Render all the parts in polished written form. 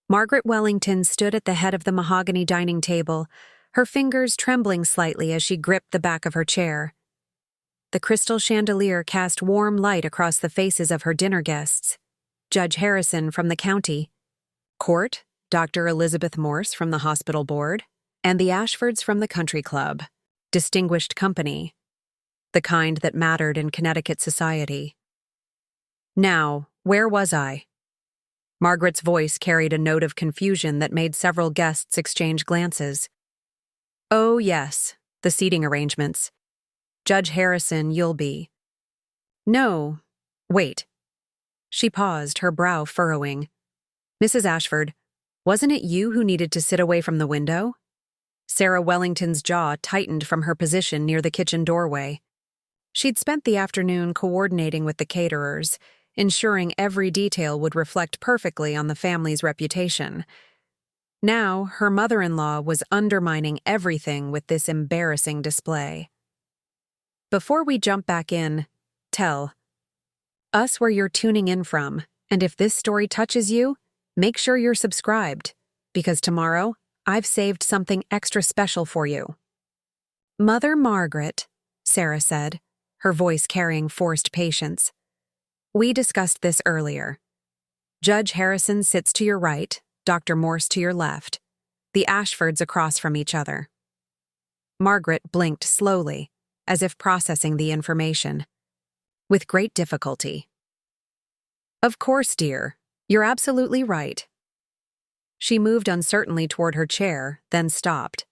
Margaret Wellington stood at the head of the mahogany dining table, her fingers trembling slightly as she gripped the back of her chair. The crystal chandelier cast warm light across the faces of her dinner guests. Judge Harrison from the county, Court, Dr. Elizabeth Morse from the hospital board, and the Ashfords from the country club. Distinguished company. The kind that mattered in Connecticut society. Now, where was I? Margaret's voice carried a note of confusion that made several guests exchange glances. Oh, yes, the seating arrangements. Judge Harrison, you'll be. No, wait. She paused, her brow furrowing. Mrs. Ashford, wasn't it you who needed to sit away from the window? Sarah Wellington's jaw tightened from her position near the kitchen doorway. She'd spent the afternoon coordinating with the caterers, ensuring every detail would reflect perfectly on the family's reputation. Now, her mother-in-law was undermining everything with this embarrassing display. Before we jump back in, tell us where you're tuning in from, and if this story touches you, make sure you're subscribed, because tomorrow, I've saved something extra special for you. Mother Margaret, Sarah said, her voice carrying forced patience. We discussed this earlier. Judge Harrison sits to your right, Dr. Morse to your left, the Ashfords across from each other. Margaret blinked slowly, as if processing the information. With great difficulty. Of course, dear, you're absolutely right. She moved uncertainly toward her chair, then stopped.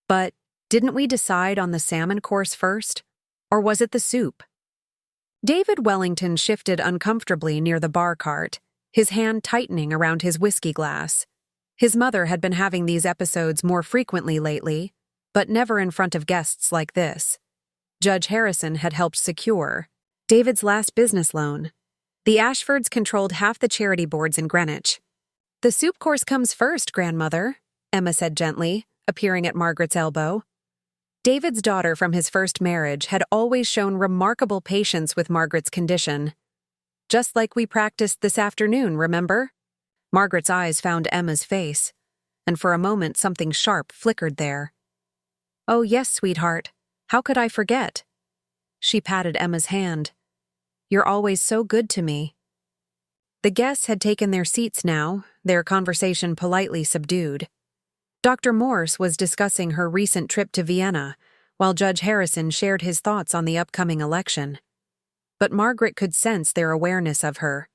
But didn't we decide on the salmon course first? Or was it the soup? David Wellington shifted uncomfortably near the bar cart, his hand tightening around his whiskey glass. His mother had been having these episodes more frequently lately, but never in front of guests like this. Judge Harrison had helped secure David's last business loan. The Ashfords controlled half the charity boards in Greenwich. The soup course comes first, grandmother, Emma said gently, appearing at Margaret's elbow. David's daughter from his first marriage had always shown remarkable patience with Margaret's condition. Just like we practiced this afternoon, remember? Margaret's eyes found Emma's face, and for a moment something sharp flickered there. Oh yes, sweetheart, how could I forget? She patted Emma's hand. You're always so good to me. The guests had taken their seats now, their conversation politely subdued. Dr. Morse was discussing her recent trip to Vienna, while Judge Harrison shared his thoughts on the upcoming election. But Margaret could sense their awareness of her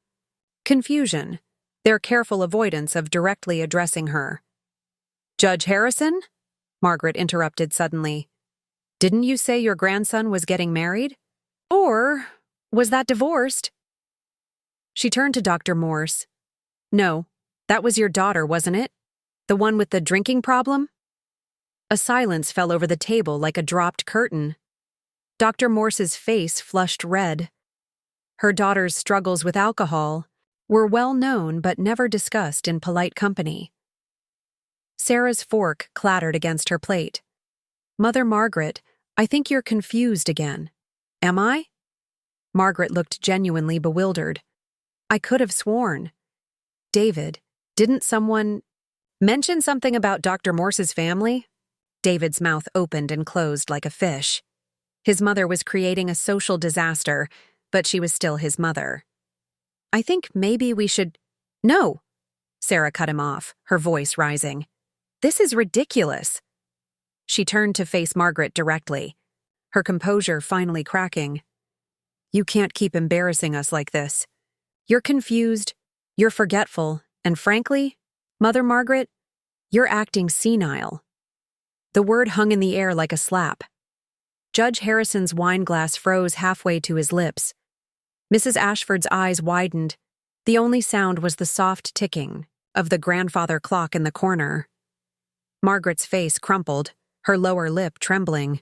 confusion, their careful avoidance of directly addressing her. Judge Harrison? Margaret interrupted suddenly. Didn't you say your grandson was getting married? Or was that divorced? She turned to Dr. Morse. No, that was your daughter, wasn't it? The one with the drinking problem? A silence fell over the table like a dropped curtain. Dr. Morse's face flushed red. Her daughter's struggles with alcohol were well known but never discussed in polite company. Sarah's fork clattered against her plate. Mother Margaret, I think you're confused again. Am I? Margaret looked genuinely bewildered. I could have sworn. David, didn't someone mention something about Dr. Morse's family? David's mouth opened and closed like a fish. His mother was creating a social disaster, but she was still his mother. I think maybe we should— No! Sarah cut him off, her voice rising. This is ridiculous. She turned to face Margaret directly, her composure finally cracking. You can't keep embarrassing us like this. You're confused, you're forgetful, and frankly, Mother Margaret, you're acting senile. The word hung in the air like a slap. Judge Harrison's wine glass froze halfway to his lips. Mrs. Ashford's eyes widened. The only sound was the soft ticking of the grandfather clock in the corner. Margaret's face crumpled, her lower lip trembling.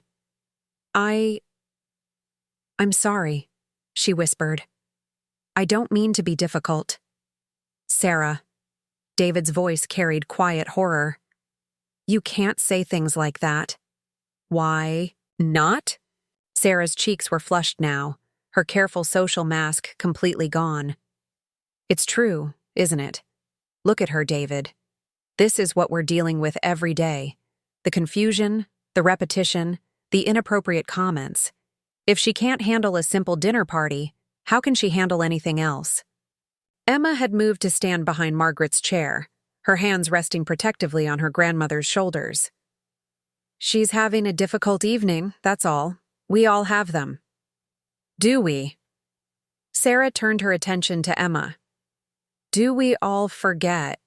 I'm sorry, she whispered. I don't mean to be difficult. Sarah. David's voice carried quiet horror. You can't say things like that. Why not? Sarah's cheeks were flushed now, her careful social mask completely gone. It's true, isn't it? Look at her, David. This is what we're dealing with every day. The confusion, the repetition, the inappropriate comments. If she can't handle a simple dinner party, how can she handle anything else? Emma had moved to stand behind Margaret's chair, her hands resting protectively on her grandmother's shoulders. She's having a difficult evening, that's all. We all have them. Do we? Sarah turned her attention to Emma. Do we all forget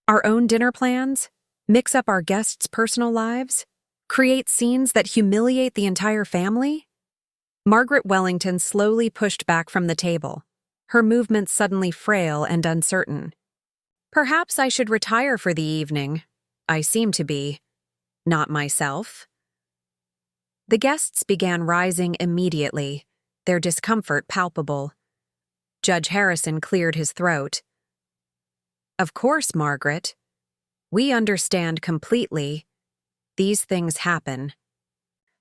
our own dinner plans? Mix up our guests' personal lives? Create scenes that humiliate the entire family? Margaret Wellington slowly pushed back from the table, her movements suddenly frail and uncertain. Perhaps I should retire for the evening. I seem to be. Not myself. The guests began rising immediately, their discomfort palpable. Judge Harrison cleared his throat. Of course, Margaret. We understand completely. These things happen.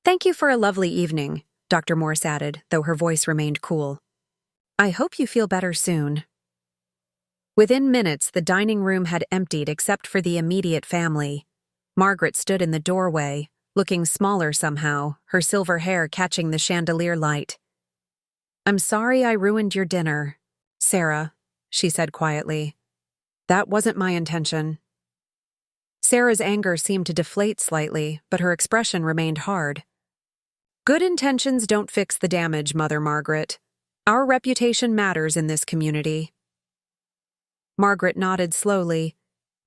Thank you for a lovely evening, Dr. Morse added, though her voice remained cool. I hope you feel better soon. Within minutes, the dining room had emptied except for the immediate family. Margaret stood in the doorway, looking smaller somehow, her silver hair catching the chandelier light. I'm sorry I ruined your dinner, Sarah, she said quietly. That wasn't my intention. Sarah's anger seemed to deflate slightly, but her expression remained hard. Good intentions don't fix the damage, Mother Margaret. Our reputation matters in this community. Margaret nodded slowly,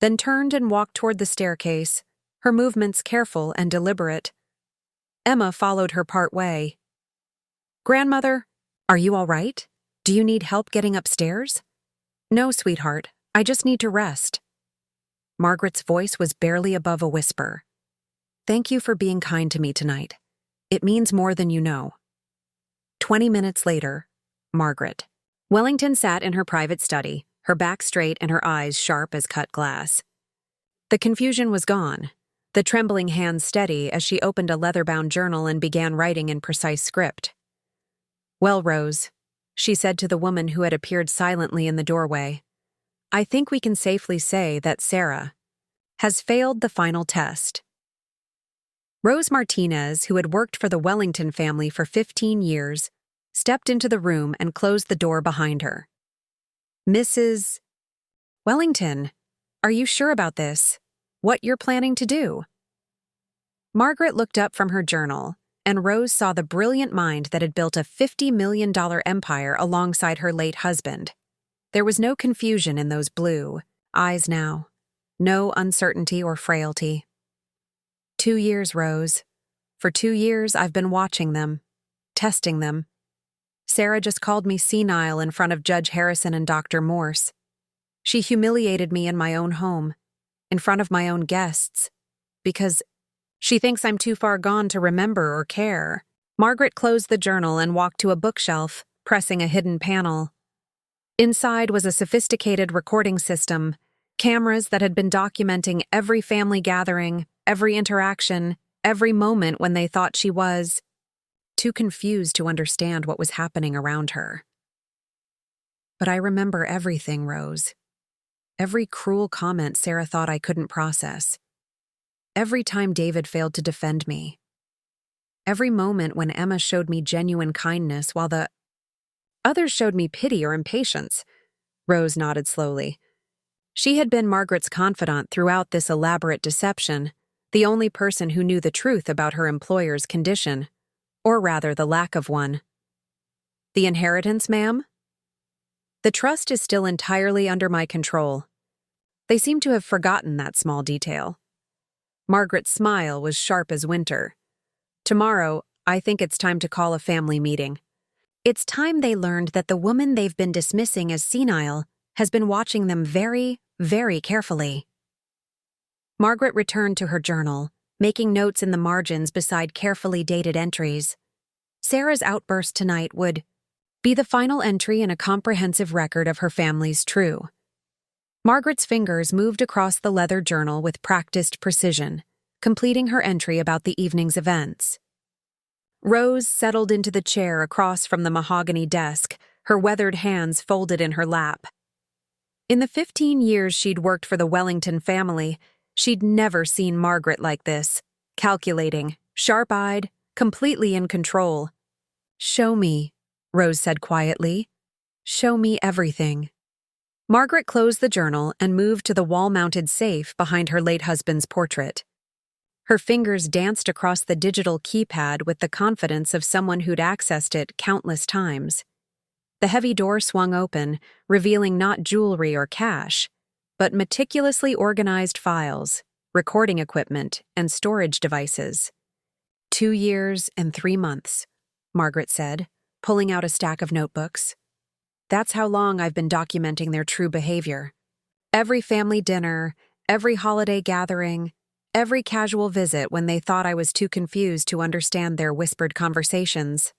then turned and walked toward the staircase, her movements careful and deliberate. Emma followed her part way. Grandmother, are you all right? Do you need help getting upstairs? No, sweetheart, I just need to rest. Margaret's voice was barely above a whisper. Thank you for being kind to me tonight. It means more than you know. 20 minutes later, Margaret. Wellington sat in her private study, her back straight and her eyes sharp as cut glass. The confusion was gone, the trembling hands steady as she opened a leather-bound journal and began writing in precise script. Well, Rose, she said to the woman who had appeared silently in the doorway, I think we can safely say that Sarah has failed the final test. Rose Martinez, who had worked for the Wellington family for 15 years, stepped into the room and closed the door behind her. Mrs. Wellington, are you sure about this? What you're planning to do? Margaret looked up from her journal, and Rose saw the brilliant mind that had built a $50 million empire alongside her late husband. There was no confusion in those blue eyes now, no uncertainty or frailty. 2 years, Rose. For 2 years, I've been watching them, testing them. Sarah just called me senile in front of Judge Harrison and Dr. Morse. She humiliated me in my own home, in front of my own guests, because she thinks I'm too far gone to remember or care. Margaret closed the journal and walked to a bookshelf, pressing a hidden panel. Inside was a sophisticated recording system, cameras that had been documenting every family gathering, every interaction, every moment when they thought she was too confused to understand what was happening around her. But I remember everything, Rose. Every cruel comment Sarah thought I couldn't process. Every time David failed to defend me. Every moment when Emma showed me genuine kindness while the others showed me pity or impatience. Rose nodded slowly. She had been Margaret's confidant throughout this elaborate deception, the only person who knew the truth about her employer's condition, or rather the lack of one. The inheritance, ma'am? The trust is still entirely under my control. They seem to have forgotten that small detail. Margaret's smile was sharp as winter. Tomorrow, I think it's time to call a family meeting. It's time they learned that the woman they've been dismissing as senile has been watching them very, very carefully. Margaret returned to her journal, making notes in the margins beside carefully dated entries. Sarah's outburst tonight would be the final entry in a comprehensive record of her family's true. Margaret's fingers moved across the leather journal with practiced precision, completing her entry about the evening's events. Rose settled into the chair across from the mahogany desk, her weathered hands folded in her lap. In the 15 years she'd worked for the Wellington family, she'd never seen Margaret like this, calculating, sharp-eyed, completely in control. "Show me," Rose said quietly. "Show me everything." Margaret closed the journal and moved to the wall-mounted safe behind her late husband's portrait. Her fingers danced across the digital keypad with the confidence of someone who'd accessed it countless times. The heavy door swung open, revealing not jewelry or cash, but meticulously organized files, recording equipment, and storage devices. 2 years and 3 months, Margaret said, pulling out a stack of notebooks. "That's how long I've been documenting their true behavior. Every family dinner, every holiday gathering, every casual visit when they thought I was too confused to understand their whispered conversations."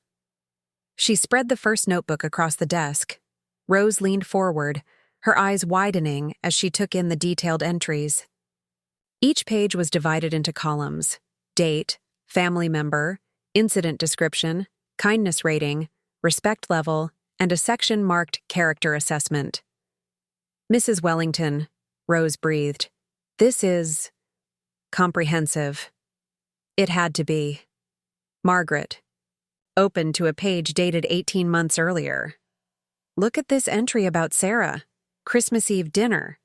She spread the first notebook across the desk. Rose leaned forward, her eyes widening as she took in the detailed entries. Each page was divided into columns: date, family member, incident description, kindness rating, respect level, and a section marked character assessment. "Mrs. Wellington," Rose breathed, "this is comprehensive." It had to be. Margaret opened to a page dated 18 months earlier. "Look at this entry about Sarah. Christmas Eve dinner.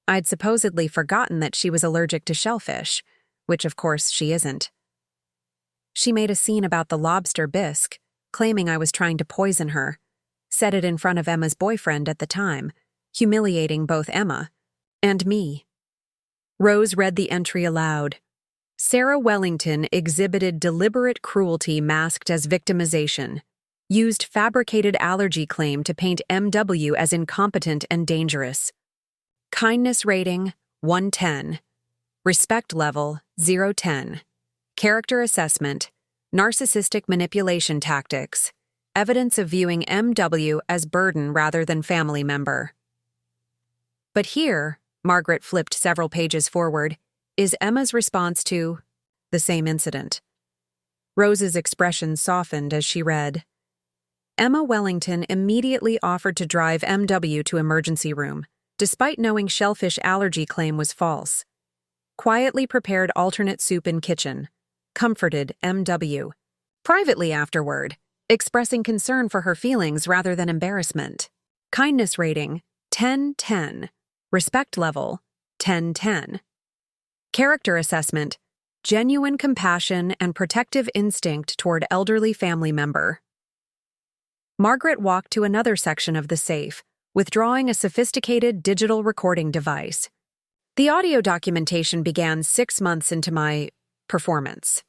I'd supposedly forgotten that she was allergic to shellfish, which of course she isn't. She made a scene about the lobster bisque, claiming I was trying to poison her. Said it in front of Emma's boyfriend at the time, humiliating both Emma and me." Rose read the entry aloud. "Sarah Wellington exhibited deliberate cruelty masked as victimization. Used fabricated allergy claim to paint MW as incompetent and dangerous. Kindness rating, 110. Respect level, 010. Character assessment, narcissistic manipulation tactics. Evidence of viewing MW as burden rather than family member." But here, Margaret flipped several pages forward, is Emma's response to the same incident. Rose's expression softened as she read. "Emma Wellington immediately offered to drive MW to emergency room, despite knowing shellfish allergy claim was false. Quietly prepared alternate soup in kitchen. Comforted MW. Privately afterward, expressing concern for her feelings rather than embarrassment. Kindness rating, 10-10. Respect level, 10-10. Character assessment, genuine compassion and protective instinct toward elderly family member." Margaret walked to another section of the safe, withdrawing a sophisticated digital recording device. The audio documentation began 6 months into my performance.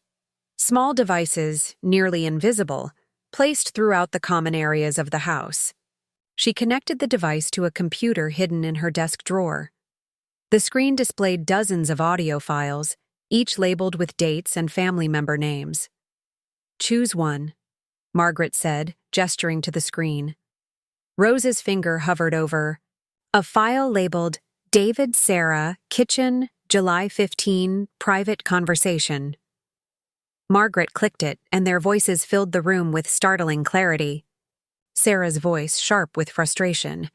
Small devices, nearly invisible, placed throughout the common areas of the house. She connected the device to a computer hidden in her desk drawer. The screen displayed dozens of audio files, each labeled with dates and family member names. "Choose one," Margaret said, gesturing to the screen. Rose's finger hovered over a file labeled David Sarah, Kitchen, July 15, Private Conversation. Margaret clicked it, and their voices filled the room with startling clarity. Sarah's voice sharp with frustration.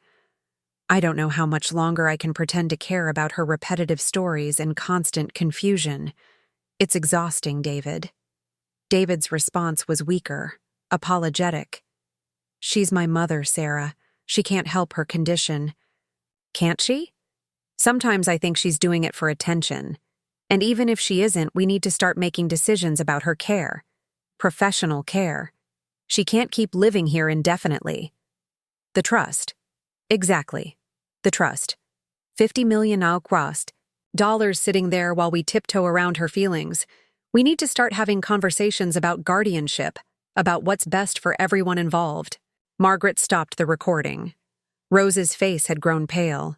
"I don't know how much longer I can pretend to care about her repetitive stories and constant confusion. It's exhausting, David." David's response was weaker, apologetic. "She's my mother, Sarah. She can't help her condition." "Can't she?" "Sometimes I think she's doing it for attention. And even if she isn't, we need to start making decisions about her care. Professional care. She can't keep living here indefinitely." "The trust." "Exactly. The trust. 50 million au cost. Dollars sitting there while we tiptoe around her feelings. We need to start having conversations about guardianship, about what's best for everyone involved." Margaret stopped the recording. Rose's face had grown pale.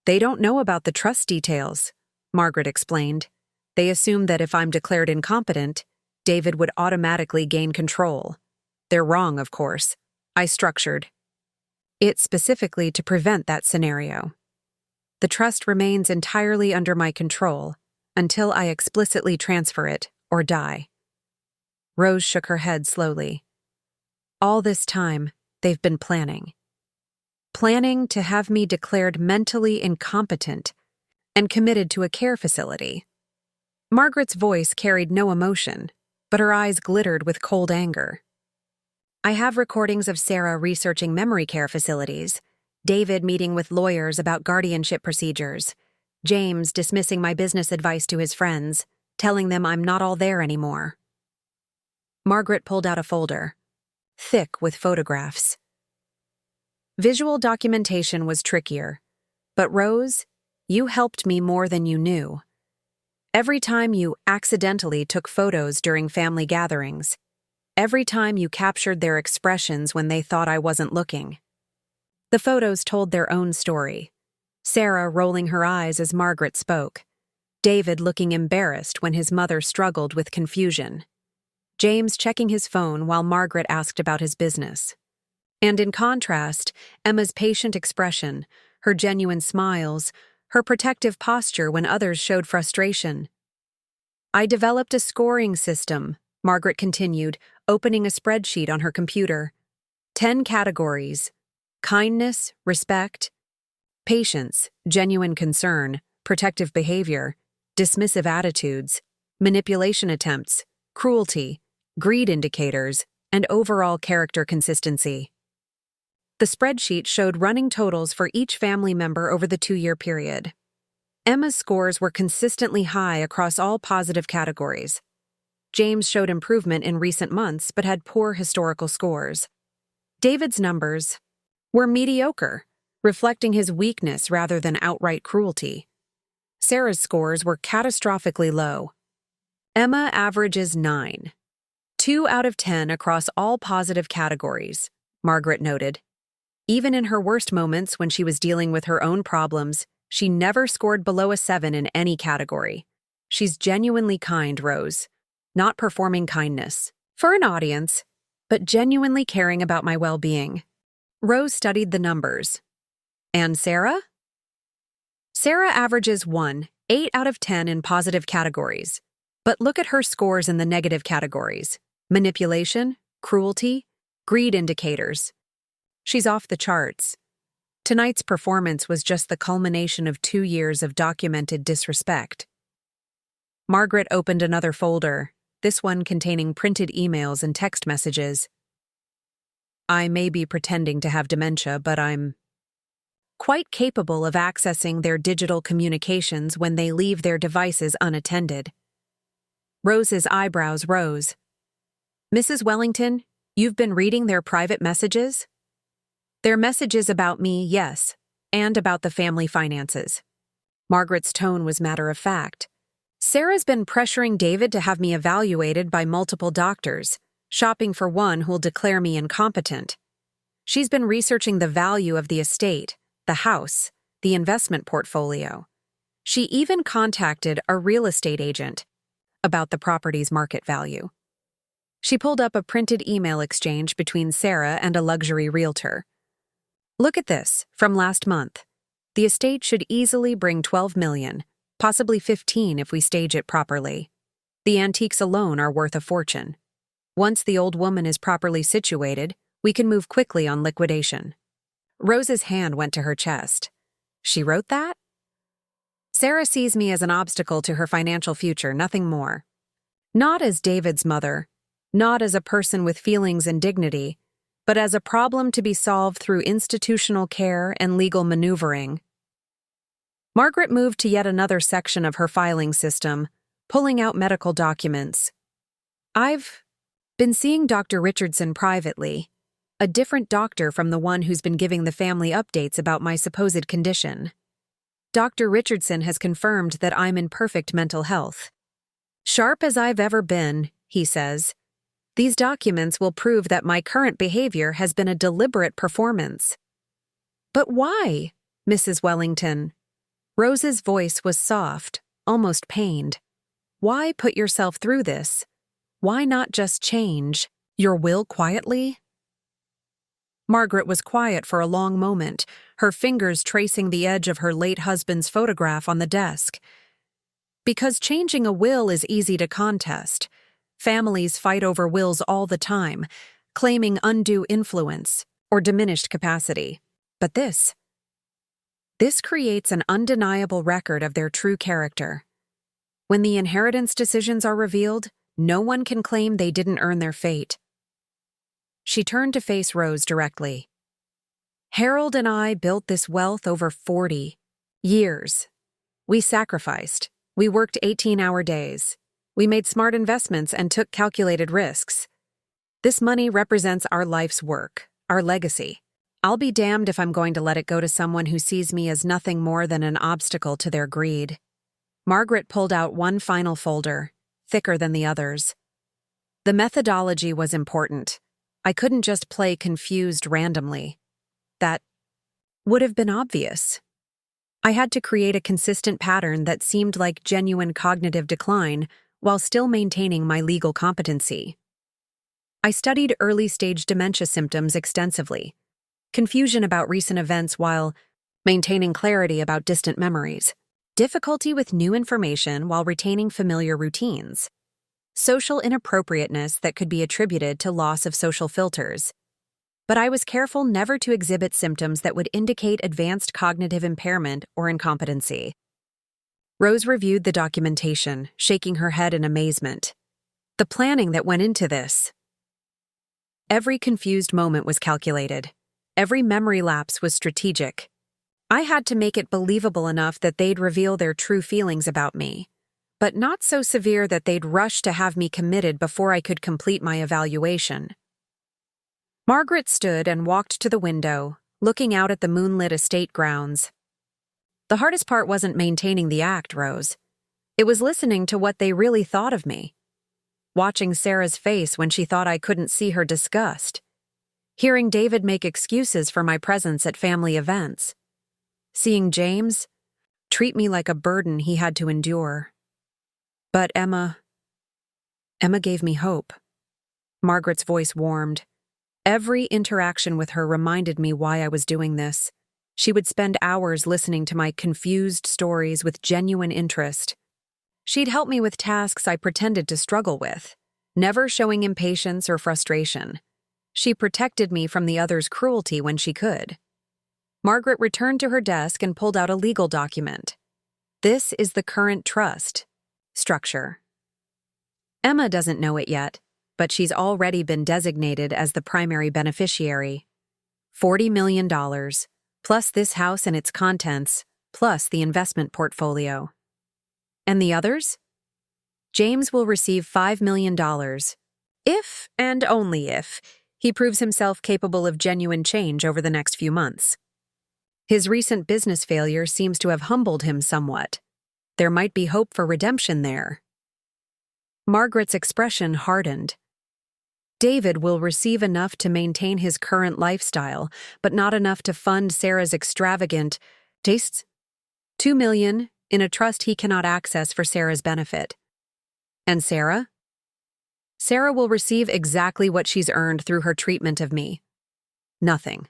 "They don't know about the trust details," Margaret explained. "They assume that if I'm declared incompetent, David would automatically gain control. They're wrong, of course. I structured it specifically to prevent that scenario. The trust remains entirely under my control until I explicitly transfer it or die." Rose shook her head slowly. "All this time, they've been planning. planning to have me declared mentally incompetent and committed to a care facility. Margaret's voice carried no emotion, but her eyes glittered with cold anger. I have recordings of Sarah researching memory care facilities, David meeting with lawyers about guardianship procedures, James dismissing my business advice to his friends, telling them I'm not all there anymore. Margaret pulled out a folder, thick with photographs. Visual documentation was trickier, but Rose, you helped me more than you knew. Every time you accidentally took photos during family gatherings, every time you captured their expressions when they thought I wasn't looking. The photos told their own story. Sarah rolling her eyes as Margaret spoke, David looking embarrassed when his mother struggled with confusion, James checking his phone while Margaret asked about his business. And in contrast, Emma's patient expression, her genuine smiles, her protective posture when others showed frustration. I developed a scoring system, Margaret continued, opening a spreadsheet on her computer. 10 categories: kindness, respect, patience, genuine concern, protective behavior, dismissive attitudes, manipulation attempts, cruelty, greed indicators, and overall character consistency. The spreadsheet showed running totals for each family member over the 2-year period. Emma's scores were consistently high across all positive categories. James showed improvement in recent months but had poor historical scores. David's numbers were mediocre, reflecting his weakness rather than outright cruelty. Sarah's scores were catastrophically low. Emma averages 9. 2 out of 10 across all positive categories, Margaret noted. Even in her worst moments when she was dealing with her own problems, she never scored below a 7 in any category. She's genuinely kind, Rose. Not performing kindness for an audience, but genuinely caring about my well-being. Rose studied the numbers. And Sarah? Sarah averages 1, 8 out of 10 in positive categories. But look at her scores in the negative categories: manipulation, cruelty, greed indicators. She's off the charts. Tonight's performance was just the culmination of 2 years of documented disrespect. Margaret opened another folder, this one containing printed emails and text messages. I may be pretending to have dementia, but I'm quite capable of accessing their digital communications when they leave their devices unattended. Rose's eyebrows rose. Mrs. Wellington, you've been reading their private messages? They're messages about me, yes, and about the family finances. Margaret's tone was matter-of-fact. Sarah's been pressuring David to have me evaluated by multiple doctors, shopping for one who'll declare me incompetent. She's been researching the value of the estate, the house, the investment portfolio. She even contacted a real estate agent about the property's market value. She pulled up a printed email exchange between Sarah and a luxury realtor. Look at this, from last month. The estate should easily bring $12 million, possibly 15 if we stage it properly. The antiques alone are worth a fortune. Once the old woman is properly situated, we can move quickly on liquidation. Rose's hand went to her chest. She wrote that? Sarah sees me as an obstacle to her financial future, nothing more. Not as David's mother, not as a person with feelings and dignity, but as a problem to be solved through institutional care and legal maneuvering. Margaret moved to yet another section of her filing system, pulling out medical documents. I've been seeing Dr. Richardson privately, a different doctor from the one who's been giving the family updates about my supposed condition. Dr. Richardson has confirmed that I'm in perfect mental health. Sharp as I've ever been, he says. These documents will prove that my current behavior has been a deliberate performance. But why, Mrs. Wellington? Rose's voice was soft, almost pained. Why put yourself through this? Why not just change your will quietly? Margaret was quiet for a long moment, her fingers tracing the edge of her late husband's photograph on the desk. Because changing a will is easy to contest. Families fight over wills all the time, claiming undue influence or diminished capacity. But this creates an undeniable record of their true character. When the inheritance decisions are revealed, no one can claim they didn't earn their fate. She turned to face Rose directly. Harold and I built this wealth over 40 years. We sacrificed. We worked 18-hour days. We made smart investments and took calculated risks. This money represents our life's work, our legacy. I'll be damned if I'm going to let it go to someone who sees me as nothing more than an obstacle to their greed. Margaret pulled out one final folder, thicker than the others. The methodology was important. I couldn't just play confused randomly. That would have been obvious. I had to create a consistent pattern that seemed like genuine cognitive decline while still maintaining my legal competency. I studied early-stage dementia symptoms extensively. Confusion about recent events while maintaining clarity about distant memories. Difficulty with new information while retaining familiar routines. Social inappropriateness that could be attributed to loss of social filters. But I was careful never to exhibit symptoms that would indicate advanced cognitive impairment or incompetency. Rose reviewed the documentation, shaking her head in amazement. The planning that went into this. Every confused moment was calculated. Every memory lapse was strategic. I had to make it believable enough that they'd reveal their true feelings about me, but not so severe that they'd rush to have me committed before I could complete my evaluation. Margaret stood and walked to the window, looking out at the moonlit estate grounds. The hardest part wasn't maintaining the act, Rose. It was listening to what they really thought of me. Watching Sarah's face when she thought I couldn't see her disgust. Hearing David make excuses for my presence at family events. Seeing James treat me like a burden he had to endure. But Emma gave me hope. Margaret's voice warmed. Every interaction with her reminded me why I was doing this. She would spend hours listening to my confused stories with genuine interest. She'd help me with tasks I pretended to struggle with, never showing impatience or frustration. She protected me from the other's cruelty when she could. Margaret returned to her desk and pulled out a legal document. This is the current trust structure. Emma doesn't know it yet, but she's already been designated as the primary beneficiary. $40 million, plus this house and its contents, plus the investment portfolio. And the others? James will receive $5 million, if and only if he proves himself capable of genuine change over the next few months. His recent business failure seems to have humbled him somewhat. There might be hope for redemption there. Margaret's expression hardened. David will receive enough to maintain his current lifestyle, but not enough to fund Sarah's extravagant tastes. $2 million in a trust he cannot access for Sarah's benefit. And Sarah? Sarah will receive exactly what she's earned through her treatment of me. Nothing.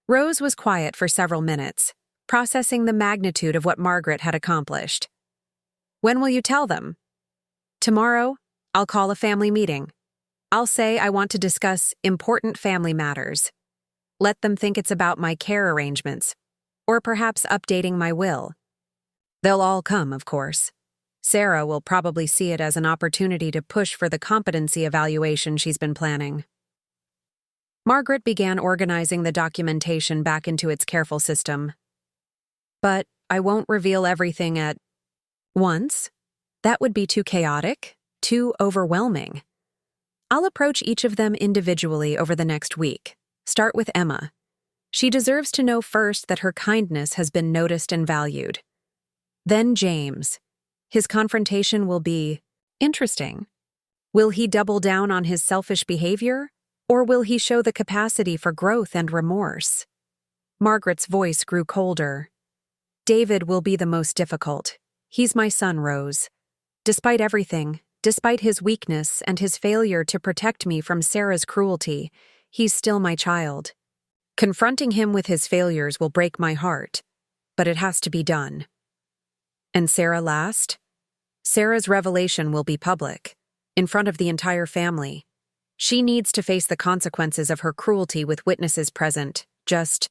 Rose was quiet for several minutes, processing the magnitude of what Margaret had accomplished. When will you tell them? Tomorrow, I'll call a family meeting. I'll say I want to discuss important family matters. Let them think it's about my care arrangements, or perhaps updating my will. They'll all come, of course. Sarah will probably see it as an opportunity to push for the competency evaluation she's been planning. Margaret began organizing the documentation back into its careful system. But I won't reveal everything at once. That would be too chaotic, too overwhelming. I'll approach each of them individually over the next week. Start with Emma. She deserves to know first that her kindness has been noticed and valued. Then James. His confrontation will be interesting. Will he double down on his selfish behavior, or will he show the capacity for growth and remorse? Margaret's voice grew colder. David will be the most difficult. He's my son, Rose. Despite everything, despite his weakness and his failure to protect me from Sarah's cruelty, he's still my child. Confronting him with his failures will break my heart, but it has to be done. And Sarah last? Sarah's revelation will be public, in front of the entire family. She needs to face the consequences of her cruelty with witnesses present, just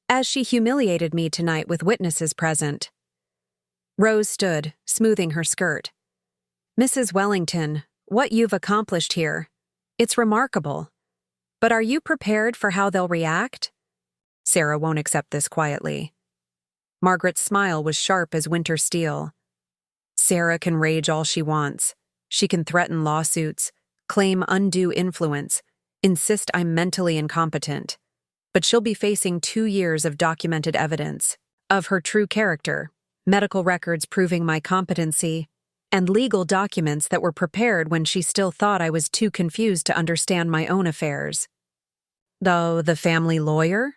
as she humiliated me tonight with witnesses present. Rose stood, smoothing her skirt. Mrs. Wellington, what you've accomplished here. It's remarkable. But are you prepared for how they'll react? Sarah won't accept this quietly. Margaret's smile was sharp as winter steel. Sarah can rage all she wants. She can threaten lawsuits, claim undue influence, insist I'm mentally incompetent. But she'll be facing 2 years of documented evidence of her true character, medical records proving my competency, and legal documents that were prepared when she still thought I was too confused to understand my own affairs. Though the family lawyer?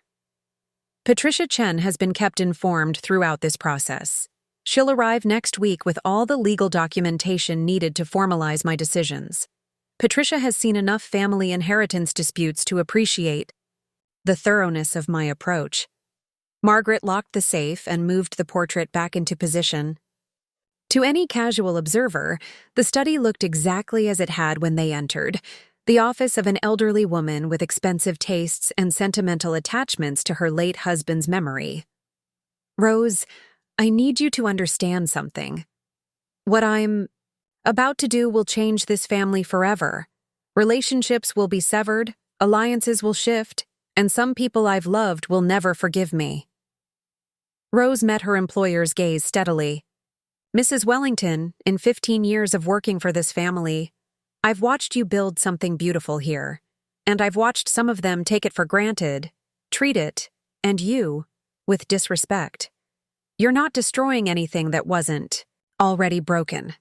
Patricia Chen has been kept informed throughout this process. She'll arrive next week with all the legal documentation needed to formalize my decisions. Patricia has seen enough family inheritance disputes to appreciate the thoroughness of my approach. Margaret locked the safe and moved the portrait back into position. To any casual observer, the study looked exactly as it had when they entered, the office of an elderly woman with expensive tastes and sentimental attachments to her late husband's memory. Rose, I need you to understand something. What I'm about to do will change this family forever. Relationships will be severed, alliances will shift, and some people I've loved will never forgive me. Rose met her employer's gaze steadily. Mrs. Wellington, in 15 years of working for this family, I've watched you build something beautiful here, and I've watched some of them take it for granted, treat it, and you, with disrespect. You're not destroying anything that wasn't already broken.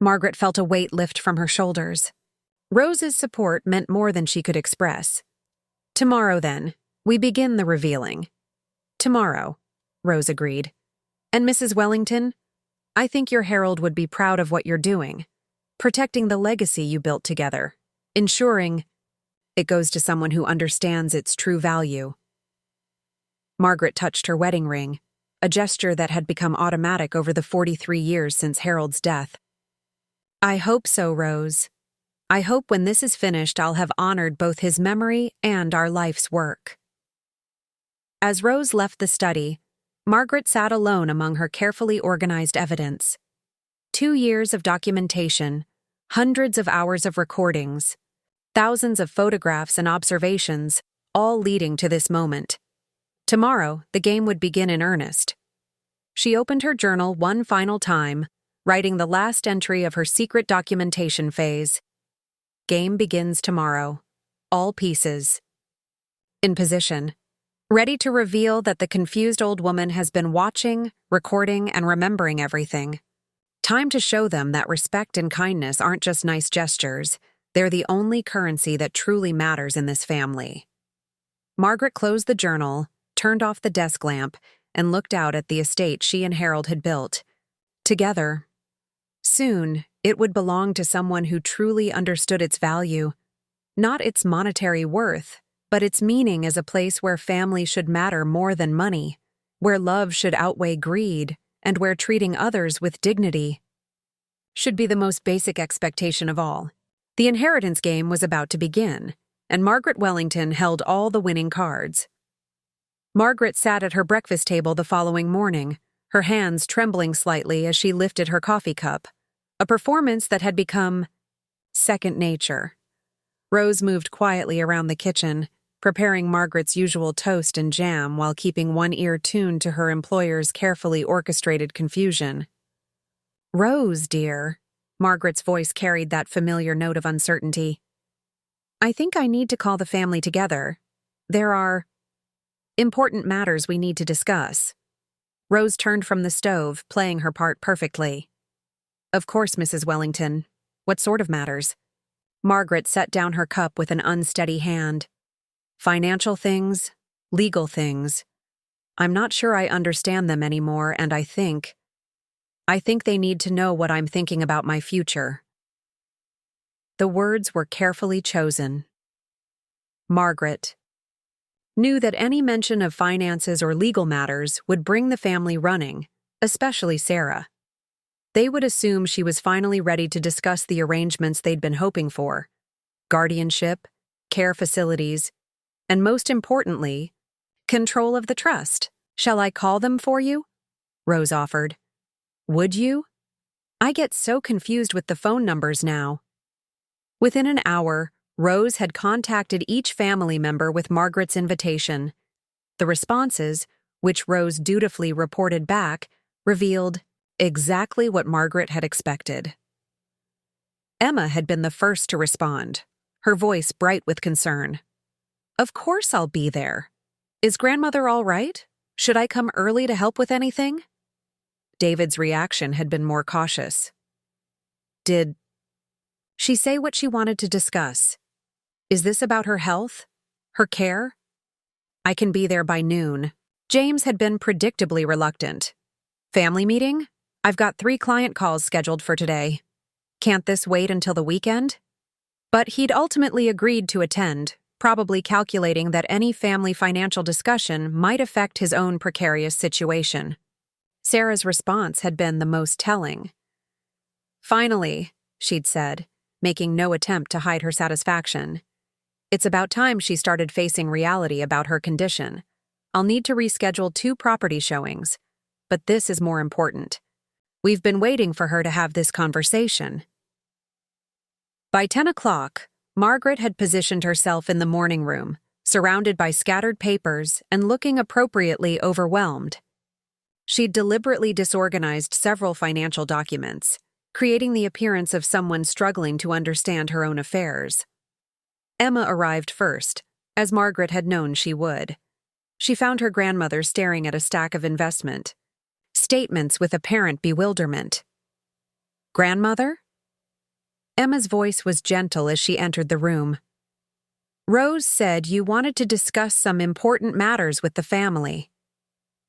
Margaret felt a weight lift from her shoulders. Rose's support meant more than she could express. Tomorrow, then, we begin the revealing. Tomorrow, Rose agreed. And Mrs. Wellington, I think your herald would be proud of what you're doing, protecting the legacy you built together, ensuring it goes to someone who understands its true value. Margaret touched her wedding ring, a gesture that had become automatic over the 43 years since Harold's death. I hope so, Rose. I hope when this is finished I'll have honored both his memory and our life's work. As Rose left the study, Margaret sat alone among her carefully organized evidence. 2 years of documentation, hundreds of hours of recordings, thousands of photographs and observations, all leading to this moment. Tomorrow, the game would begin in earnest. She opened her journal one final time, writing the last entry of her secret documentation phase. Game begins tomorrow. All pieces. In position. Ready to reveal that the confused old woman has been watching, recording, and remembering everything. Time to show them that respect and kindness aren't just nice gestures. They're the only currency that truly matters in this family. Margaret closed the journal, turned off the desk lamp, and looked out at the estate she and Harold had built. Together. Soon, it would belong to someone who truly understood its value. Not its monetary worth, but its meaning as a place where family should matter more than money, where love should outweigh greed, and where treating others with dignity should be the most basic expectation of all. The inheritance game was about to begin, and Margaret Wellington held all the winning cards. Margaret sat at her breakfast table the following morning, her hands trembling slightly as she lifted her coffee cup, a performance that had become second nature. Rose moved quietly around the kitchen, preparing Margaret's usual toast and jam while keeping one ear tuned to her employer's carefully orchestrated confusion. Rose, dear, Margaret's voice carried that familiar note of uncertainty. I think I need to call the family together. There are important matters we need to discuss. Rose turned from the stove, playing her part perfectly. Of course, Mrs. Wellington. What sort of matters? Margaret set down her cup with an unsteady hand. Financial things, legal things. I'm not sure I understand them anymore, and I think they need to know what I'm thinking about my future. The words were carefully chosen. Margaret knew that any mention of finances or legal matters would bring the family running, especially Sarah. They would assume she was finally ready to discuss the arrangements they'd been hoping for: guardianship, care facilities, and most importantly, Control of the trust. Shall I call them for you? Rose offered. Would you? I get so confused with the phone numbers now. Within an hour, Rose had contacted each family member with Margaret's invitation. The responses, which Rose dutifully reported back, revealed exactly what Margaret had expected. Emma had been the first to respond, her voice bright with concern. Of course I'll be there. Is grandmother all right? Should I come early to help with anything? David's reaction had been more cautious. Did she say what she wanted to discuss? Is this about her health? Her care? I can be there by noon. James had been predictably reluctant. Family meeting? I've got 3 client calls scheduled for today. Can't this wait until the weekend? But he'd ultimately agreed to attend, probably calculating that any family financial discussion might affect his own precarious situation. Sarah's response had been the most telling. Finally, she'd said, making no attempt to hide her satisfaction. It's about time she started facing reality about her condition. I'll need to reschedule 2 property showings, but this is more important. We've been waiting for her to have this conversation. By 10 o'clock, Margaret had positioned herself in the morning room, surrounded by scattered papers and looking appropriately overwhelmed. She'd deliberately disorganized several financial documents, creating the appearance of someone struggling to understand her own affairs. Emma arrived first, as Margaret had known she would. She found her grandmother staring at a stack of investment statements with apparent bewilderment. Grandmother? Emma's voice was gentle as she entered the room. Rose said you wanted to discuss some important matters with the family.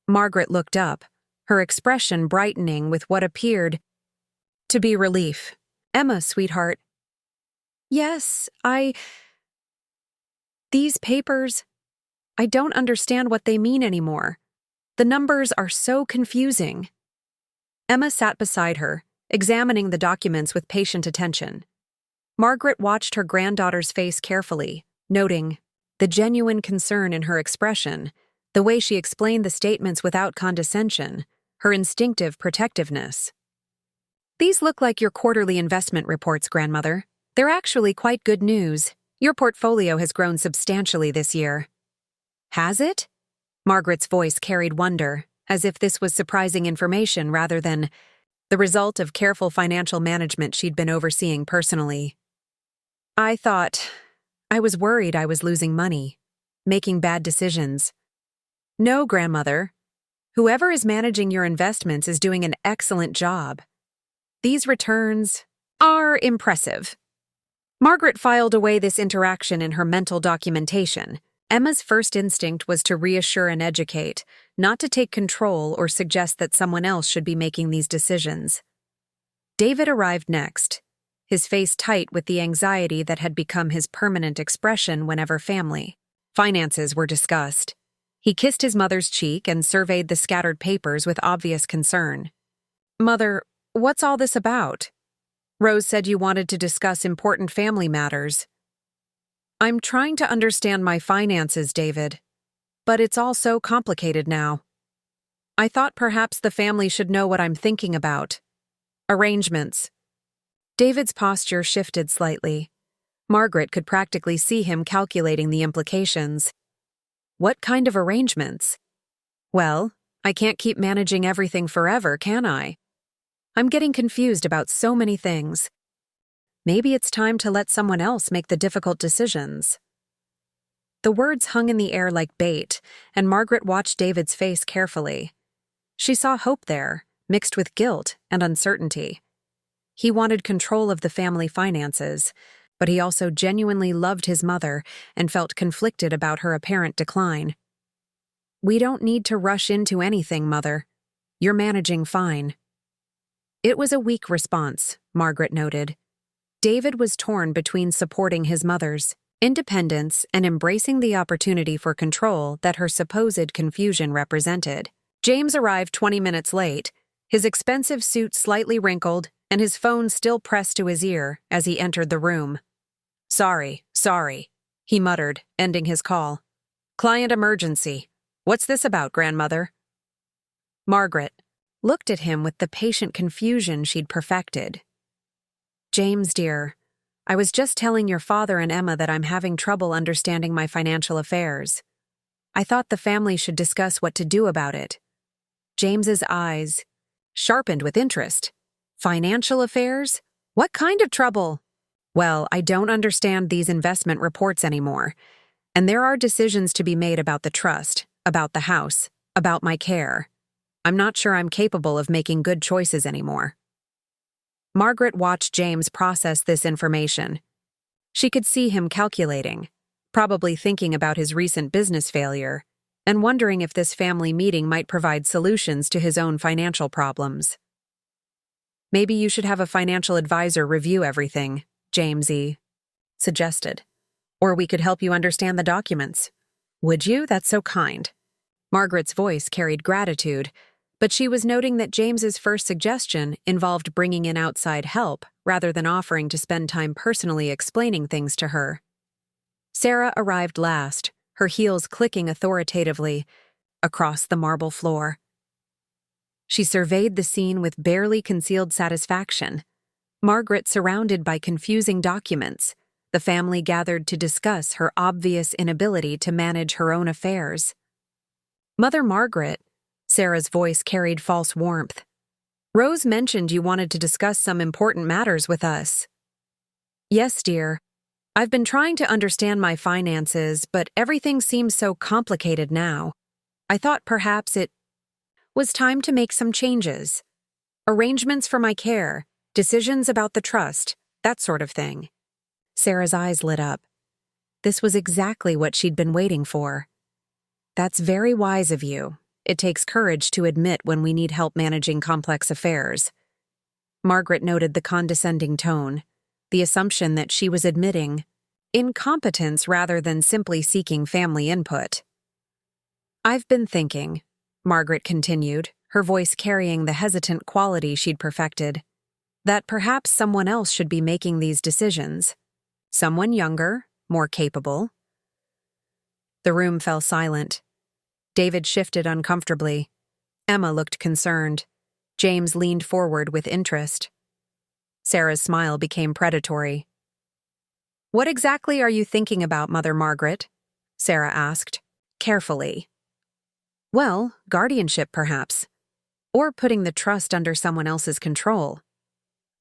Margaret looked up, her expression brightening with what appeared to be relief. Emma, sweetheart. Yes, These papers, I don't understand what they mean anymore. The numbers are so confusing. Emma sat beside her, examining the documents with patient attention. Margaret watched her granddaughter's face carefully, noting the genuine concern in her expression, the way she explained the statements without condescension, her instinctive protectiveness. These look like your quarterly investment reports, grandmother. They're actually quite good news. Your portfolio has grown substantially this year. Has it? Margaret's voice carried wonder, as if this was surprising information rather than the result of careful financial management she'd been overseeing personally. I was worried I was losing money, making bad decisions. No, grandmother. Whoever is managing your investments is doing an excellent job. These returns are impressive. Margaret filed away this interaction in her mental documentation. Emma's first instinct was to reassure and educate, not to take control or suggest that someone else should be making these decisions. David arrived next, his face tight with the anxiety that had become his permanent expression whenever family finances were discussed. He kissed his mother's cheek and surveyed the scattered papers with obvious concern. Mother, what's all this about? Rose said you wanted to discuss important family matters. I'm trying to understand my finances, David, but it's all so complicated now. I thought perhaps the family should know what I'm thinking about. Arrangements. David's posture shifted slightly. Margaret could practically see him calculating the implications. What kind of arrangements? Well, I can't keep managing everything forever, can I? I'm getting confused about so many things. Maybe it's time to let someone else make the difficult decisions. The words hung in the air like bait, and Margaret watched David's face carefully. She saw hope there, mixed with guilt and uncertainty. He wanted control of the family finances, but he also genuinely loved his mother and felt conflicted about her apparent decline. We don't need to rush into anything, Mother. You're managing fine. It was a weak response, Margaret noted. David was torn between supporting his mother's independence and embracing the opportunity for control that her supposed confusion represented. James arrived 20 minutes late, his expensive suit slightly wrinkled and his phone still pressed to his ear as he entered the room. Sorry, he muttered, ending his call. Client emergency. What's this about, grandmother? Margaret looked at him with the patient confusion she'd perfected. James, dear, I was just telling your father and Emma that I'm having trouble understanding my financial affairs. I thought the family should discuss what to do about it. James's eyes sharpened with interest. Financial affairs? What kind of trouble? Well, I don't understand these investment reports anymore, and there are decisions to be made about the trust, about the house, about my care. I'm not sure I'm capable of making good choices anymore. Margaret watched James process this information. She could see him calculating, probably thinking about his recent business failure, and wondering if this family meeting might provide solutions to his own financial problems. Maybe you should have a financial advisor review everything, Jamesy suggested. Or we could help you understand the documents. Would you? That's so kind. Margaret's voice carried gratitude, but she was noting that James's first suggestion involved bringing in outside help rather than offering to spend time personally explaining things to her. Sarah arrived last, her heels clicking authoritatively across the marble floor. She surveyed the scene with barely concealed satisfaction. Margaret surrounded by confusing documents, the family gathered to discuss her obvious inability to manage her own affairs. Mother Margaret, Sarah's voice carried false warmth. Rose mentioned you wanted to discuss some important matters with us. Yes, dear. I've been trying to understand my finances, but everything seems so complicated now. I thought perhaps it was time to make some changes. Arrangements for my care, decisions about the trust, that sort of thing. Sarah's eyes lit up. This was exactly what she'd been waiting for. That's very wise of you. It takes courage to admit when we need help managing complex affairs. Margaret noted the condescending tone, the assumption that she was admitting incompetence rather than simply seeking family input. I've been thinking, Margaret continued, her voice carrying the hesitant quality she'd perfected, that perhaps someone else should be making these decisions. Someone younger, more capable. The room fell silent. David shifted uncomfortably. Emma looked concerned. James leaned forward with interest. Sarah's smile became predatory. What exactly are you thinking about, Mother Margaret? Sarah asked, carefully. Well, guardianship, perhaps. Or putting the trust under someone else's control.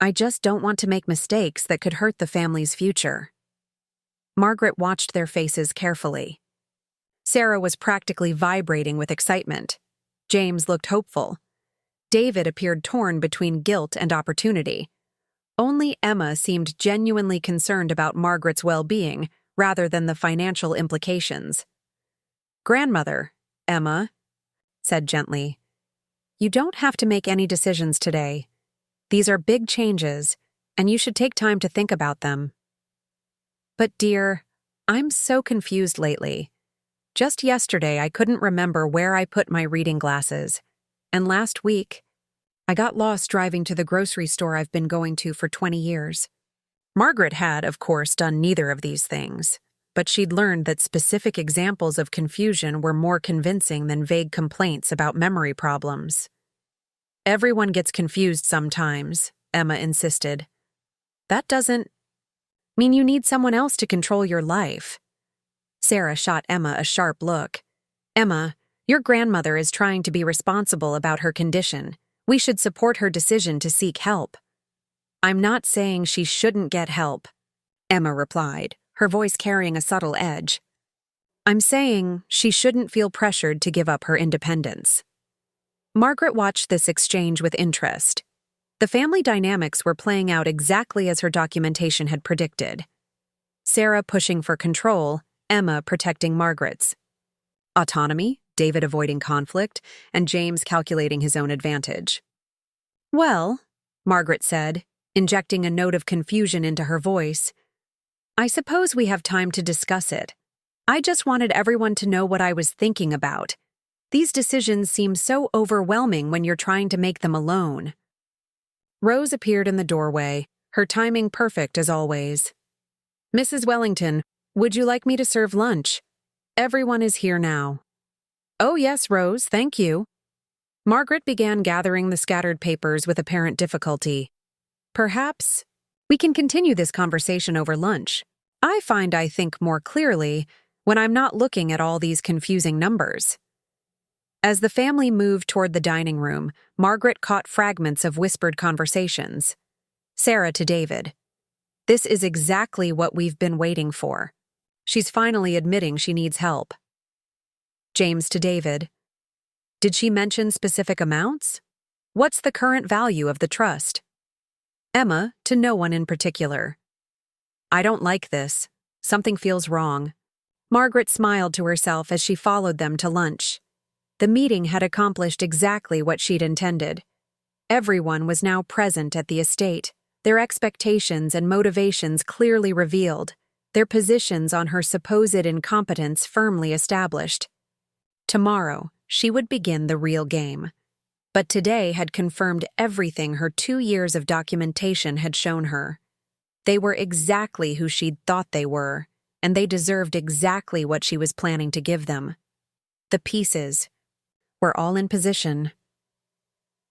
I just don't want to make mistakes that could hurt the family's future. Margaret watched their faces carefully. Sarah was practically vibrating with excitement. James looked hopeful. David appeared torn between guilt and opportunity. Only Emma seemed genuinely concerned about Margaret's well-being rather than the financial implications. Grandmother, Emma said gently, you don't have to make any decisions today. These are big changes, and you should take time to think about them. But dear, I'm so confused lately. Just yesterday I couldn't remember where I put my reading glasses, and last week I got lost driving to the grocery store I've been going to for 20 years. Margaret had, of course, done neither of these things, but she'd learned that specific examples of confusion were more convincing than vague complaints about memory problems. Everyone gets confused sometimes, Emma insisted. That doesn't mean you need someone else to control your life. Sarah shot Emma a sharp look. Emma, your grandmother is trying to be responsible about her condition. We should support her decision to seek help. I'm not saying she shouldn't get help, Emma replied, her voice carrying a subtle edge. I'm saying she shouldn't feel pressured to give up her independence. Margaret watched this exchange with interest. The family dynamics were playing out exactly as her documentation had predicted. Sarah pushing for control, Emma protecting Margaret's autonomy, David avoiding conflict, and James calculating his own advantage. Well, Margaret said, injecting a note of confusion into her voice, I suppose we have time to discuss it. I just wanted everyone to know what I was thinking about. These decisions seem so overwhelming when you're trying to make them alone. Rose appeared in the doorway, her timing perfect as always. Mrs. Wellington, would you like me to serve lunch? Everyone is here now. "Oh yes, Rose, thank you." Margaret began gathering the scattered papers with apparent difficulty. "Perhaps we can continue this conversation over lunch. I find I think more clearly when I'm not looking at all these confusing numbers." As the family moved toward the dining room, Margaret caught fragments of whispered conversations. Sarah to David. "This is exactly what we've been waiting for. She's finally admitting she needs help." James to David. "Did she mention specific amounts? What's the current value of the trust?" Emma to no one in particular. "I don't like this. Something feels wrong." Margaret smiled to herself as she followed them to lunch. The meeting had accomplished exactly what she'd intended. Everyone was now present at the estate, their expectations and motivations clearly revealed, their positions on her supposed incompetence firmly established. Tomorrow, she would begin the real game. But today had confirmed everything her 2 years of documentation had shown her. They were exactly who she'd thought they were, and they deserved exactly what she was planning to give them. The pieces were all in position.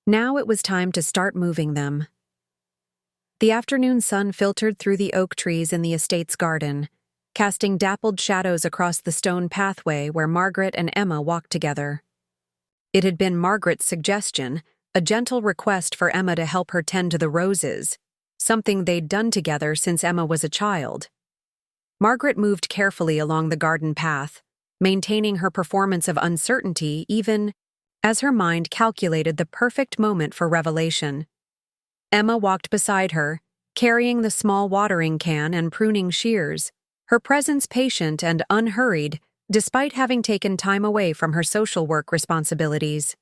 Now it was time to start moving them. The afternoon sun filtered through the oak trees in the estate's garden, casting dappled shadows across the stone pathway where Margaret and Emma walked together. It had been Margaret's suggestion, a gentle request for Emma to help her tend to the roses, something they'd done together since Emma was a child. Margaret moved carefully along the garden path, maintaining her performance of uncertainty even as her mind calculated the perfect moment for revelation. Emma walked beside her, carrying the small watering can and pruning shears, her presence patient and unhurried, despite having taken time away from her social work responsibilities.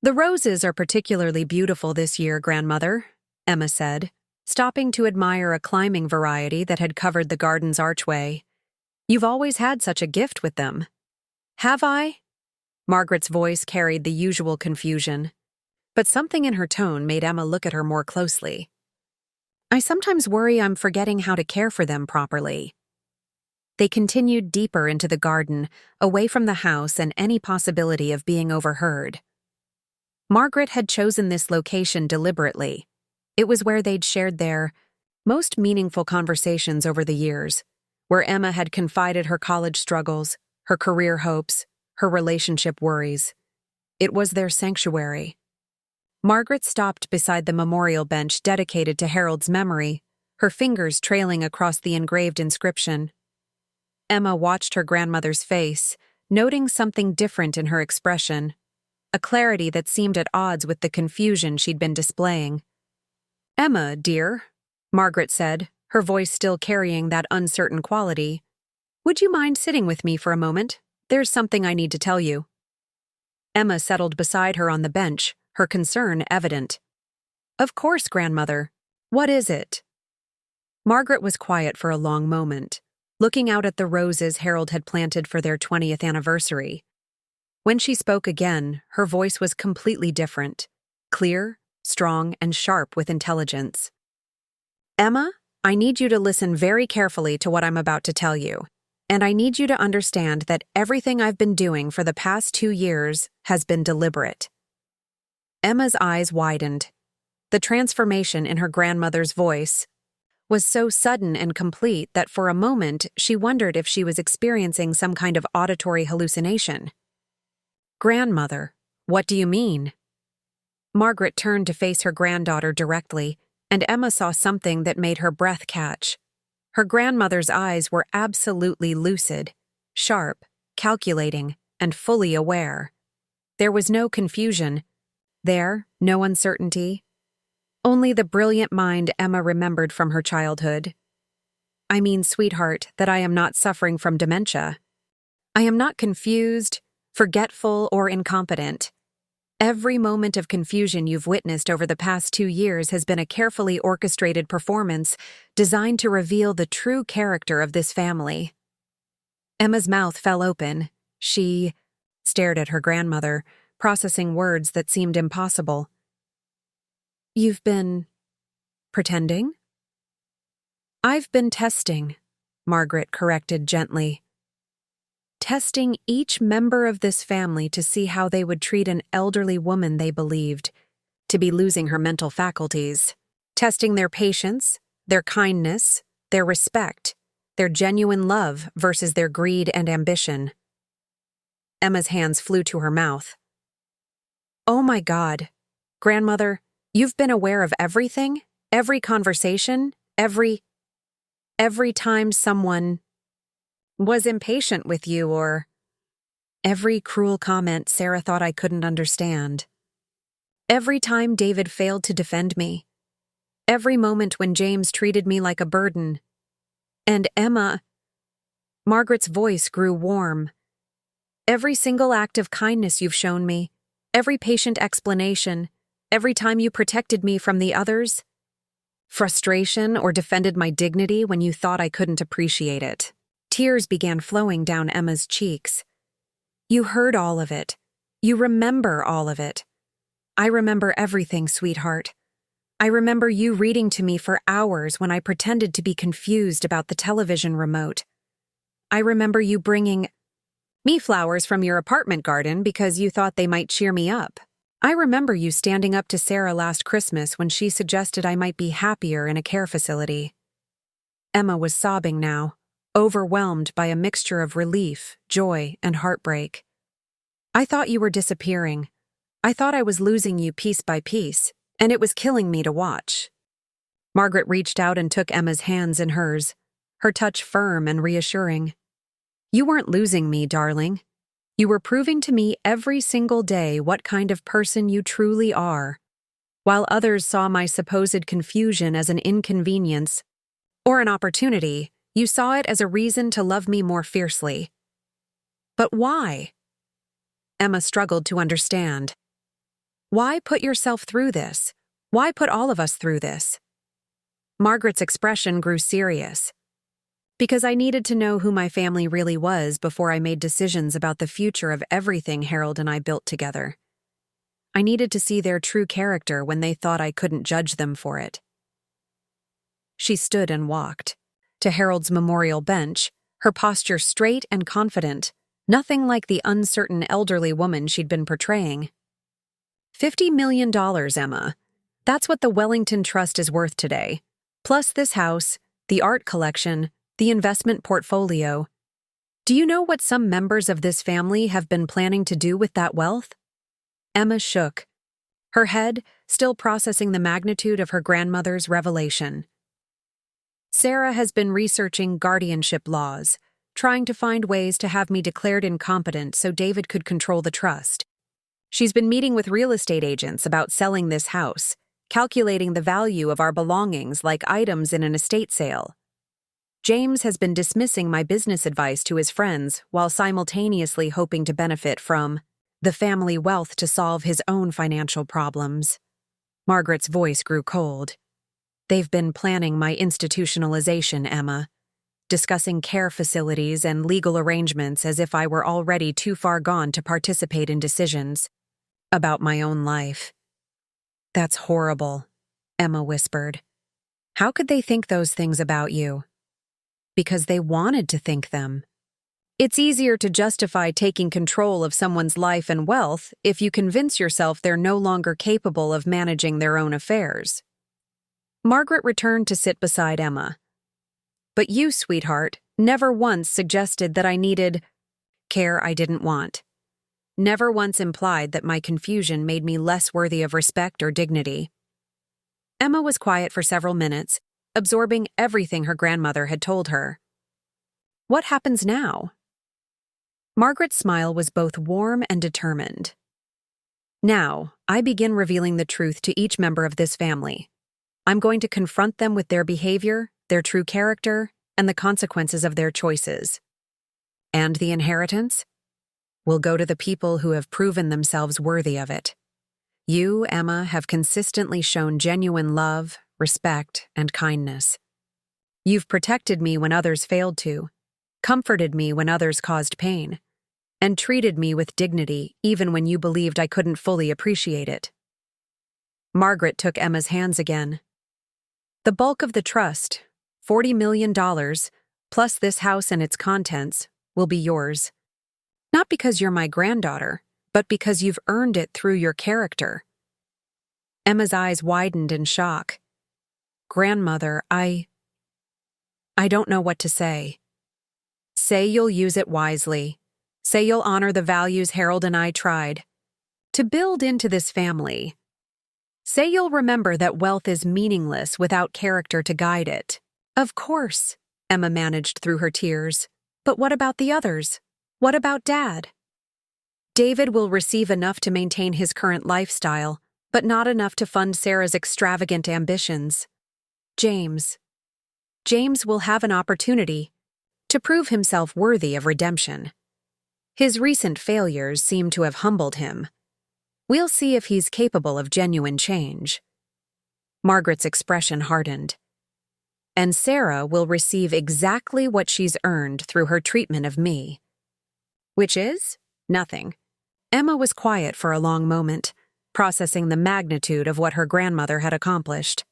"The roses are particularly beautiful this year, Grandmother," Emma said, stopping to admire a climbing variety that had covered the garden's archway. "You've always had such a gift with them." "Have I?" Margaret's voice carried the usual confusion, but something in her tone made Emma look at her more closely. "I sometimes worry I'm forgetting how to care for them properly." They continued deeper into the garden, away from the house and any possibility of being overheard. Margaret had chosen this location deliberately. It was where they'd shared their most meaningful conversations over the years, where Emma had confided her college struggles, her career hopes, her relationship worries. It was their sanctuary. Margaret stopped beside the memorial bench dedicated to Harold's memory, her fingers trailing across the engraved inscription. Emma watched her grandmother's face, noting something different in her expression, a clarity that seemed at odds with the confusion she'd been displaying. "Emma, dear," Margaret said, her voice still carrying that uncertain quality, "would you mind sitting with me for a moment? There's something I need to tell you." Emma settled beside her on the bench, her concern evident. "Of course, Grandmother. What is it?" Margaret was quiet for a long moment, looking out at the roses Harold had planted for their 20th anniversary. When she spoke again, her voice was completely different, clear, strong, and sharp with intelligence. "Emma, I need you to listen very carefully to what I'm about to tell you. And I need you to understand that everything I've been doing for the past 2 years has been deliberate." Emma's eyes widened. The transformation in her grandmother's voice was so sudden and complete that for a moment she wondered if she was experiencing some kind of auditory hallucination. "Grandmother, what do you mean?" Margaret turned to face her granddaughter directly, and Emma saw something that made her breath catch. Her grandmother's eyes were absolutely lucid, sharp, calculating, and fully aware. There was no confusion. No uncertainty. Only the brilliant mind Emma remembered from her childhood. "I mean, sweetheart, that I am not suffering from dementia. I am not confused, forgetful, or incompetent. Every moment of confusion you've witnessed over the past 2 years has been a carefully orchestrated performance designed to reveal the true character of this family." Emma's mouth fell open. She stared at her grandmother, processing words that seemed impossible. "You've been pretending?" "I've been testing," Margaret corrected gently. testing each member of this family to see how they would treat an elderly woman they believed to be losing her mental faculties, testing their patience, their kindness, their respect, their genuine love versus their greed and ambition. Emma's hands flew to her mouth. Oh my God, Grandmother, you've been aware of everything, every conversation, every time someone was impatient with you or every cruel comment Sarah thought I couldn't understand. Every time David failed to defend me. Every moment when James treated me like a burden. And Emma, Margaret's voice grew warm. Every single act of kindness you've shown me, every patient explanation, every time you protected me from the others, frustration or defended my dignity when you thought I couldn't appreciate it. Tears began flowing down Emma's cheeks. You heard all of it. You remember all of it. I remember everything, sweetheart. I remember you reading to me for hours when I pretended to be confused about the television remote. I remember you bringing me flowers from your apartment garden because you thought they might cheer me up. I remember you standing up to Sarah last Christmas when she suggested I might be happier in a care facility. Emma was sobbing now, overwhelmed by a mixture of relief, joy, and heartbreak. I thought you were disappearing. I thought I was losing you piece by piece, and it was killing me to watch. Margaret reached out and took Emma's hands in hers, her touch firm and reassuring. You weren't losing me, darling. You were proving to me every single day what kind of person you truly are. While others saw my supposed confusion as an inconvenience or an opportunity, you saw it as a reason to love me more fiercely. But why? Emma struggled to understand. Why put yourself through this? Why put all of us through this? Margaret's expression grew serious. Because I needed to know who my family really was before I made decisions about the future of everything Harold and I built together. I needed to see their true character when they thought I couldn't judge them for it. She stood and walked to Harold's memorial bench, her posture straight and confident, nothing like the uncertain elderly woman she'd been portraying. $50 million, Emma. That's what the Wellington Trust is worth today. Plus this house, the art collection, the investment portfolio. Do you know what some members of this family have been planning to do with that wealth? Emma shook, her head still processing the magnitude of her grandmother's revelation. Sarah has been researching guardianship laws, trying to find ways to have me declared incompetent so David could control the trust. She's been meeting with real estate agents about selling this house, calculating the value of our belongings like items in an estate sale. James has been dismissing my business advice to his friends while simultaneously hoping to benefit from the family wealth to solve his own financial problems. Margaret's voice grew cold. They've been planning my institutionalization, Emma, discussing care facilities and legal arrangements as if I were already too far gone to participate in decisions about my own life. That's horrible, Emma whispered. How could they think those things about you? Because they wanted to think them. It's easier to justify taking control of someone's life and wealth if you convince yourself they're no longer capable of managing their own affairs. Margaret returned to sit beside Emma. But you, sweetheart, never once suggested that I needed care I didn't want. Never once implied that my confusion made me less worthy of respect or dignity. Emma was quiet for several minutes, absorbing everything her grandmother had told her. What happens now? Margaret's smile was both warm and determined. Now, I begin revealing the truth to each member of this family. I'm going to confront them with their behavior, their true character, and the consequences of their choices. And the inheritance will go to the people who have proven themselves worthy of it. You, Emma, have consistently shown genuine love, respect, and kindness. You've protected me when others failed to, comforted me when others caused pain, and treated me with dignity even when you believed I couldn't fully appreciate it. Margaret took Emma's hands again. The bulk of the trust, $40 million, plus this house and its contents, will be yours. Not because you're my granddaughter, but because you've earned it through your character." Emma's eyes widened in shock. "Grandmother, I don't know what to say." "Say you'll use it wisely. Say you'll honor the values Harold and I tried to build into this family. Say you'll remember that wealth is meaningless without character to guide it." "Of course," Emma managed through her tears. "But what about the others? What about Dad?" "David will receive enough to maintain his current lifestyle, but not enough to fund Sarah's extravagant ambitions. James will have an opportunity to prove himself worthy of redemption. His recent failures seem to have humbled him. We'll see if he's capable of genuine change." Margaret's expression hardened. "And Sarah will receive exactly what she's earned through her treatment of me." "Which is? Nothing." Emma was quiet for a long moment, processing the magnitude of what her grandmother had accomplished.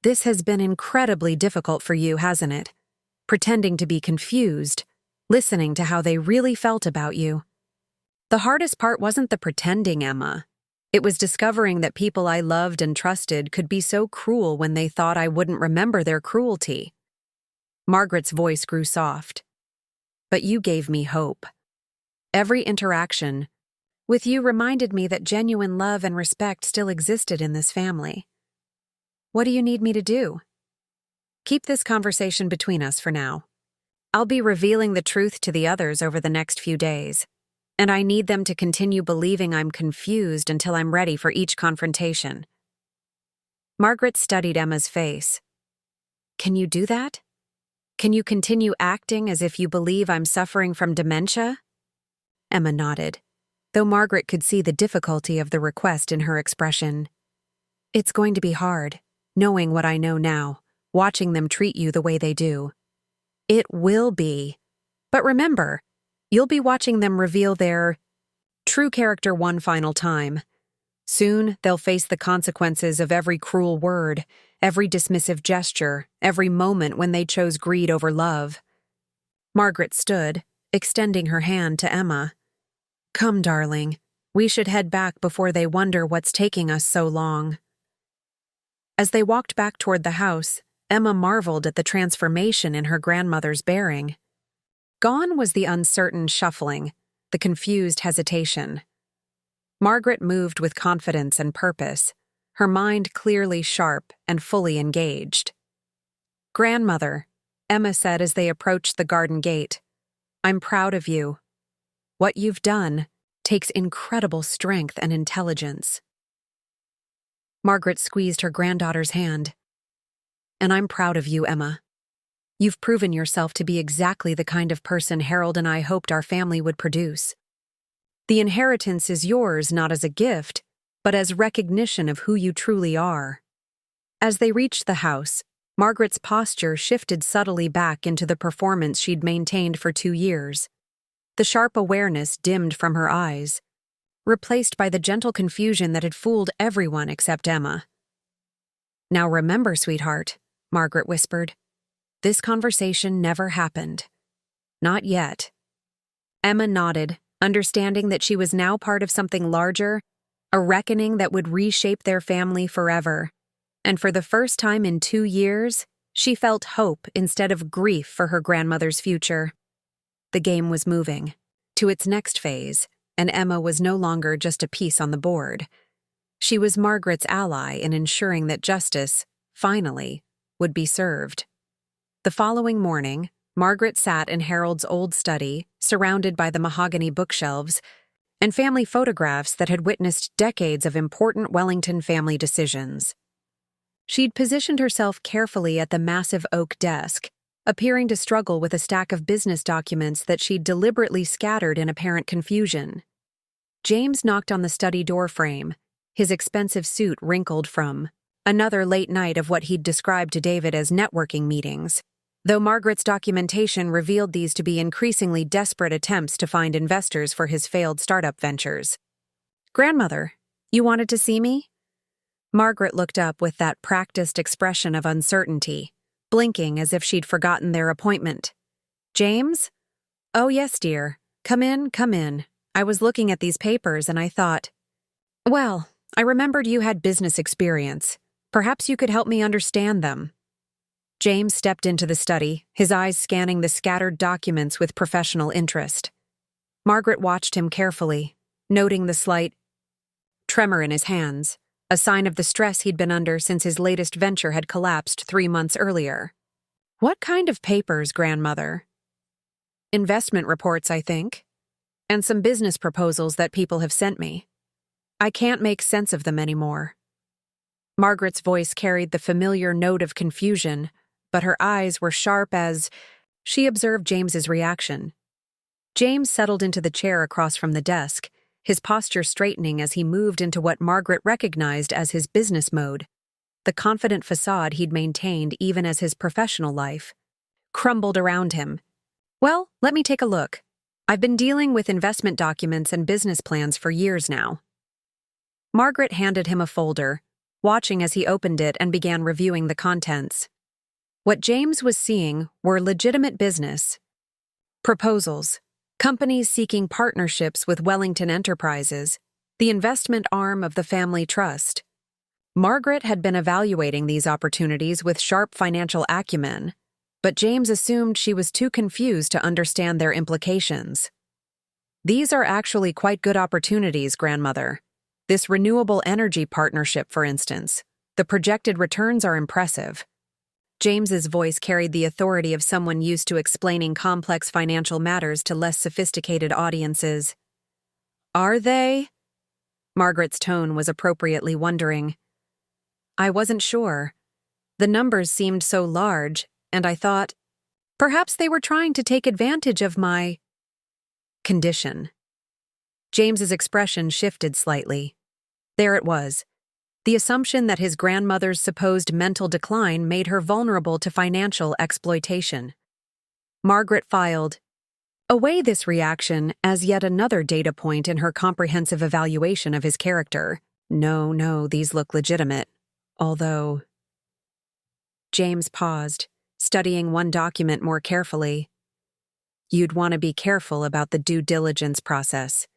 "This has been incredibly difficult for you, hasn't it? Pretending to be confused, listening to how they really felt about you." "The hardest part wasn't the pretending, Emma. It was discovering that people I loved and trusted could be so cruel when they thought I wouldn't remember their cruelty." Margaret's voice grew soft. "But you gave me hope. Every interaction with you reminded me that genuine love and respect still existed in this family. What do you need me to do?" "Keep this conversation between us for now. I'll be revealing the truth to the others over the next few days, and I need them to continue believing I'm confused until I'm ready for each confrontation." Margaret studied Emma's face. "Can you do that? Can you continue acting as if you believe I'm suffering from dementia?" Emma nodded, though Margaret could see the difficulty of the request in her expression. "It's going to be hard, knowing what I know now, watching them treat you the way they do." "It will be. But remember, you'll be watching them reveal their true character one final time. Soon, they'll face the consequences of every cruel word, every dismissive gesture, every moment when they chose greed over love." Margaret stood, extending her hand to Emma. "Come, darling. We should head back before they wonder what's taking us so long." As they walked back toward the house, Emma marveled at the transformation in her grandmother's bearing. Gone was the uncertain shuffling, the confused hesitation. Margaret moved with confidence and purpose, her mind clearly sharp and fully engaged. "Grandmother," Emma said as they approached the garden gate, "I'm proud of you. What you've done takes incredible strength and intelligence." Margaret squeezed her granddaughter's hand. "And I'm proud of you, Emma. You've proven yourself to be exactly the kind of person Harold and I hoped our family would produce. The inheritance is yours not as a gift, but as recognition of who you truly are." As they reached the house, Margaret's posture shifted subtly back into the performance she'd maintained for 2 years. The sharp awareness dimmed from her eyes, replaced by the gentle confusion that had fooled everyone except Emma. "Now remember, sweetheart," Margaret whispered, "this conversation never happened. Not yet." Emma nodded, understanding that she was now part of something larger, a reckoning that would reshape their family forever. And for the first time in 2 years, she felt hope instead of grief for her grandmother's future. The game was moving to its next phase, and Emma was no longer just a piece on the board. She was Margaret's ally in ensuring that justice, finally, would be served. The following morning, Margaret sat in Harold's old study, surrounded by the mahogany bookshelves and family photographs that had witnessed decades of important Wellington family decisions. She'd positioned herself carefully at the massive oak desk, appearing to struggle with a stack of business documents that she'd deliberately scattered in apparent confusion. James knocked on the study doorframe, his expensive suit wrinkled from another late night of what he'd described to David as networking meetings, though Margaret's documentation revealed these to be increasingly desperate attempts to find investors for his failed startup ventures. "Grandmother, you wanted to see me?" Margaret looked up with that practiced expression of uncertainty, blinking as if she'd forgotten their appointment. "James?" "Oh, yes, dear. Come in, come in. I was looking at these papers and I thought, well, I remembered you had business experience. Perhaps you could help me understand them. James stepped into the study, his eyes scanning the scattered documents with professional interest. Margaret watched him carefully, noting the slight tremor in his hands, a sign of the stress he'd been under since his latest venture had collapsed 3 months earlier. What kind of papers, grandmother? Investment reports, I think, and some business proposals that people have sent me. I can't make sense of them anymore. Margaret's voice carried the familiar note of confusion, but her eyes were sharp as she observed James's reaction. James settled into the chair across from the desk, his posture straightening as he moved into what Margaret recognized as his business mode. The confident facade he'd maintained even as his professional life crumbled around him. Well, let me take a look. I've been dealing with investment documents and business plans for years now. Margaret handed him a folder, watching as he opened it and began reviewing the contents. What James was seeing were legitimate business proposals, companies seeking partnerships with Wellington Enterprises, the investment arm of the family trust. Margaret had been evaluating these opportunities with sharp financial acumen, but James assumed she was too confused to understand their implications. These are actually quite good opportunities, grandmother. This renewable energy partnership, for instance. The projected returns are impressive. James's voice carried the authority of someone used to explaining complex financial matters to less sophisticated audiences. Are they? Margaret's tone was appropriately wondering. I wasn't sure. The numbers seemed so large, and I thought, perhaps they were trying to take advantage of my condition. James's expression shifted slightly. There it was. The assumption that his grandmother's supposed mental decline made her vulnerable to financial exploitation. Margaret filed away this reaction as yet another data point in her comprehensive evaluation of his character. No, these look legitimate. Although... James paused, studying one document more carefully. You'd want to be careful about the due diligence process.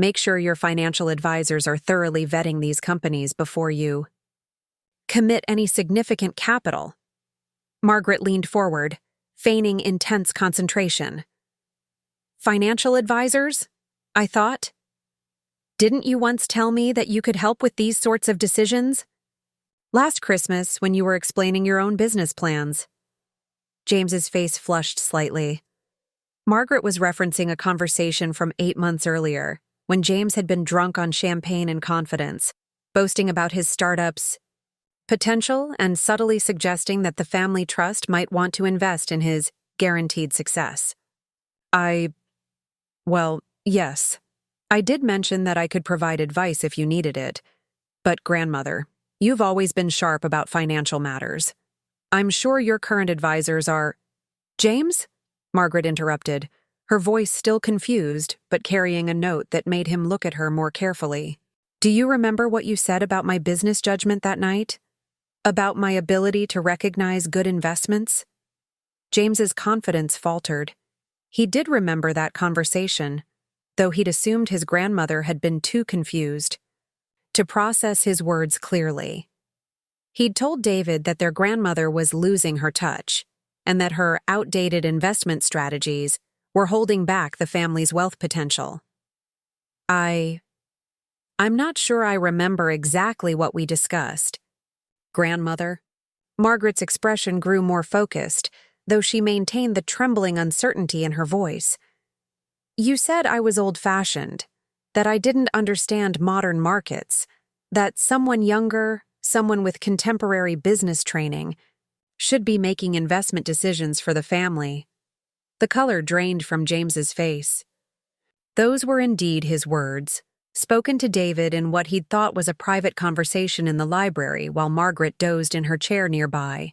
Make sure your financial advisors are thoroughly vetting these companies before you commit any significant capital. Margaret leaned forward, feigning intense concentration. Financial advisors? I thought. Didn't you once tell me that you could help with these sorts of decisions? Last Christmas, when you were explaining your own business plans. James's face flushed slightly. Margaret was referencing a conversation from 8 months earlier, when James had been drunk on champagne and confidence, boasting about his startup's potential and subtly suggesting that the family trust might want to invest in his guaranteed success. Well, yes. I did mention that I could provide advice if you needed it. But, grandmother, you've always been sharp about financial matters. I'm sure your current advisors are... James? Margaret interrupted, her voice still confused, but carrying a note that made him look at her more carefully. Do you remember what you said about my business judgment that night? About my ability to recognize good investments? James's confidence faltered. He did remember that conversation, though he'd assumed his grandmother had been too confused to process his words clearly. He'd told David that their grandmother was losing her touch, and that her outdated investment strategies were holding back the family's wealth potential. I'm not sure I remember exactly what we discussed. Grandmother? Margaret's expression grew more focused, though she maintained the trembling uncertainty in her voice. You said I was old-fashioned, that I didn't understand modern markets, that someone younger, someone with contemporary business training, should be making investment decisions for the family. The color drained from James's face. Those were indeed his words, spoken to David in what he'd thought was a private conversation in the library while Margaret dozed in her chair nearby.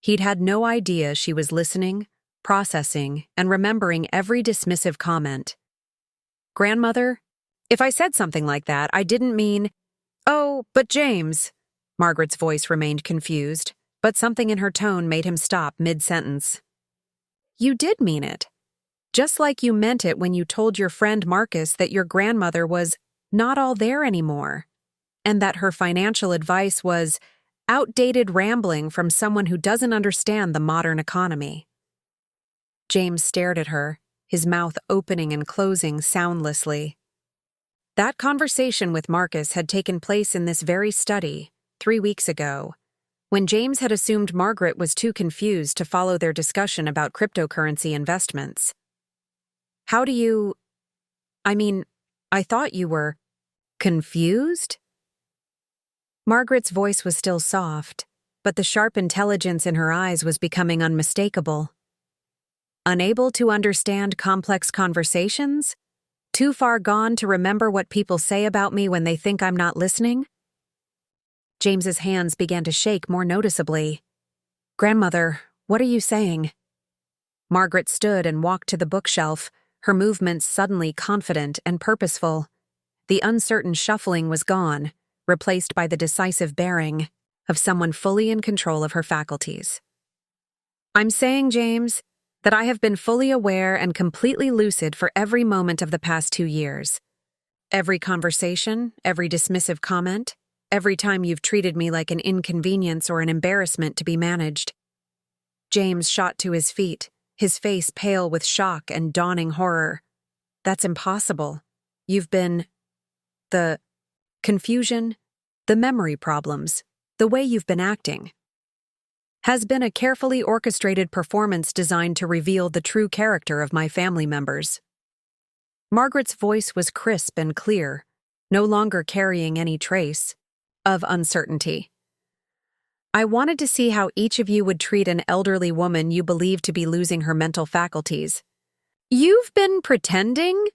He'd had no idea she was listening, processing, and remembering every dismissive comment. Grandmother, if I said something like that, I didn't mean... Oh, but James... Margaret's voice remained confused, but something in her tone made him stop mid-sentence. You did mean it. Just like you meant it when you told your friend Marcus that your grandmother was not all there anymore, and that her financial advice was outdated rambling from someone who doesn't understand the modern economy. James stared at her, his mouth opening and closing soundlessly. That conversation with Marcus had taken place in this very study 3 weeks ago, when James had assumed Margaret was too confused to follow their discussion about cryptocurrency investments. How do you... I thought you were confused? Margaret's voice was still soft, but the sharp intelligence in her eyes was becoming unmistakable. Unable to understand complex conversations? Too far gone to remember what people say about me when they think I'm not listening? James's hands began to shake more noticeably. "Grandmother, what are you saying?" Margaret stood and walked to the bookshelf, her movements suddenly confident and purposeful. The uncertain shuffling was gone, replaced by the decisive bearing of someone fully in control of her faculties. "I'm saying, James, that I have been fully aware and completely lucid for every moment of the past 2 years. Every conversation, every dismissive comment, every time you've treated me like an inconvenience or an embarrassment to be managed." James shot to his feet, his face pale with shock and dawning horror. "That's impossible. You've been... the confusion, the memory problems, the way you've been acting has been a carefully orchestrated performance designed to reveal the true character of my family members." Margaret's voice was crisp and clear, no longer carrying any trace of uncertainty. "I wanted to see how each of you would treat an elderly woman you believe to be losing her mental faculties." "You've been pretending?"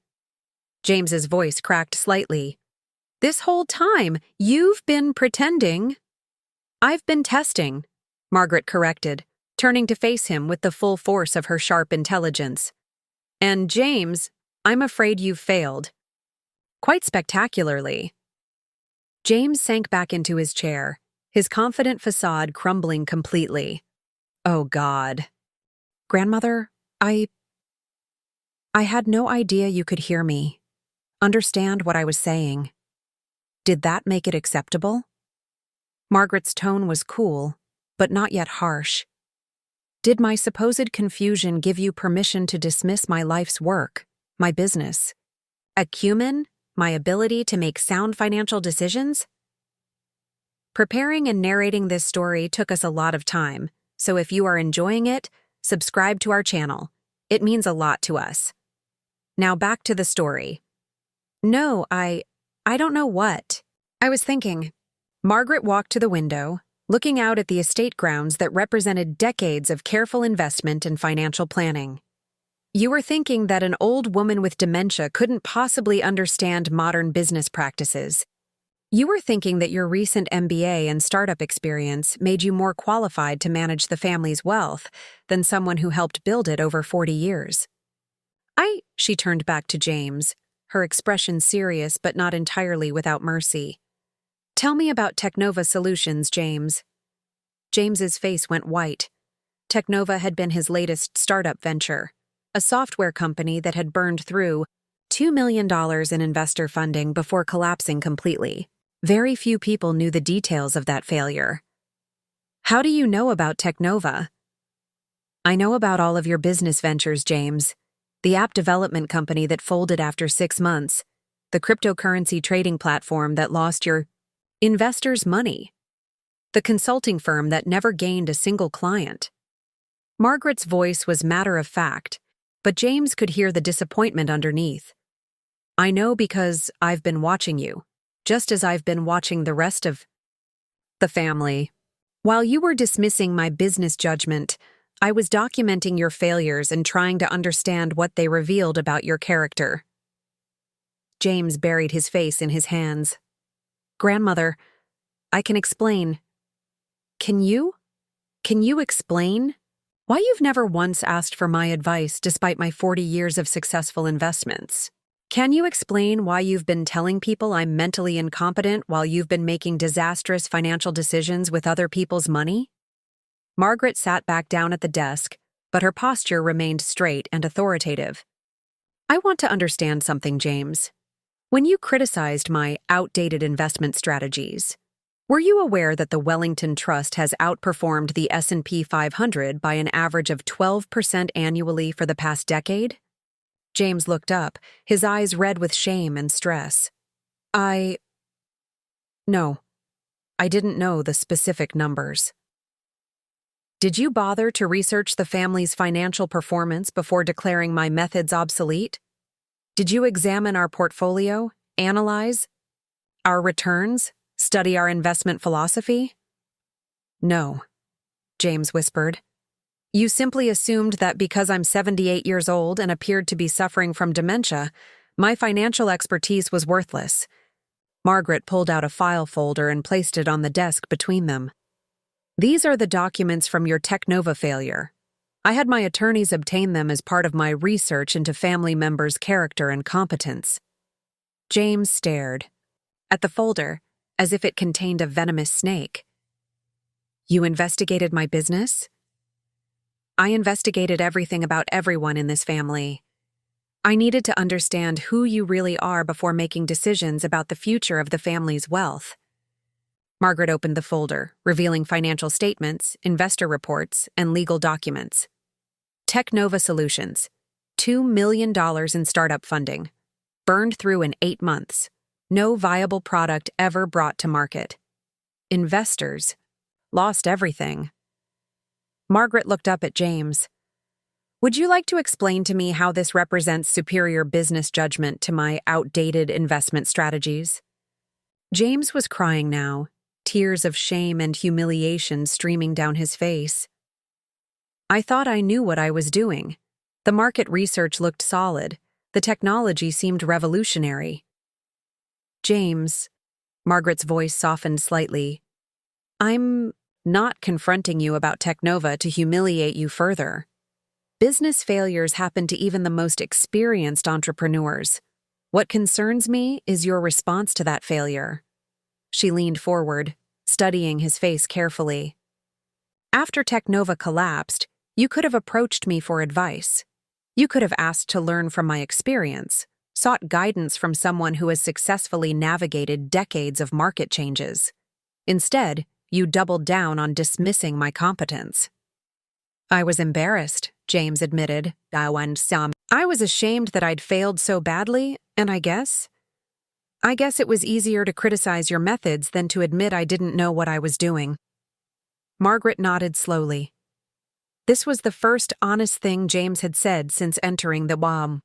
James's voice cracked slightly. "This whole time, you've been pretending?" "I've been testing," Margaret corrected, turning to face him with the full force of her sharp intelligence. "And James, I'm afraid you've failed. Quite spectacularly." James sank back into his chair, his confident facade crumbling completely. "Oh, God. Grandmother, I had no idea you could hear me, understand what I was saying. Did that make it acceptable?" Margaret's tone was cool, but not yet harsh. "Did my supposed confusion give you permission to dismiss my life's work, my business, acumen, my ability to make sound financial decisions?" Preparing and narrating this story took us a lot of time, so if you are enjoying it, subscribe to our channel. It means a lot to us. Now back to the story. "No, I don't know what. I was thinking." Margaret walked to the window, looking out at the estate grounds that represented decades of careful investment and financial planning. "You were thinking that an old woman with dementia couldn't possibly understand modern business practices. You were thinking that your recent MBA and startup experience made you more qualified to manage the family's wealth than someone who helped build it over 40 years. She turned back to James, her expression serious but not entirely without mercy. "Tell me about Technova Solutions, James." James's face went white. Technova had been his latest startup venture, a software company that had burned through $2 million in investor funding before collapsing completely. Very few people knew the details of that failure. "How do you know about Technova?" "I know about all of your business ventures, James. The app development company that folded after 6 months, the cryptocurrency trading platform that lost your investors' money, the consulting firm that never gained a single client." Margaret's voice was matter-of-fact, but James could hear the disappointment underneath. "I know because I've been watching you, just as I've been watching the rest of the family. While you were dismissing my business judgment, I was documenting your failures and trying to understand what they revealed about your character." James buried his face in his hands. "Grandmother, I can explain." Can you explain why you've never once asked for my advice despite my 40 years of successful investments? Can you explain why you've been telling people I'm mentally incompetent while you've been making disastrous financial decisions with other people's money?" Margaret sat back down at the desk, but her posture remained straight and authoritative. "I want to understand something, James. When you criticized my outdated investment strategies, were you aware that the Wellington Trust has outperformed the S&P 500 by an average of 12% annually for the past decade?" James looked up, his eyes red with shame and stress. No, I didn't know the specific numbers." "Did you bother to research the family's financial performance before declaring my methods obsolete? Did you examine our portfolio, analyze our returns, study our investment philosophy?" "No," James whispered. "You simply assumed that because I'm 78 years old and appeared to be suffering from dementia, my financial expertise was worthless." Margaret pulled out a file folder and placed it on the desk between them. "These are the documents from your Technova failure. I had my attorneys obtain them as part of my research into family members' character and competence." James stared at the folder as if it contained a venomous snake. "You investigated my business?" "I investigated everything about everyone in this family. I needed to understand who you really are before making decisions about the future of the family's wealth." Margaret opened the folder, revealing financial statements, investor reports, and legal documents. Technova Solutions, $2 million in startup funding, burned through in 8 months. No viable product ever brought to market. Investors lost everything. Margaret looked up at James. "Would you like to explain to me how this represents superior business judgment to my outdated investment strategies?" James was crying now, tears of shame and humiliation streaming down his face. "I thought I knew what I was doing. The market research looked solid. The technology seemed revolutionary." "James," Margaret's voice softened slightly, "I'm not confronting you about Technova to humiliate you further. Business failures happen to even the most experienced entrepreneurs. What concerns me is your response to that failure." She leaned forward, studying his face carefully. "After Technova collapsed, you could have approached me for advice. You could have asked to learn from my experience, sought guidance from someone who has successfully navigated decades of market changes. Instead, you doubled down on dismissing my competence." "I was embarrassed," James admitted. "I was ashamed that I'd failed so badly, and I guess it was easier to criticize your methods than to admit I didn't know what I was doing." Margaret nodded slowly. This was the first honest thing James had said since entering the WAM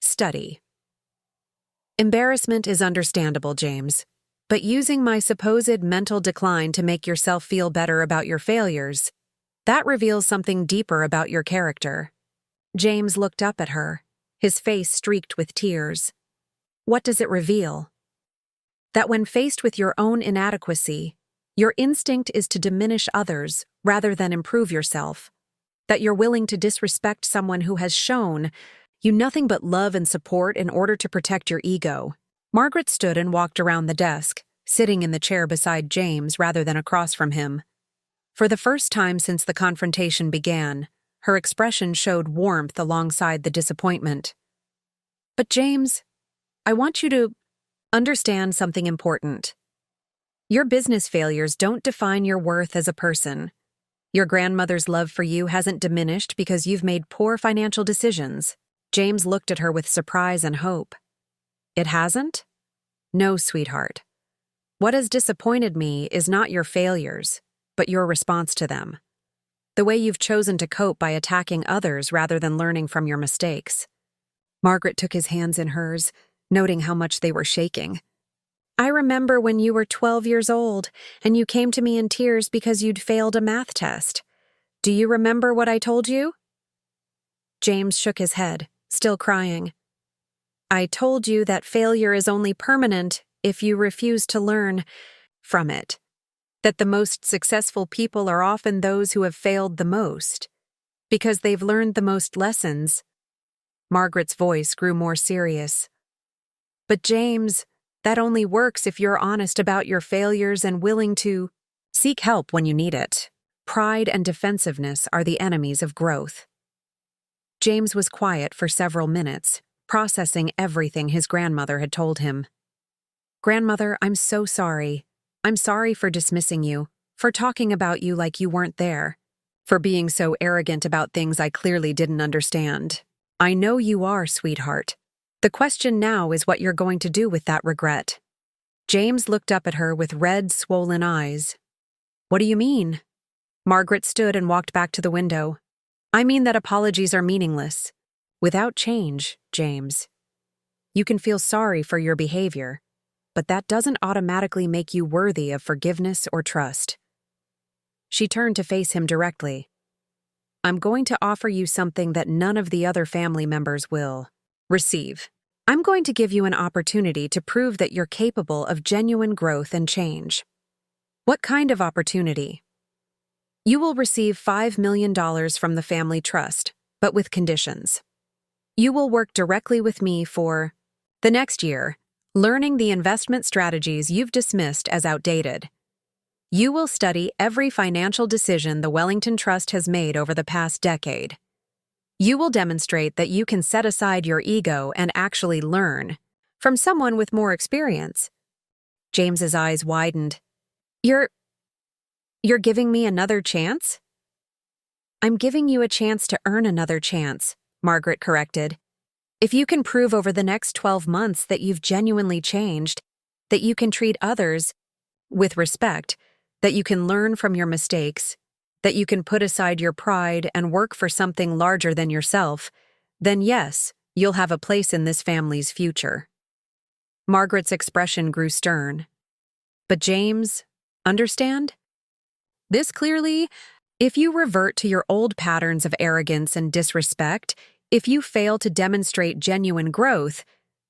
study. "Embarrassment is understandable, James, but using my supposed mental decline to make yourself feel better about your failures, that reveals something deeper about your character." James looked up at her, his face streaked with tears. "What does it reveal?" "That when faced with your own inadequacy, your instinct is to diminish others rather than improve yourself. That you're willing to disrespect someone who has shown you nothing but love and support in order to protect your ego." Margaret stood and walked around the desk, sitting in the chair beside James rather than across from him. For the first time since the confrontation began, her expression showed warmth alongside the disappointment. "But James, I want you to understand something important. Your business failures don't define your worth as a person. Your grandmother's love for you hasn't diminished because you've made poor financial decisions." James looked at her with surprise and hope. "It hasn't?" "No, sweetheart. What has disappointed me is not your failures, but your response to them. The way you've chosen to cope by attacking others rather than learning from your mistakes." Margaret took his hands in hers, noting how much they were shaking. "I remember when you were 12 years old and you came to me in tears because you'd failed a math test. Do you remember what I told you?" James shook his head, still crying. "I told you that failure is only permanent if you refuse to learn from it. That the most successful people are often those who have failed the most, because they've learned the most lessons." Margaret's voice grew more serious. "But James, that only works if you're honest about your failures and willing to seek help when you need it." Pride and defensiveness are the enemies of growth. James was quiet for several minutes, processing everything his grandmother had told him. "Grandmother, I'm so sorry. I'm sorry for dismissing you, for talking about you like you weren't there, for being so arrogant about things I clearly didn't understand. I know you are, sweetheart. The question now is what you're going to do with that regret." James looked up at her with red, swollen eyes. "What do you mean?" Margaret stood and walked back to the window. "I mean that apologies are meaningless. Without change, James. You can feel sorry for your behavior, but that doesn't automatically make you worthy of forgiveness or trust." She turned to face him directly. "I'm going to offer you something that none of the other family members will receive. I'm going to give you an opportunity to prove that you're capable of genuine growth and change." "What kind of opportunity?" "You will receive $5 million from the family trust, but with conditions. You will work directly with me for the next year, learning the investment strategies you've dismissed as outdated. You will study every financial decision the Wellington Trust has made over the past decade. You will demonstrate that you can set aside your ego and actually learn from someone with more experience." James's eyes widened. You're giving me another chance?" "I'm giving you a chance to earn another chance," Margaret corrected. "If you can prove over the next 12 months that you've genuinely changed, that you can treat others with respect, that you can learn from your mistakes, that you can put aside your pride and work for something larger than yourself, then yes, you'll have a place in this family's future." Margaret's expression grew stern. "But James, understand? This clearly, if you revert to your old patterns of arrogance and disrespect, if you fail to demonstrate genuine growth,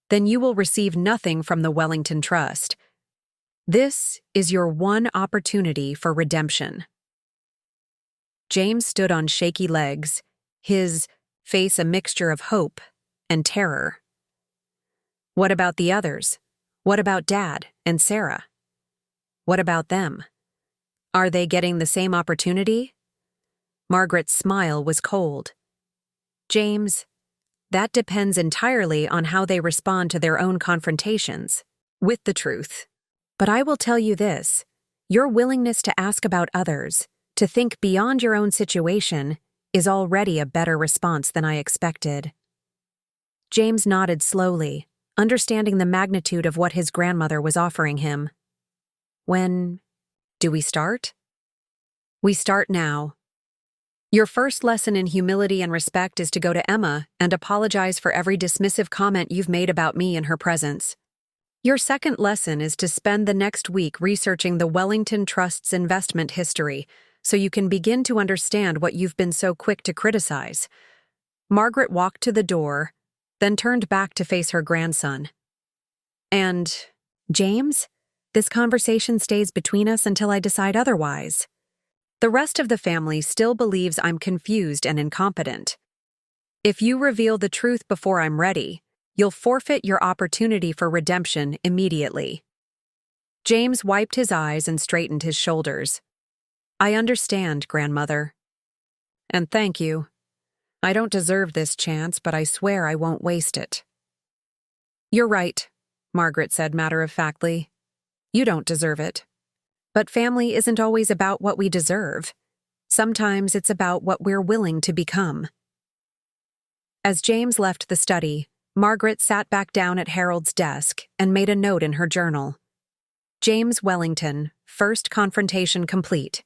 then you will receive nothing from the Wellington Trust. This is your one opportunity for redemption." James stood on shaky legs, his face a mixture of hope and terror. "What about the others? What about Dad and Sarah? What about them? Are they getting the same opportunity?" Margaret's smile was cold. "James, that depends entirely on how they respond to their own confrontations with the truth. But I will tell you this, your willingness to ask about others, to think beyond your own situation, is already a better response than I expected." James nodded slowly, understanding the magnitude of what his grandmother was offering him. "When do we start?" "We start now. Your first lesson in humility and respect is to go to Emma and apologize for every dismissive comment you've made about me in her presence. Your second lesson is to spend the next week researching the Wellington Trust's investment history so you can begin to understand what you've been so quick to criticize." Margaret walked to the door, then turned back to face her grandson. "And, James, this conversation stays between us until I decide otherwise. The rest of the family still believes I'm confused and incompetent. If you reveal the truth before I'm ready, you'll forfeit your opportunity for redemption immediately." James wiped his eyes and straightened his shoulders. "I understand, grandmother. And thank you. I don't deserve this chance, but I swear I won't waste it." "You're right," Margaret said matter-of-factly. "You don't deserve it. But family isn't always about what we deserve. Sometimes it's about what we're willing to become." As James left the study, Margaret sat back down at Harold's desk and made a note in her journal. James Wellington, first confrontation complete.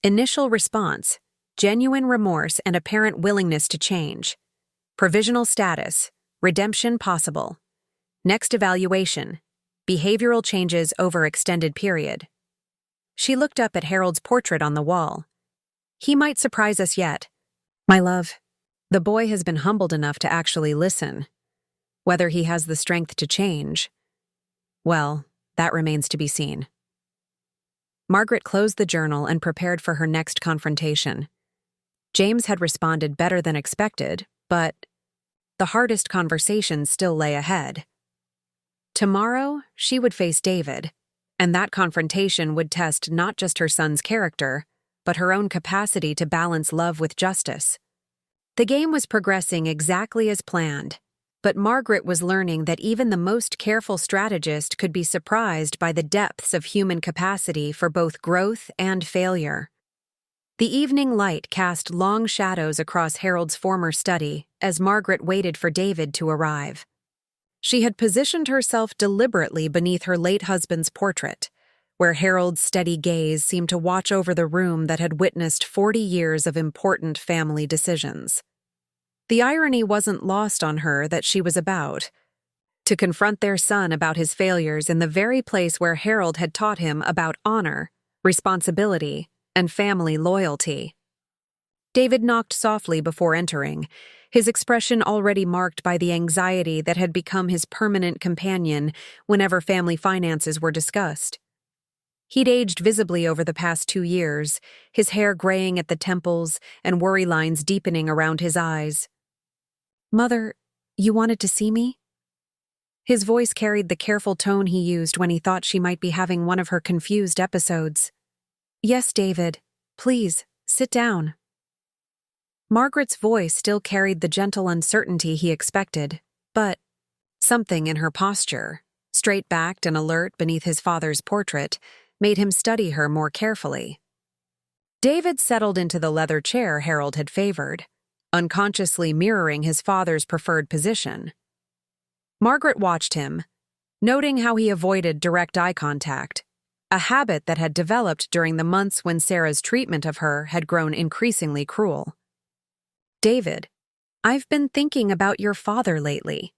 Initial response, genuine remorse and apparent willingness to change. Provisional status, redemption possible. Next evaluation, behavioral changes over extended period. She looked up at Harold's portrait on the wall. "He might surprise us yet. My love, the boy has been humbled enough to actually listen. Whether he has the strength to change, well, that remains to be seen." Margaret closed the journal and prepared for her next confrontation. James had responded better than expected, but the hardest conversation still lay ahead. Tomorrow, she would face David, and that confrontation would test not just her son's character, but her own capacity to balance love with justice. The game was progressing exactly as planned, but Margaret was learning that even the most careful strategist could be surprised by the depths of human capacity for both growth and failure. The evening light cast long shadows across Harold's former study as Margaret waited for David to arrive. She had positioned herself deliberately beneath her late husband's portrait, where Harold's steady gaze seemed to watch over the room that had witnessed 40 years of important family decisions. The irony wasn't lost on her that she was about to confront their son about his failures in the very place where Harold had taught him about honor, responsibility, and family loyalty. David knocked softly before entering, his expression already marked by the anxiety that had become his permanent companion whenever family finances were discussed. He'd aged visibly over the past 2 years, his hair graying at the temples and worry lines deepening around his eyes. "Mother, you wanted to see me?" His voice carried the careful tone he used when he thought she might be having one of her confused episodes. "Yes, David. Please, sit down." Margaret's voice still carried the gentle uncertainty he expected, but something in her posture, straight-backed and alert beneath his father's portrait, made him study her more carefully. David settled into the leather chair Harold had favored, unconsciously mirroring his father's preferred position. Margaret watched him, noting how he avoided direct eye contact, a habit that had developed during the months when Sarah's treatment of her had grown increasingly cruel. "David, I've been thinking about your father lately."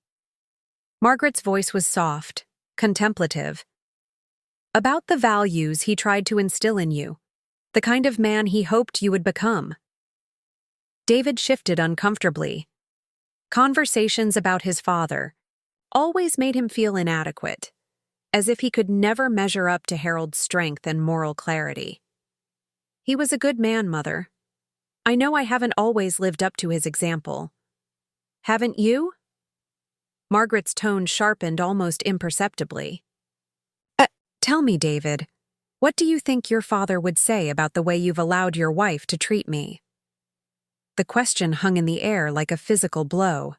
Margaret's voice was soft, contemplative. "About the values he tried to instill in you, the kind of man he hoped you would become." David shifted uncomfortably. Conversations about his father always made him feel inadequate, as if he could never measure up to Harold's strength and moral clarity. "He was a good man, Mother. I know I haven't always lived up to his example. Haven't you?" Margaret's tone sharpened almost imperceptibly. Tell me, David, what do you think your father would say about the way you've allowed your wife to treat me?" The question hung in the air like a physical blow.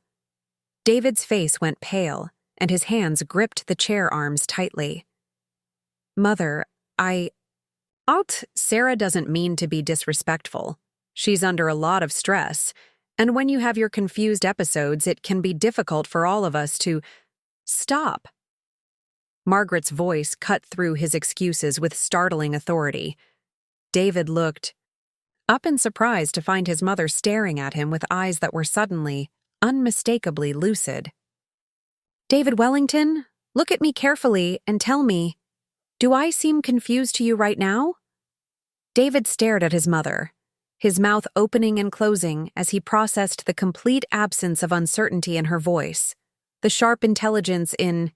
David's face went pale, and his hands gripped the chair arms tightly. "Mother, Sarah doesn't mean to be disrespectful. She's under a lot of stress, and when you have your confused episodes, it can be difficult for all of us to—" "Stop!" Margaret's voice cut through his excuses with startling authority. David looked up in surprise to find his mother staring at him with eyes that were suddenly, unmistakably lucid. "David Wellington, look at me carefully and tell me, do I seem confused to you right now?" David stared at his mother, his mouth opening and closing as he processed the complete absence of uncertainty in her voice, the sharp intelligence in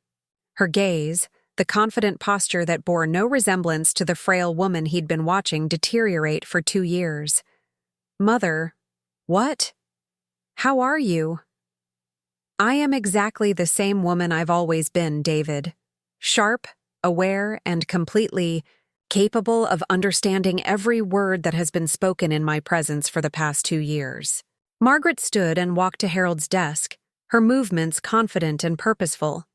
her gaze, the confident posture that bore no resemblance to the frail woman he'd been watching deteriorate for 2 years. "Mother, what? How are you?" "I am exactly the same woman I've always been, David. Sharp, aware, and completely capable of understanding every word that has been spoken in my presence for the past 2 years." Margaret stood and walked to Harold's desk, her movements confident and purposeful.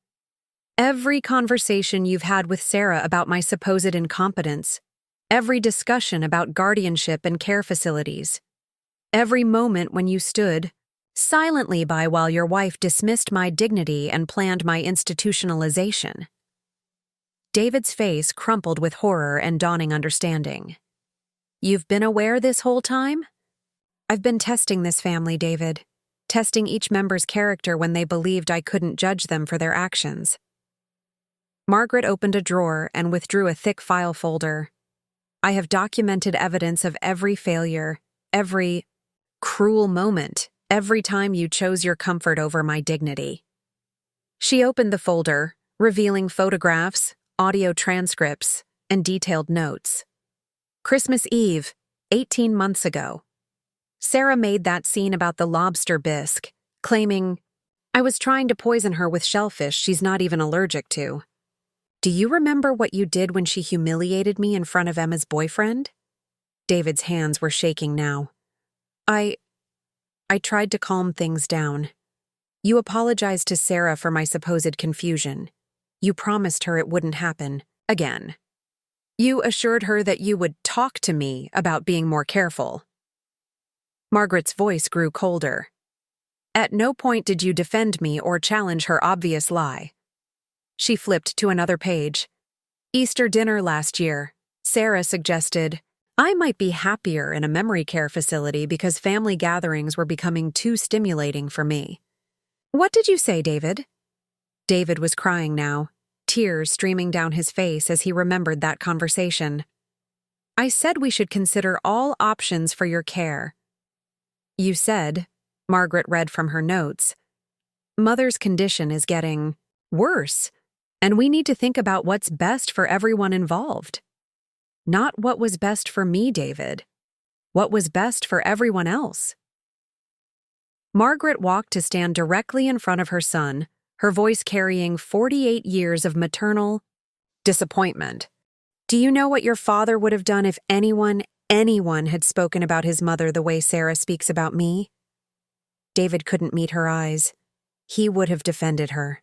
"Every conversation you've had with Sarah about my supposed incompetence, every discussion about guardianship and care facilities, every moment when you stood silently by while your wife dismissed my dignity and planned my institutionalization." David's face crumpled with horror and dawning understanding. "You've been aware this whole time?" "I've been testing this family, David, testing each member's character when they believed I couldn't judge them for their actions." Margaret opened a drawer and withdrew a thick file folder. "I have documented evidence of every failure, every cruel moment, every time you chose your comfort over my dignity." She opened the folder, revealing photographs, audio transcripts, and detailed notes. Christmas Eve, 18 months ago. Sarah made that scene about the lobster bisque, claiming, "I was trying to poison her with shellfish she's not even allergic to." "Do you remember what you did when she humiliated me in front of Emma's boyfriend?" David's hands were shaking now. I tried to calm things down. You apologized to Sarah for my supposed confusion. You promised her it wouldn't happen again. You assured her that you would talk to me about being more careful. Margaret's voice grew colder. At no point did you defend me or challenge her obvious lie. She flipped to another page. Easter dinner last year. Sarah suggested, I might be happier in a memory care facility because family gatherings were becoming too stimulating for me. What did you say, David? David was crying now, tears streaming down his face as he remembered that conversation. I said we should consider all options for your care. You said, Margaret read from her notes, Mother's condition is getting worse, and we need to think about what's best for everyone involved. Not what was best for me, David. What was best for everyone else. Margaret walked to stand directly in front of her son, her voice carrying 48 years of maternal disappointment. Do you know what your father would have done if anyone had spoken about his mother the way Sarah speaks about me? David couldn't meet her eyes. He would have defended her.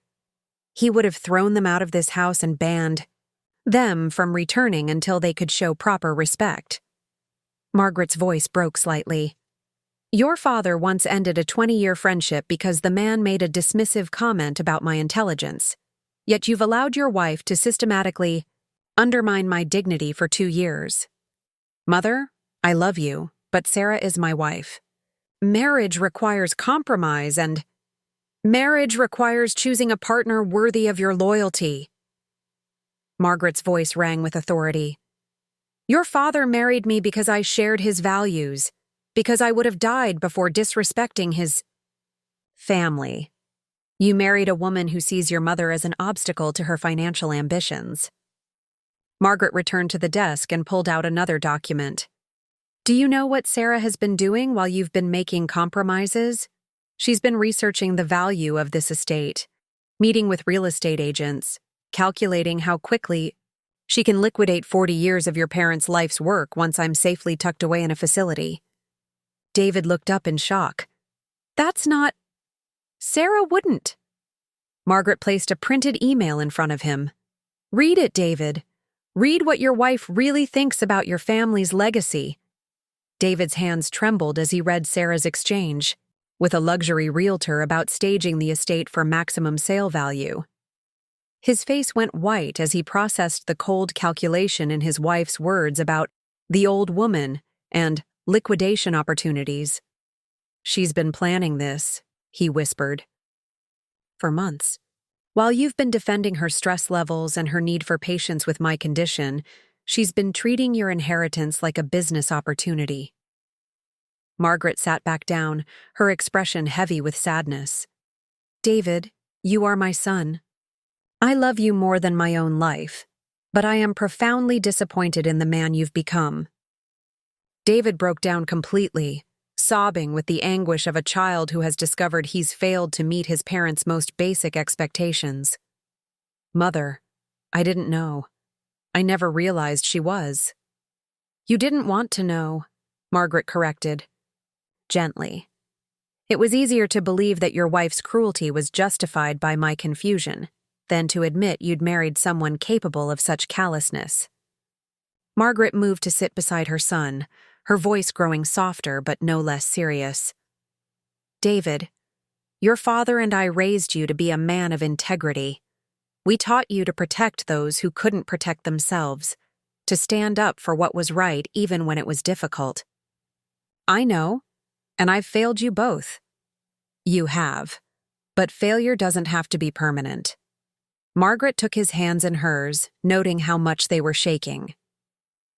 He would have thrown them out of this house and banned them from returning until they could show proper respect. Margaret's voice broke slightly. Your father once ended a 20-year friendship because the man made a dismissive comment about my intelligence. Yet you've allowed your wife to systematically undermine my dignity for 2 years. Mother, I love you, but Sarah is my wife. Marriage requires compromise and marriage requires choosing a partner worthy of your loyalty. Margaret's voice rang with authority. Your father married me because I shared his values, because I would have died before disrespecting his family. You married a woman who sees your mother as an obstacle to her financial ambitions. Margaret returned to the desk and pulled out another document. Do you know what Sarah has been doing while you've been making compromises? She's been researching the value of this estate, meeting with real estate agents, calculating how quickly she can liquidate 40 years of your parents' life's work once I'm safely tucked away in a facility. David looked up in shock. That's not… Sarah wouldn't. Margaret placed a printed email in front of him. Read it, David. Read what your wife really thinks about your family's legacy. David's hands trembled as he read Sarah's exchange with a luxury realtor about staging the estate for maximum sale value. His face went white as he processed the cold calculation in his wife's words about the old woman and liquidation opportunities. She's been planning this, he whispered. For months. While you've been defending her stress levels and her need for patience with my condition, she's been treating your inheritance like a business opportunity. Margaret sat back down, her expression heavy with sadness. David, you are my son. I love you more than my own life, but I am profoundly disappointed in the man you've become. David broke down completely, sobbing with the anguish of a child who has discovered he's failed to meet his parents' most basic expectations. Mother, I didn't know. I never realized she was. You didn't want to know, Margaret corrected. Gently. It was easier to believe that your wife's cruelty was justified by my confusion than to admit you'd married someone capable of such callousness. Margaret moved to sit beside her son, her voice growing softer but no less serious. David, your father and I raised you to be a man of integrity. We taught you to protect those who couldn't protect themselves, to stand up for what was right even when it was difficult. I know, and I've failed you both. You have, but failure doesn't have to be permanent. Margaret took his hands in hers, noting how much they were shaking.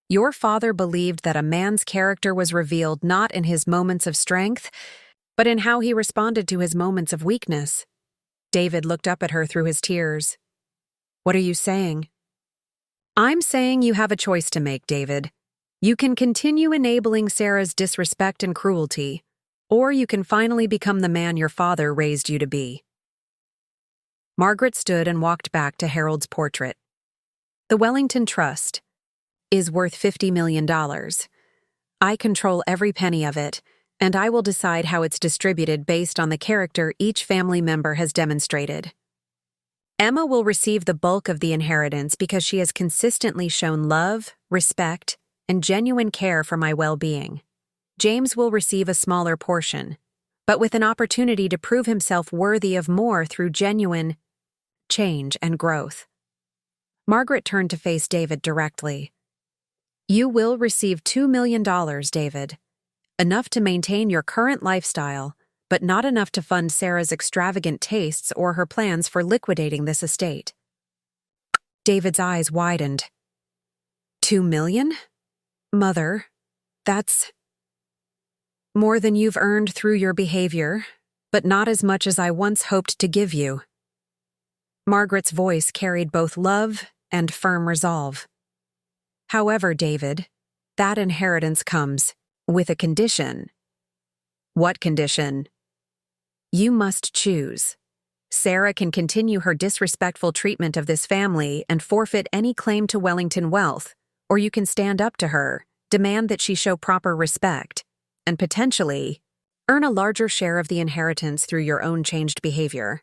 Your father believed that a man's character was revealed not in his moments of strength, but in how he responded to his moments of weakness. David looked up at her through his tears. What are you saying? I'm saying you have a choice to make, David. You can continue enabling Sarah's disrespect and cruelty, or you can finally become the man your father raised you to be. Margaret stood and walked back to Harold's portrait. The Wellington Trust is worth $50 million. I control every penny of it, and I will decide how it's distributed based on the character each family member has demonstrated. Emma will receive the bulk of the inheritance because she has consistently shown love, respect, and genuine care for my well-being. James will receive a smaller portion, but with an opportunity to prove himself worthy of more through genuine change and growth. Margaret turned to face David directly. You will receive $2 million, David. Enough to maintain your current lifestyle, but not enough to fund Sarah's extravagant tastes or her plans for liquidating this estate. David's eyes widened. $2 million? Mother, that's more than you've earned through your behavior, but not as much as I once hoped to give you. Margaret's voice carried both love and firm resolve. However, David, that inheritance comes with a condition. What condition? You must choose. Sarah can continue her disrespectful treatment of this family and forfeit any claim to Wellington wealth, or you can stand up to her, demand that she show proper respect, and potentially earn a larger share of the inheritance through your own changed behavior.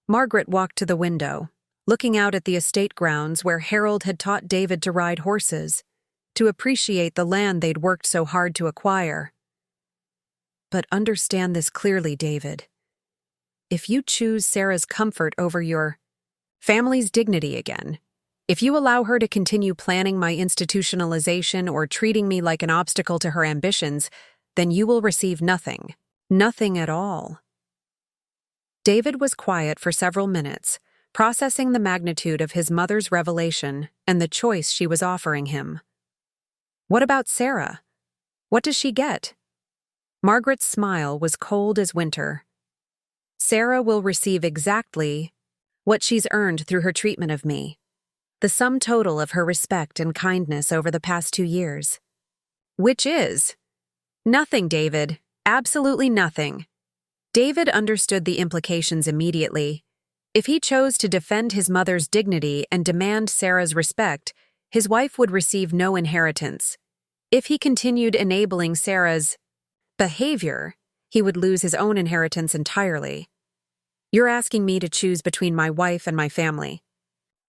Margaret walked to the window, looking out at the estate grounds where Harold had taught David to ride horses, to appreciate the land they'd worked so hard to acquire. But understand this clearly, David. If you choose Sarah's comfort over your family's dignity again, if you allow her to continue planning my institutionalization or treating me like an obstacle to her ambitions, then you will receive nothing. Nothing at all. David was quiet for several minutes, processing the magnitude of his mother's revelation and the choice she was offering him. What about Sarah? What does she get? Margaret's smile was cold as winter. Sarah will receive exactly what she's earned through her treatment of me, the sum total of her respect and kindness over the past 2 years. Which is nothing, David. Absolutely nothing. David understood the implications immediately. If he chose to defend his mother's dignity and demand Sarah's respect, his wife would receive no inheritance. If he continued enabling Sarah's behavior, he would lose his own inheritance entirely. You're asking me to choose between my wife and my family.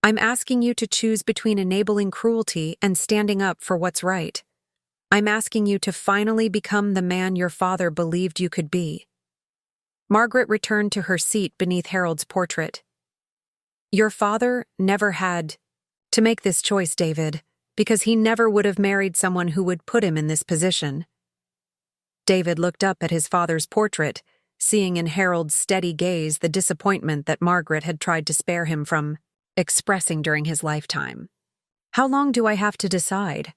I'm asking you to choose between enabling cruelty and standing up for what's right. I'm asking you to finally become the man your father believed you could be. Margaret returned to her seat beneath Harold's portrait. Your father never had to make this choice, David, because he never would have married someone who would put him in this position. David looked up at his father's portrait, seeing in Harold's steady gaze the disappointment that Margaret had tried to spare him from expressing during his lifetime. How long do I have to decide?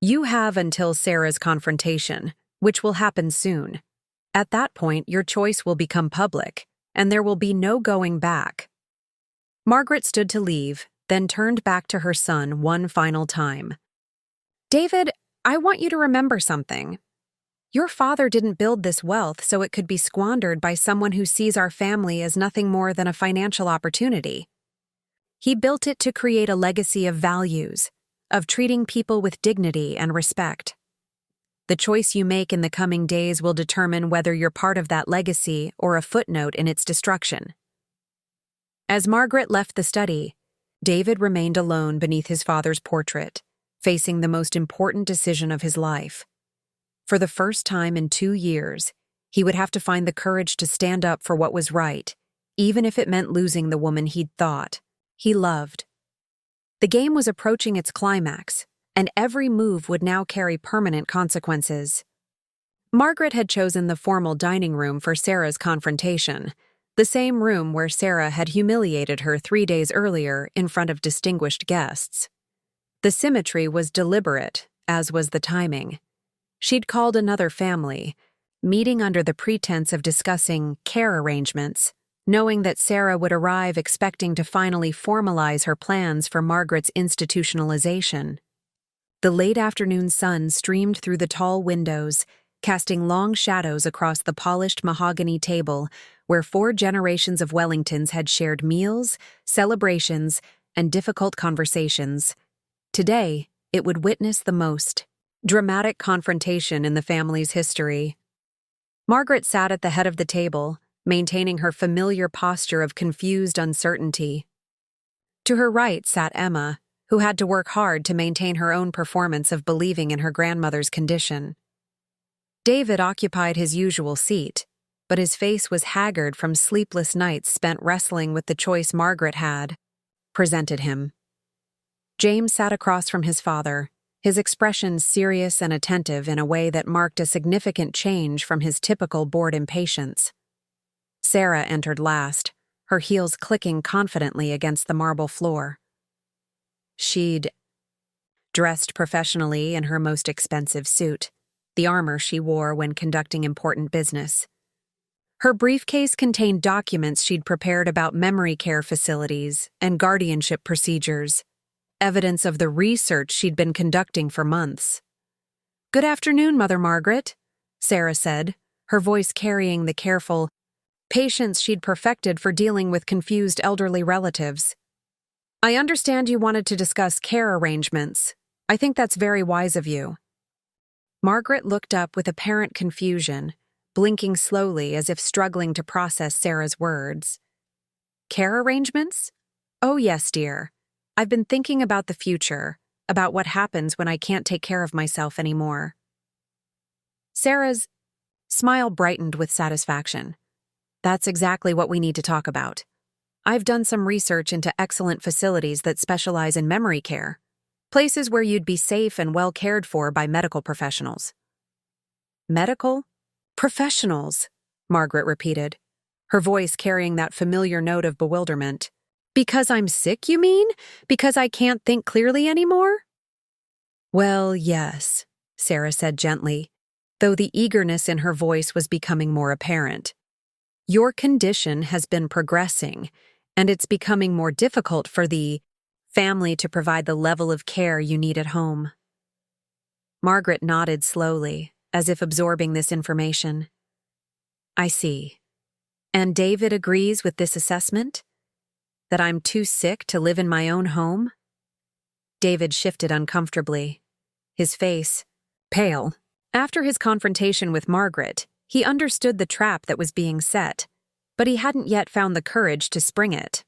You have until Sarah's confrontation, which will happen soon. At that point, your choice will become public, and there will be no going back. Margaret stood to leave, then turned back to her son one final time. David, I want you to remember something. Your father didn't build this wealth so it could be squandered by someone who sees our family as nothing more than a financial opportunity. He built it to create a legacy of values, of treating people with dignity and respect. The choice you make in the coming days will determine whether you're part of that legacy or a footnote in its destruction. As Margaret left the study, David remained alone beneath his father's portrait, facing the most important decision of his life. For the first time in 2 years, he would have to find the courage to stand up for what was right, even if it meant losing the woman he'd thought he loved. The game was approaching its climax, and every move would now carry permanent consequences. Margaret had chosen the formal dining room for Sarah's confrontation, the same room where Sarah had humiliated her 3 days earlier in front of distinguished guests. The symmetry was deliberate, as was the timing. She'd called another family, meeting under the pretense of discussing care arrangements, knowing that Sarah would arrive expecting to finally formalize her plans for Margaret's institutionalization. The late afternoon sun streamed through the tall windows, casting long shadows across the polished mahogany table where 4 generations of Wellingtons had shared meals, celebrations, and difficult conversations. Today, it would witness the most Dramatic confrontation in the family's history. Margaret sat at the head of the table, maintaining her familiar posture of confused uncertainty. To her right sat Emma, who had to work hard to maintain her own performance of believing in her grandmother's condition. David occupied his usual seat, but his face was haggard from sleepless nights spent wrestling with the choice Margaret had presented him. James sat across from his father, his expression serious and attentive in a way that marked a significant change from his typical bored impatience. Sarah entered last, her heels clicking confidently against the marble floor. She'd dressed professionally in her most expensive suit, the armor she wore when conducting important business. Her briefcase contained documents she'd prepared about memory care facilities and guardianship procedures, evidence of the research she'd been conducting for months. "Good afternoon, Mother Margaret," Sarah said, her voice carrying the careful patience she'd perfected for dealing with confused elderly relatives. "I understand you wanted to discuss care arrangements. I think that's very wise of you." Margaret looked up with apparent confusion, blinking slowly as if struggling to process Sarah's words. "Care arrangements? Oh yes, dear. I've been thinking about the future, about what happens when I can't take care of myself anymore." Sarah's smile brightened with satisfaction. "That's exactly what we need to talk about. I've done some research into excellent facilities that specialize in memory care, places where you'd be safe and well cared for by medical professionals." "Medical professionals," Margaret repeated, her voice carrying that familiar note of bewilderment. "Because I'm sick, you mean? Because I can't think clearly anymore?" "Well, yes," Sarah said gently, though the eagerness in her voice was becoming more apparent. "Your condition has been progressing, and it's becoming more difficult for the family to provide the level of care you need at home." Margaret nodded slowly, as if absorbing this information. "I see. And David agrees with this assessment? That I'm too sick to live in my own home?" David shifted uncomfortably, his face pale. After his confrontation with Margaret, he understood the trap that was being set, but he hadn't yet found the courage to spring it.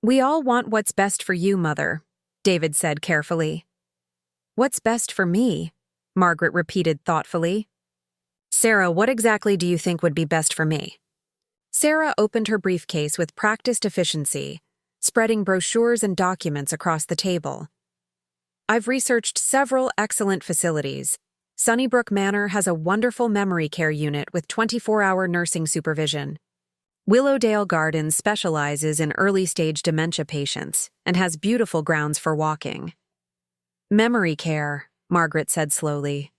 "We all want what's best for you, Mother," David said carefully. "What's best for me?" Margaret repeated thoughtfully. "Sarah, what exactly do you think would be best for me?" Sarah opened her briefcase with practiced efficiency, spreading brochures and documents across the table. "I've researched several excellent facilities. Sunnybrook Manor has a wonderful memory care unit with 24-hour nursing supervision. Willowdale Gardens specializes in early-stage dementia patients and has beautiful grounds for walking." "Memory care," Margaret said slowly.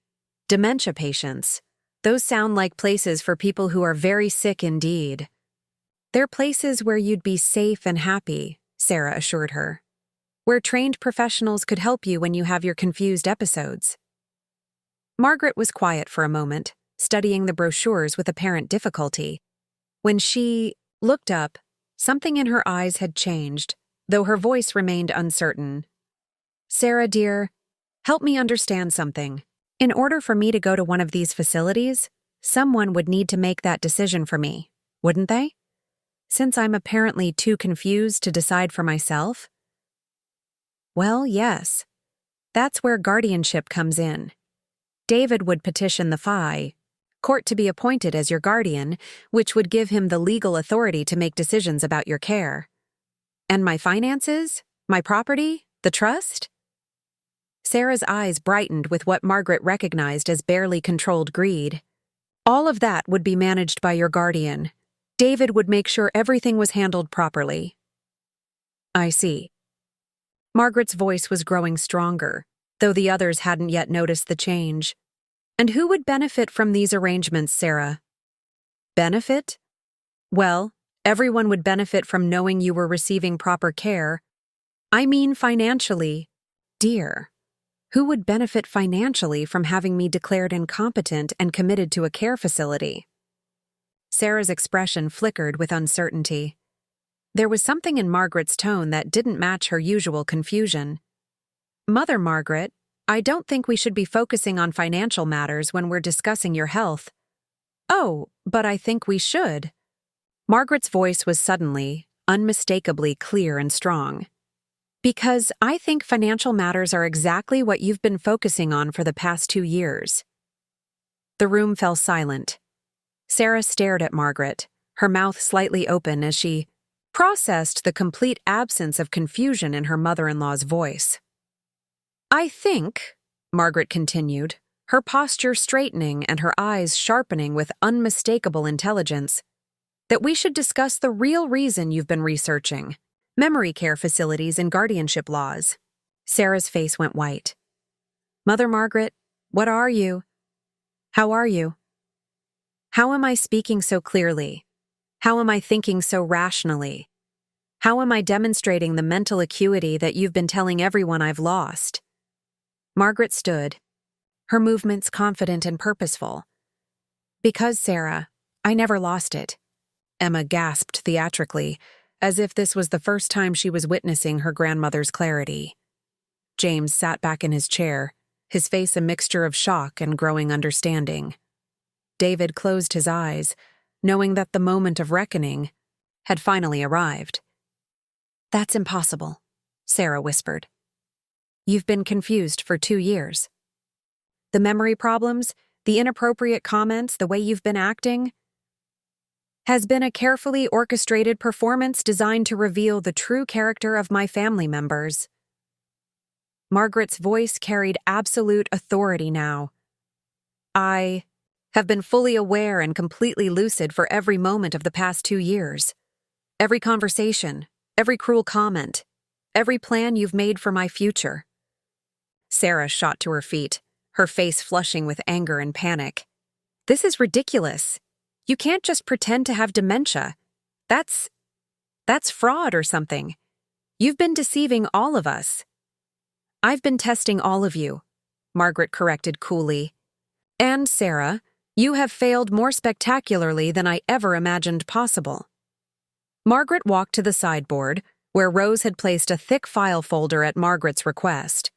"Dementia patients. Those sound like places for people who are very sick indeed." "They're places where you'd be safe and happy," Sarah assured her. "Where trained professionals could help you when you have your confused episodes." Margaret was quiet for a moment, studying the brochures with apparent difficulty. When she looked up, something in her eyes had changed, though her voice remained uncertain. "Sarah, dear, help me understand something. In order for me to go to one of these facilities, someone would need to make that decision for me, wouldn't they? Since I'm apparently too confused to decide for myself?" "Well, yes. That's where guardianship comes in. David would petition the FI court to be appointed as your guardian, which would give him the legal authority to make decisions about your care. And my finances? My property? The trust?" Sarah's eyes brightened with what Margaret recognized as barely controlled greed. "All of that would be managed by your guardian. David would make sure everything was handled properly." "I see." Margaret's voice was growing stronger, though the others hadn't yet noticed the change. "And who would benefit from these arrangements, Sarah?" "Benefit? Well, everyone would benefit from knowing you were receiving proper care. I mean financially, dear. Who would benefit financially from having me declared incompetent and committed to a care facility?" Sarah's expression flickered with uncertainty. There was something in Margaret's tone that didn't match her usual confusion. "Mother Margaret, I don't think we should be focusing on financial matters when we're discussing your health. Oh, but I think we should. Margaret's voice was suddenly, unmistakably clear and strong. Because I think financial matters are exactly what you've been focusing on for the past 2 years. The room fell silent. Sarah stared at Margaret, her mouth slightly open as she processed the complete absence of confusion in her mother-in-law's voice. I think, Margaret continued, her posture straightening and her eyes sharpening with unmistakable intelligence, that we should discuss the real reason you've been researching: memory care facilities and guardianship laws. Sarah's face went white. Mother Margaret, what are you? How are you? How am I speaking so clearly? How am I thinking so rationally? How am I demonstrating the mental acuity that you've been telling everyone I've lost? Margaret stood, her movements confident and purposeful. Because, Sarah, I never lost it. Emma gasped theatrically, as if this was the first time she was witnessing her grandmother's clarity. James sat back in his chair, his face a mixture of shock and growing understanding. David closed his eyes, knowing that the moment of reckoning had finally arrived. That's impossible, Sarah whispered. You've been confused for 2 years. The memory problems, the inappropriate comments, the way you've been acting, has been a carefully orchestrated performance designed to reveal the true character of my family members. Margaret's voice carried absolute authority now. I have been fully aware and completely lucid for every moment of the past 2 years. Every conversation, every cruel comment, every plan you've made for my future. Sarah shot to her feet, her face flushing with anger and panic. This is ridiculous. You can't just pretend to have dementia. That's fraud or something. You've been deceiving all of us. I've been testing all of you, Margaret corrected coolly. And, Sarah, you have failed more spectacularly than I ever imagined possible. Margaret walked to the sideboard, where Rose had placed a thick file folder at Margaret's request.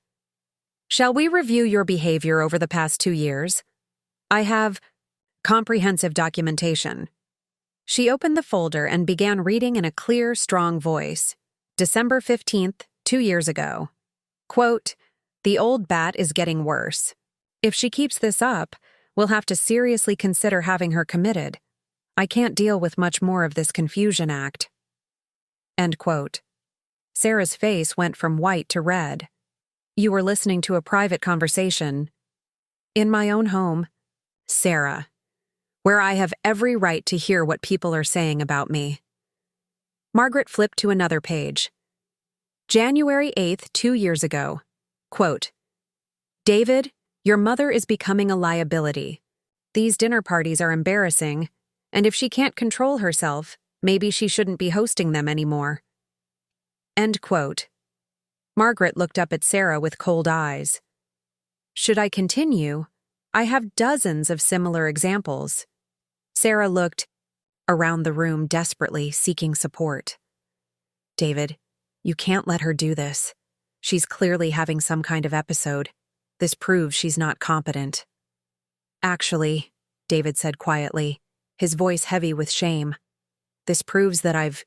Shall we review your behavior over the past 2 years? I have comprehensive documentation. She opened the folder and began reading in a clear, strong voice. December 15th, 2 years ago. Quote, the old bat is getting worse. If she keeps this up, we'll have to seriously consider having her committed. I can't deal with much more of this confusion act. End quote. Sarah's face went from white to red. You were listening to a private conversation. In my own home, Sarah, where I have every right to hear what people are saying about me. Margaret flipped to another page. January 8th, 2 years ago. Quote, David, your mother is becoming a liability. These dinner parties are embarrassing, and if she can't control herself, maybe she shouldn't be hosting them anymore. End quote. Margaret looked up at Sarah with cold eyes. Should I continue? I have dozens of similar examples. Sarah looked around the room desperately, seeking support. David, you can't let her do this. She's clearly having some kind of episode. This proves she's not competent. Actually, David said quietly, his voice heavy with shame, this proves that I've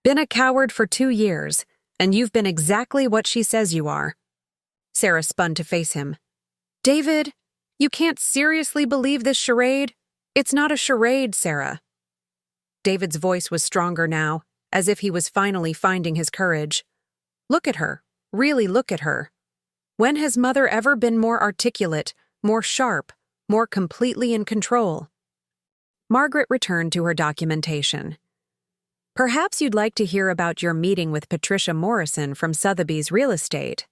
been a coward for 2 years, and you've been exactly what she says you are. Sarah spun to face him. David, you can't seriously believe this charade? It's not a charade, Sarah. David's voice was stronger now, as if he was finally finding his courage. Look at her. Really look at her. When has Mother ever been more articulate, more sharp, more completely in control? Margaret returned to her documentation. Perhaps you'd like to hear about your meeting with Patricia Morrison from Sotheby's Real Estate.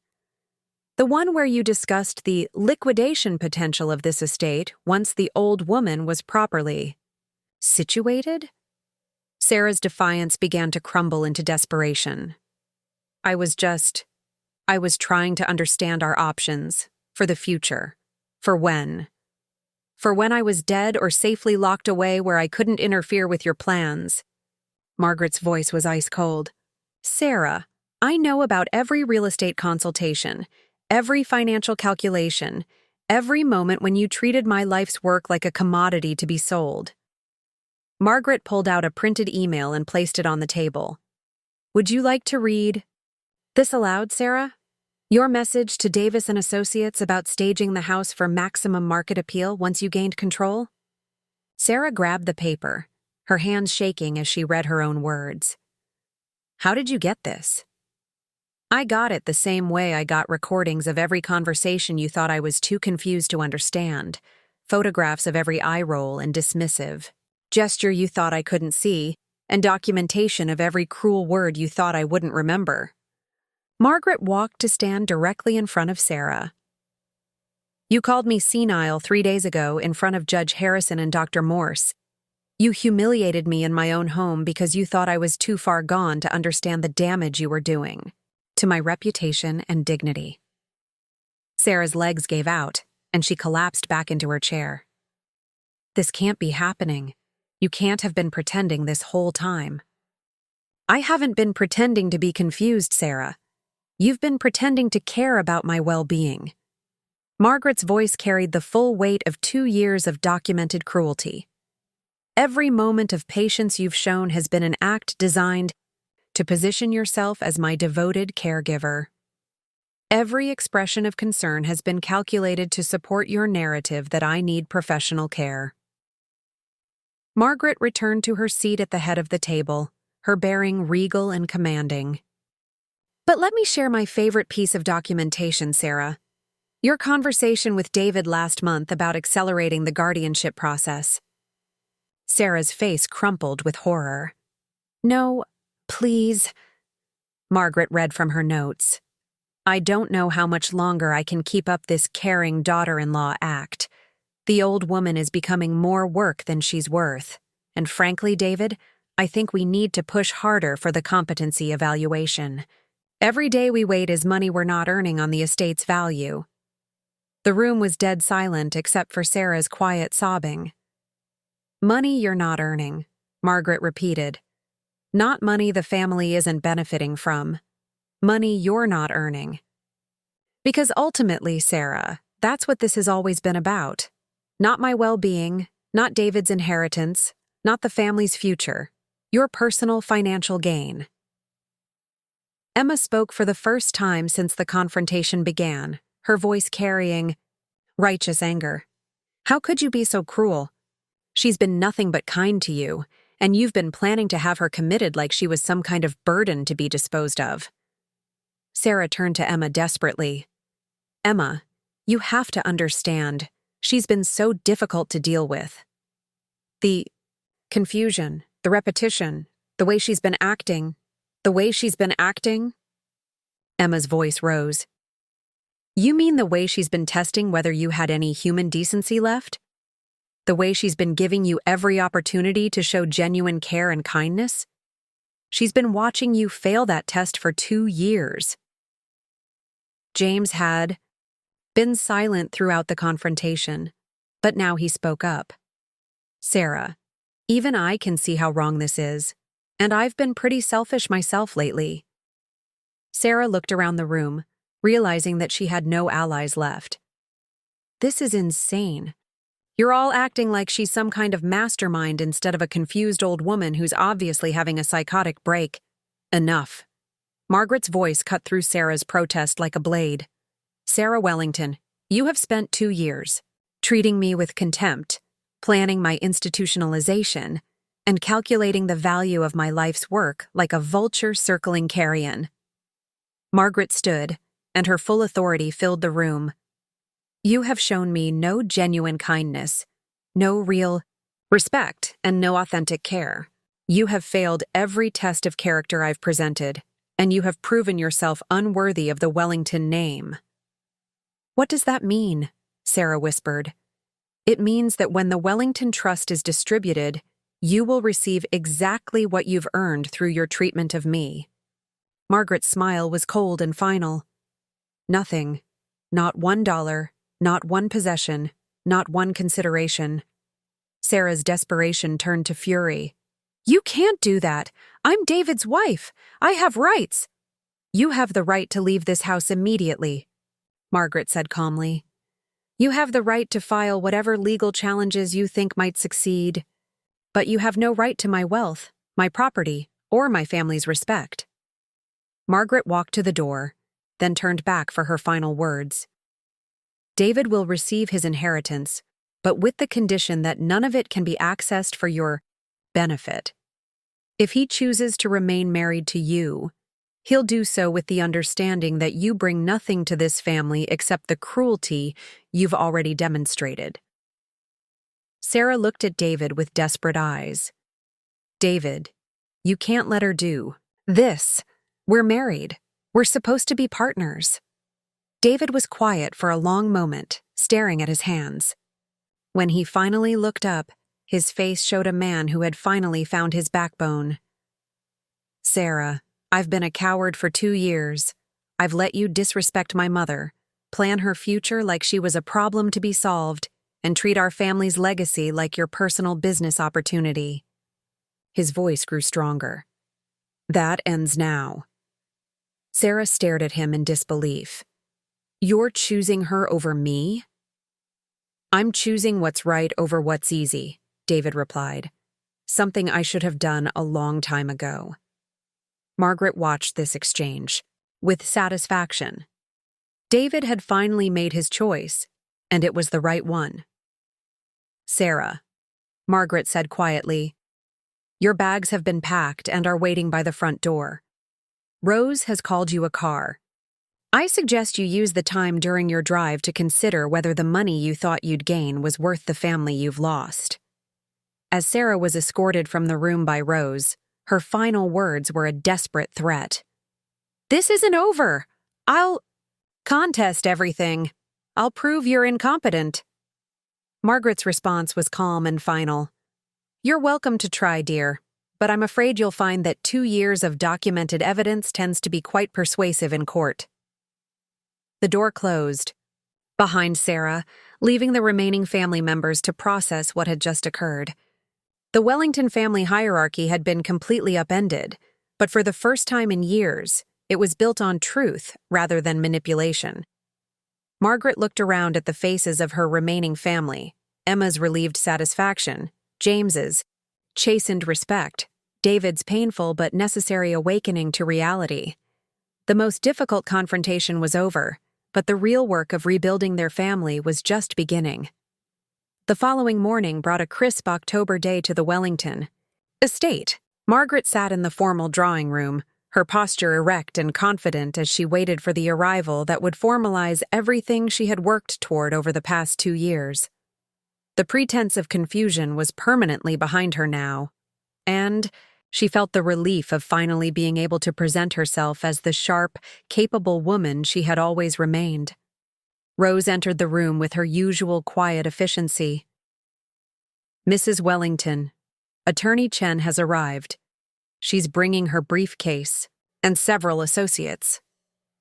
The one where you discussed the liquidation potential of this estate once the old woman was properly situated? Sarah's defiance began to crumble into desperation. I was trying to understand our options, for the future, for when. For when I was dead or safely locked away where I couldn't interfere with your plans. Margaret's voice was ice cold. Sarah, I know about every real estate consultation, every financial calculation, every moment when you treated my life's work like a commodity to be sold. Margaret pulled out a printed email and placed it on the table. Would you like to read this aloud, Sarah? Your message to Davis and Associates about staging the house for maximum market appeal once you gained control? Sarah grabbed the paper, her hands shaking as she read her own words. How did you get this? I got it the same way I got recordings of every conversation you thought I was too confused to understand, photographs of every eye roll and dismissive gesture you thought I couldn't see, and documentation of every cruel word you thought I wouldn't remember. Margaret walked to stand directly in front of Sarah. You called me senile 3 days ago in front of Judge Harrison and Dr. Morse. You humiliated me in my own home because you thought I was too far gone to understand the damage you were doing to my reputation and dignity. Sarah's legs gave out, and she collapsed back into her chair. This can't be happening. You can't have been pretending this whole time. I haven't been pretending to be confused, Sarah. You've been pretending to care about my well-being. Margaret's voice carried the full weight of 2 years of documented cruelty. Every moment of patience you've shown has been an act designed to position yourself as my devoted caregiver. Every expression of concern has been calculated to support your narrative that I need professional care. Margaret returned to her seat at the head of the table, her bearing regal and commanding. But let me share my favorite piece of documentation, Sarah. Your conversation with David last month about accelerating the guardianship process. Sarah's face crumpled with horror. No, please. Margaret read from her notes. I don't know how much longer I can keep up this caring daughter-in-law act. The old woman is becoming more work than she's worth. And frankly, David, I think we need to push harder for the competency evaluation. Every day we wait is money we're not earning on the estate's value. The room was dead silent except for Sarah's quiet sobbing. Money you're not earning, Margaret repeated. Not money the family isn't benefiting from. Money you're not earning. Because ultimately, Sarah, that's what this has always been about. Not my well-being, not David's inheritance, not the family's future. Your personal financial gain. Emma spoke for the first time since the confrontation began, her voice carrying righteous anger. How could you be so cruel? She's been nothing but kind to you, and you've been planning to have her committed like she was some kind of burden to be disposed of. Sarah turned to Emma desperately. Emma, you have to understand. She's been so difficult to deal with. The confusion, the repetition, the way she's been acting. Emma's voice rose. You mean the way she's been testing whether you had any human decency left? The way she's been giving you every opportunity to show genuine care and kindness? She's been watching you fail that test for 2 years. James had been silent throughout the confrontation, but now he spoke up. Sarah, even I can see how wrong this is, and I've been pretty selfish myself lately. Sarah looked around the room, realizing that she had no allies left. This is insane. You're all acting like she's some kind of mastermind instead of a confused old woman who's obviously having a psychotic break. Enough. Margaret's voice cut through Sarah's protest like a blade. Sarah Wellington, you have spent 2 years treating me with contempt, planning my institutionalization, and calculating the value of my life's work like a vulture circling carrion. Margaret stood, and her full authority filled the room. You have shown me no genuine kindness, no real respect, and no authentic care. You have failed every test of character I've presented, and you have proven yourself unworthy of the Wellington name. What does that mean? Sarah whispered. It means that when the Wellington Trust is distributed, you will receive exactly what you've earned through your treatment of me. Margaret's smile was cold and final. Nothing. Not $1, not one possession, not one consideration. Sarah's desperation turned to fury. You can't do that. I'm David's wife. I have rights. You have the right to leave this house immediately. Margaret said calmly. You have the right to file whatever legal challenges you think might succeed, but you have no right to my wealth, my property, or my family's respect. Margaret walked to the door, then turned back for her final words. David will receive his inheritance, but with the condition that none of it can be accessed for your benefit. If he chooses to remain married to you, he'll do so with the understanding that you bring nothing to this family except the cruelty you've already demonstrated. Sarah looked at David with desperate eyes. David, you can't let her do this. We're married. We're supposed to be partners. David was quiet for a long moment, staring at his hands. When he finally looked up, his face showed a man who had finally found his backbone. Sarah, I've been a coward for 2 years. I've let you disrespect my mother, plan her future like she was a problem to be solved, and treat our family's legacy like your personal business opportunity. His voice grew stronger. That ends now. Sarah stared at him in disbelief. You're choosing her over me? I'm choosing what's right over what's easy, David replied. Something I should have done a long time ago. Margaret watched this exchange with satisfaction. David had finally made his choice, and it was the right one. Sarah, Margaret said quietly, your bags have been packed and are waiting by the front door. Rose has called you a car. I suggest you use the time during your drive to consider whether the money you thought you'd gain was worth the family you've lost. As Sarah was escorted from the room by Rose, her final words were a desperate threat. This isn't over. I'll contest everything. I'll prove you're incompetent. Margaret's response was calm and final. You're welcome to try, dear, but I'm afraid you'll find that 2 years of documented evidence tends to be quite persuasive in court. The door closed behind Sarah, leaving the remaining family members to process what had just occurred. The Wellington family hierarchy had been completely upended, but for the first time in years, it was built on truth rather than manipulation. Margaret looked around at the faces of her remaining family, Emma's relieved satisfaction, James's chastened respect, David's painful but necessary awakening to reality. The most difficult confrontation was over, but the real work of rebuilding their family was just beginning. The following morning brought a crisp October day to the Wellington estate. Margaret sat in the formal drawing room, her posture erect and confident as she waited for the arrival that would formalize everything she had worked toward over the past 2 years. The pretense of confusion was permanently behind her now, and she felt the relief of finally being able to present herself as the sharp, capable woman she had always remained. Rose entered the room with her usual quiet efficiency. Mrs. Wellington, Attorney Chen has arrived. She's bringing her briefcase and several associates.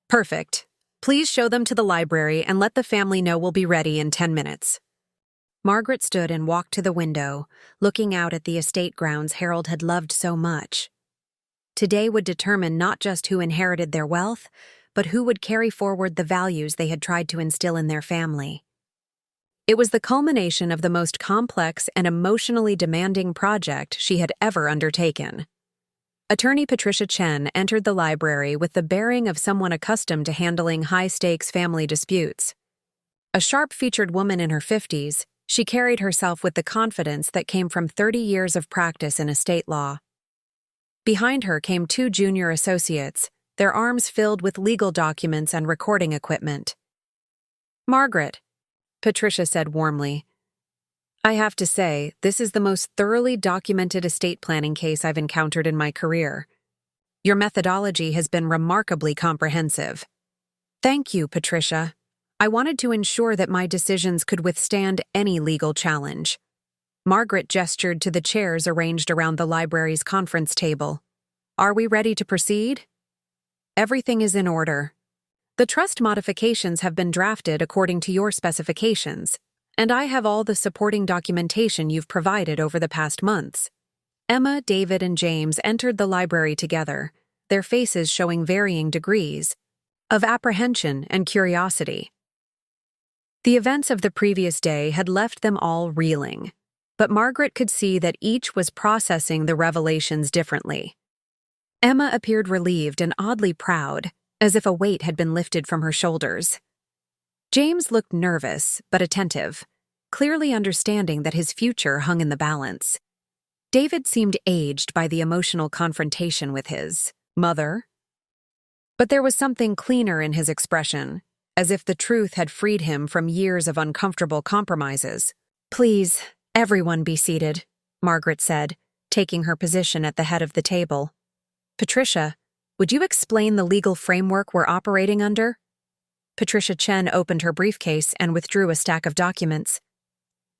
Perfect. Please show them to the library and let the family know we'll be ready in 10 minutes. Margaret stood and walked to the window, looking out at the estate grounds Harold had loved so much. Today would determine not just who inherited their wealth, but who would carry forward the values they had tried to instill in their family. It was the culmination of the most complex and emotionally demanding project she had ever undertaken. Attorney Patricia Chen entered the library with the bearing of someone accustomed to handling high-stakes family disputes. A sharp-featured woman in her 50s, she carried herself with the confidence that came from 30 years of practice in estate law. Behind her came 2 junior associates, their arms filled with legal documents and recording equipment. Margaret, Patricia said warmly, I have to say, this is the most thoroughly documented estate planning case I've encountered in my career. Your methodology has been remarkably comprehensive. Thank you, Patricia. I wanted to ensure that my decisions could withstand any legal challenge. Margaret gestured to the chairs arranged around the library's conference table. Are we ready to proceed? Everything is in order. The trust modifications have been drafted according to your specifications, and I have all the supporting documentation you've provided over the past months. Emma, David, and James entered the library together, their faces showing varying degrees of apprehension and curiosity. The events of the previous day had left them all reeling, but Margaret could see that each was processing the revelations differently. Emma appeared relieved and oddly proud, as if a weight had been lifted from her shoulders. James looked nervous but attentive, clearly understanding that his future hung in the balance. David seemed aged by the emotional confrontation with his mother. But there was something cleaner in his expression, as if the truth had freed him from years of uncomfortable compromises. "Please, everyone be seated," Margaret said, taking her position at the head of the table. "Patricia, would you explain the legal framework we're operating under?" Patricia Chen opened her briefcase and withdrew a stack of documents.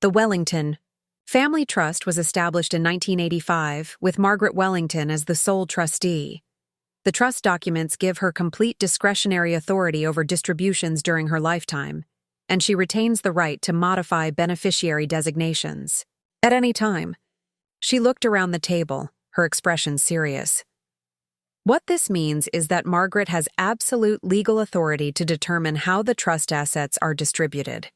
The Wellington Family Trust was established in 1985 with Margaret Wellington as the sole trustee. The trust documents give her complete discretionary authority over distributions during her lifetime, and she retains the right to modify beneficiary designations at any time. She looked around the table, her expression serious. What this means is that Margaret has absolute legal authority to determine how the trust assets are distributed.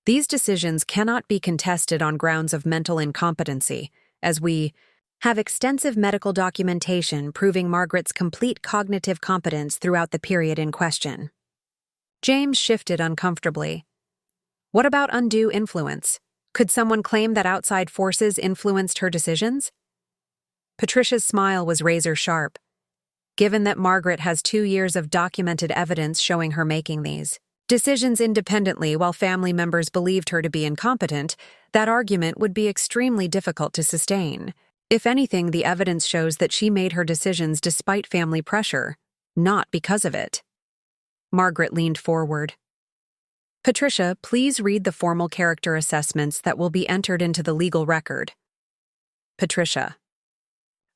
These decisions cannot be contested on grounds of mental incompetency, as we have extensive medical documentation proving Margaret's complete cognitive competence throughout the period in question. James shifted uncomfortably. What about undue influence? Could someone claim that outside forces influenced her decisions? Patricia's smile was razor-sharp. Given that Margaret has 2 years of documented evidence showing her making these decisions independently while family members believed her to be incompetent, that argument would be extremely difficult to sustain. If anything, the evidence shows that she made her decisions despite family pressure, not because of it. Margaret leaned forward. "Patricia, please read the formal character assessments that will be entered into the legal record." Patricia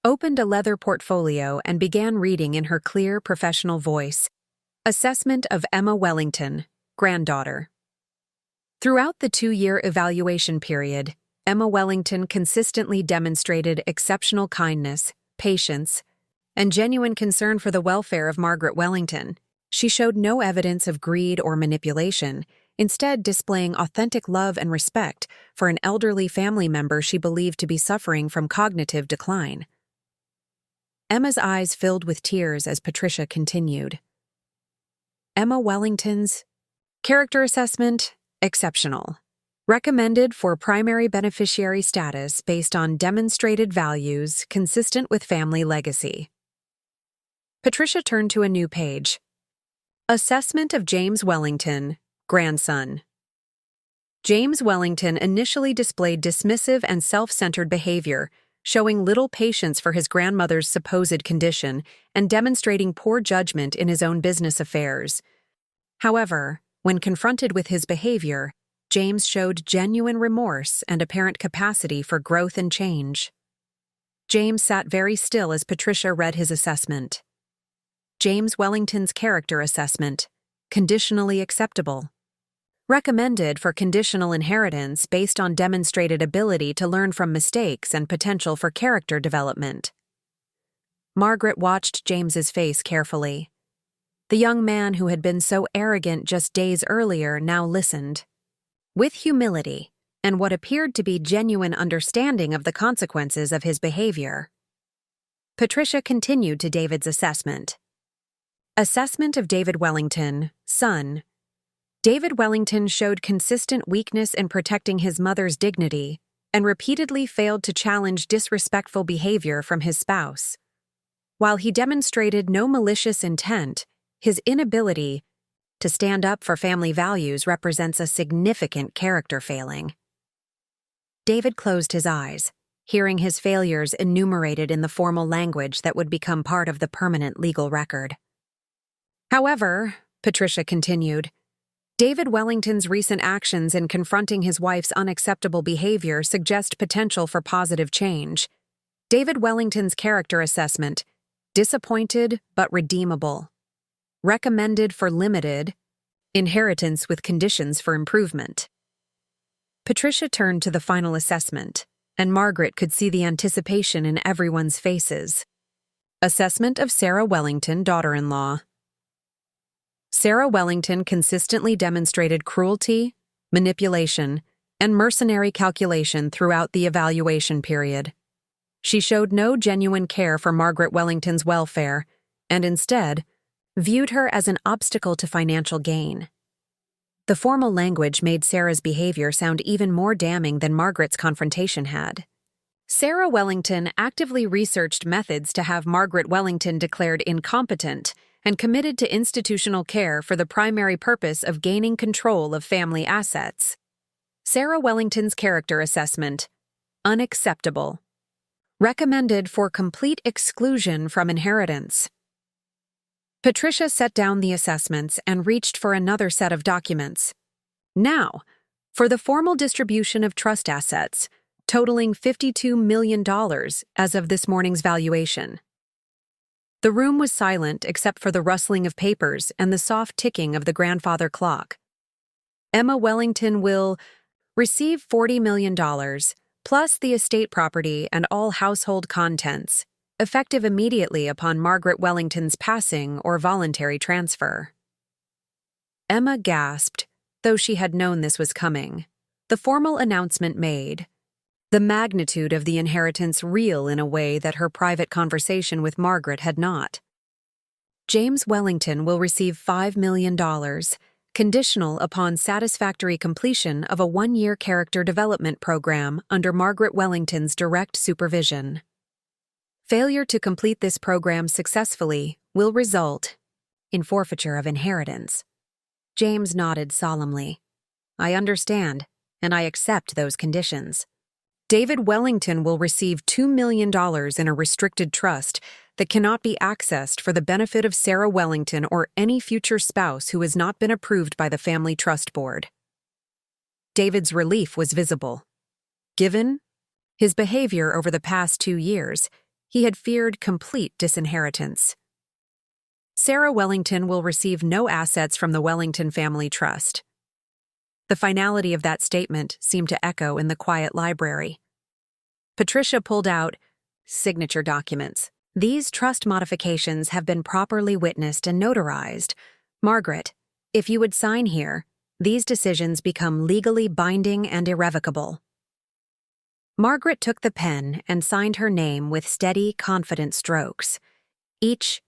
opened a leather portfolio and began reading in her clear, professional voice. Assessment of Emma Wellington, granddaughter. Throughout the 2-year evaluation period, Emma Wellington consistently demonstrated exceptional kindness, patience, and genuine concern for the welfare of Margaret Wellington. She showed no evidence of greed or manipulation, instead displaying authentic love and respect for an elderly family member she believed to be suffering from cognitive decline. Emma's eyes filled with tears as Patricia continued. Emma Wellington's character assessment, exceptional. Recommended for primary beneficiary status based on demonstrated values consistent with family legacy. Patricia turned to a new page. Assessment of James Wellington, grandson. James Wellington initially displayed dismissive and self-centered behavior, showing little patience for his grandmother's supposed condition and demonstrating poor judgment in his own business affairs. However, when confronted with his behavior, James showed genuine remorse and apparent capacity for growth and change. James sat very still as Patricia read his assessment. James Wellington's character assessment, conditionally acceptable. Recommended for conditional inheritance based on demonstrated ability to learn from mistakes and potential for character development. Margaret watched James's face carefully. The young man who had been so arrogant just days earlier now listened. With humility and what appeared to be genuine understanding of the consequences of his behavior. Patricia continued to David's assessment. Assessment of David Wellington, son. David Wellington showed consistent weakness in protecting his mother's dignity and repeatedly failed to challenge disrespectful behavior from his spouse. While he demonstrated no malicious intent, his inability to stand up for family values represents a significant character failing. David closed his eyes, hearing his failures enumerated in the formal language that would become part of the permanent legal record. However, Patricia continued, David Wellington's recent actions in confronting his wife's unacceptable behavior suggest potential for positive change. David Wellington's character assessment, disappointed but redeemable. Recommended for limited inheritance with conditions for improvement. Patricia turned to the final assessment, and Margaret could see the anticipation in everyone's faces. Assessment of Sarah Wellington, daughter-in-law. Sarah Wellington consistently demonstrated cruelty, manipulation, and mercenary calculation throughout the evaluation period. She showed no genuine care for Margaret Wellington's welfare and instead viewed her as an obstacle to financial gain. The formal language made Sarah's behavior sound even more damning than Margaret's confrontation had. Sarah Wellington actively researched methods to have Margaret Wellington declared incompetent and committed to institutional care for the primary purpose of gaining control of family assets. Sarah Wellington's character assessment: unacceptable. Recommended for complete exclusion from inheritance. Patricia set down the assessments and reached for another set of documents. Now, for the formal distribution of trust assets, totaling $52 million as of this morning's valuation. The room was silent except for the rustling of papers and the soft ticking of the grandfather clock. Emma Wellington will receive $40 million, plus the estate property and all household contents, effective immediately upon Margaret Wellington's passing or voluntary transfer. Emma gasped, though she had known this was coming. The formal announcement made, the magnitude of the inheritance real in a way that her private conversation with Margaret had not. James Wellington will receive $5 million, conditional upon satisfactory completion of a 1-year character development program under Margaret Wellington's direct supervision. Failure to complete this program successfully will result in forfeiture of inheritance. James nodded solemnly. I understand, and I accept those conditions. David Wellington will receive $2 million in a restricted trust that cannot be accessed for the benefit of Sarah Wellington or any future spouse who has not been approved by the Family Trust Board. David's relief was visible. Given his behavior over the past 2 years, he had feared complete disinheritance. Sarah Wellington will receive no assets from the Wellington Family Trust. The finality of that statement seemed to echo in the quiet library. Patricia pulled out signature documents. These trust modifications have been properly witnessed and notarized. Margaret, if you would sign here, these decisions become legally binding and irrevocable. Margaret took the pen and signed her name with steady, confident strokes. Each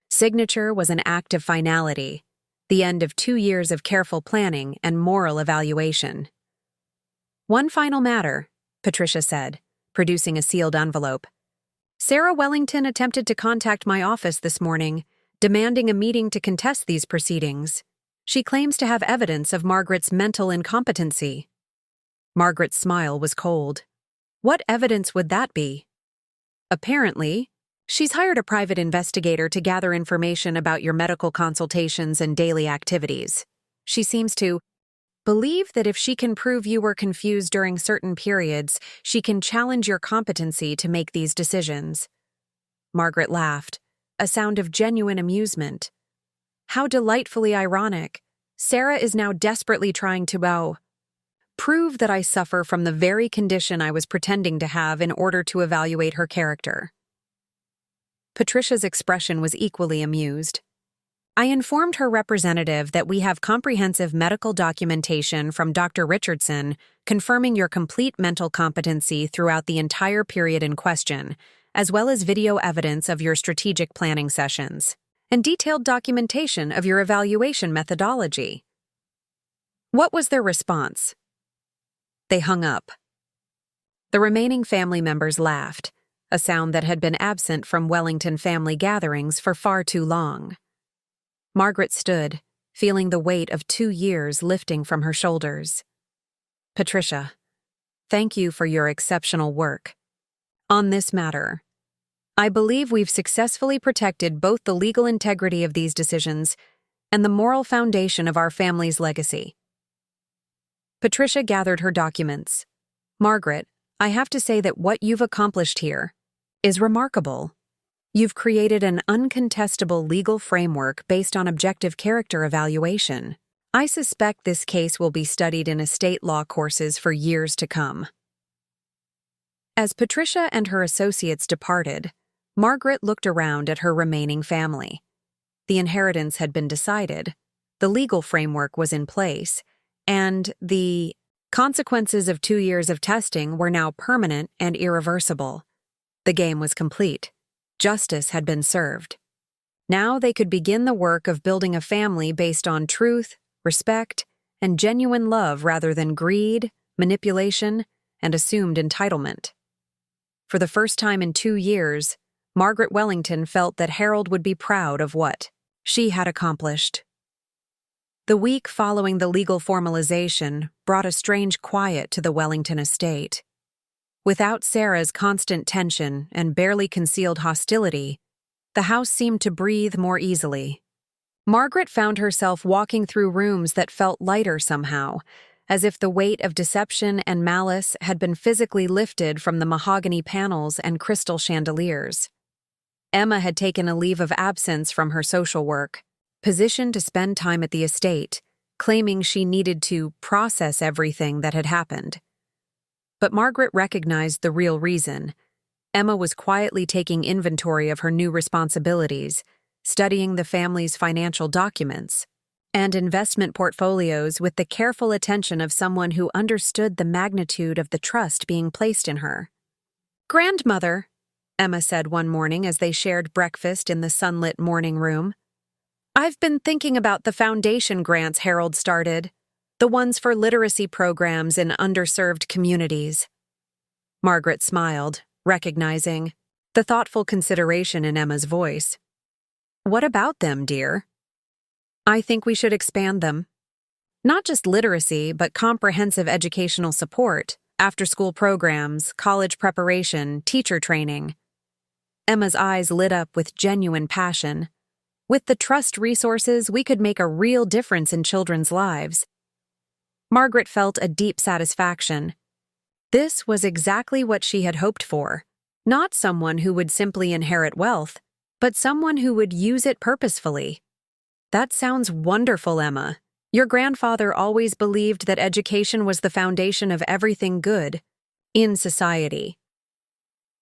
signature was an act of finality, the end of 2 years of careful planning and moral evaluation. One final matter, Patricia said, producing a sealed envelope. Sarah Wellington attempted to contact my office this morning, demanding a meeting to contest these proceedings. She claims to have evidence of Margaret's mental incompetency. Margaret's smile was cold. What evidence would that be? Apparently, she's hired a private investigator to gather information about your medical consultations and daily activities. She seems to believe that if she can prove you were confused during certain periods, she can challenge your competency to make these decisions. Margaret laughed, a sound of genuine amusement. How delightfully ironic. Sarah is now desperately trying to prove that I suffer from the very condition I was pretending to have in order to evaluate her character. Patricia's expression was equally amused. I informed her representative that we have comprehensive medical documentation from Dr. Richardson confirming your complete mental competency throughout the entire period in question, as well as video evidence of your strategic planning sessions, and detailed documentation of your evaluation methodology. What was their response? They hung up. The remaining family members laughed, a sound that had been absent from Wellington family gatherings for far too long. Margaret stood, feeling the weight of 2 years lifting from her shoulders. Patricia, thank you for your exceptional work. On this matter, I believe we've successfully protected both the legal integrity of these decisions and the moral foundation of our family's legacy. Patricia gathered her documents. Margaret, I have to say that what you've accomplished here is remarkable. You've created an uncontestable legal framework based on objective character evaluation. I suspect this case will be studied in estate law courses for years to come. As Patricia and her associates departed, Margaret looked around at her remaining family. The inheritance had been decided, the legal framework was in place, and the consequences of 2 years of testing were now permanent and irreversible. The game was complete. Justice had been served. Now they could begin the work of building a family based on truth, respect, and genuine love rather than greed, manipulation, and assumed entitlement. For the first time in 2 years, Margaret Wellington felt that Harold would be proud of what she had accomplished. The week following the legal formalization brought a strange quiet to the Wellington estate. Without Sarah's constant tension and barely concealed hostility, the house seemed to breathe more easily. Margaret found herself walking through rooms that felt lighter somehow, as if the weight of deception and malice had been physically lifted from the mahogany panels and crystal chandeliers. Emma had taken a leave of absence from her social work, positioned to spend time at the estate, claiming she needed to process everything that had happened. But Margaret recognized the real reason. Emma was quietly taking inventory of her new responsibilities, studying the family's financial documents and investment portfolios with the careful attention of someone who understood the magnitude of the trust being placed in her. "Grandmother," Emma said one morning as they shared breakfast in the sunlit morning room, "I've been thinking about the foundation grants Harold started, the ones for literacy programs in underserved communities." Margaret smiled, recognizing the thoughtful consideration in Emma's voice. "What about them, dear?" "I think we should expand them. Not just literacy, but comprehensive educational support, after-school programs, college preparation, teacher training." Emma's eyes lit up with genuine passion. "With the trust resources, we could make a real difference in children's lives." Margaret felt a deep satisfaction. This was exactly what she had hoped for. Not someone who would simply inherit wealth, but someone who would use it purposefully. "That sounds wonderful, Emma. Your grandfather always believed that education was the foundation of everything good in society."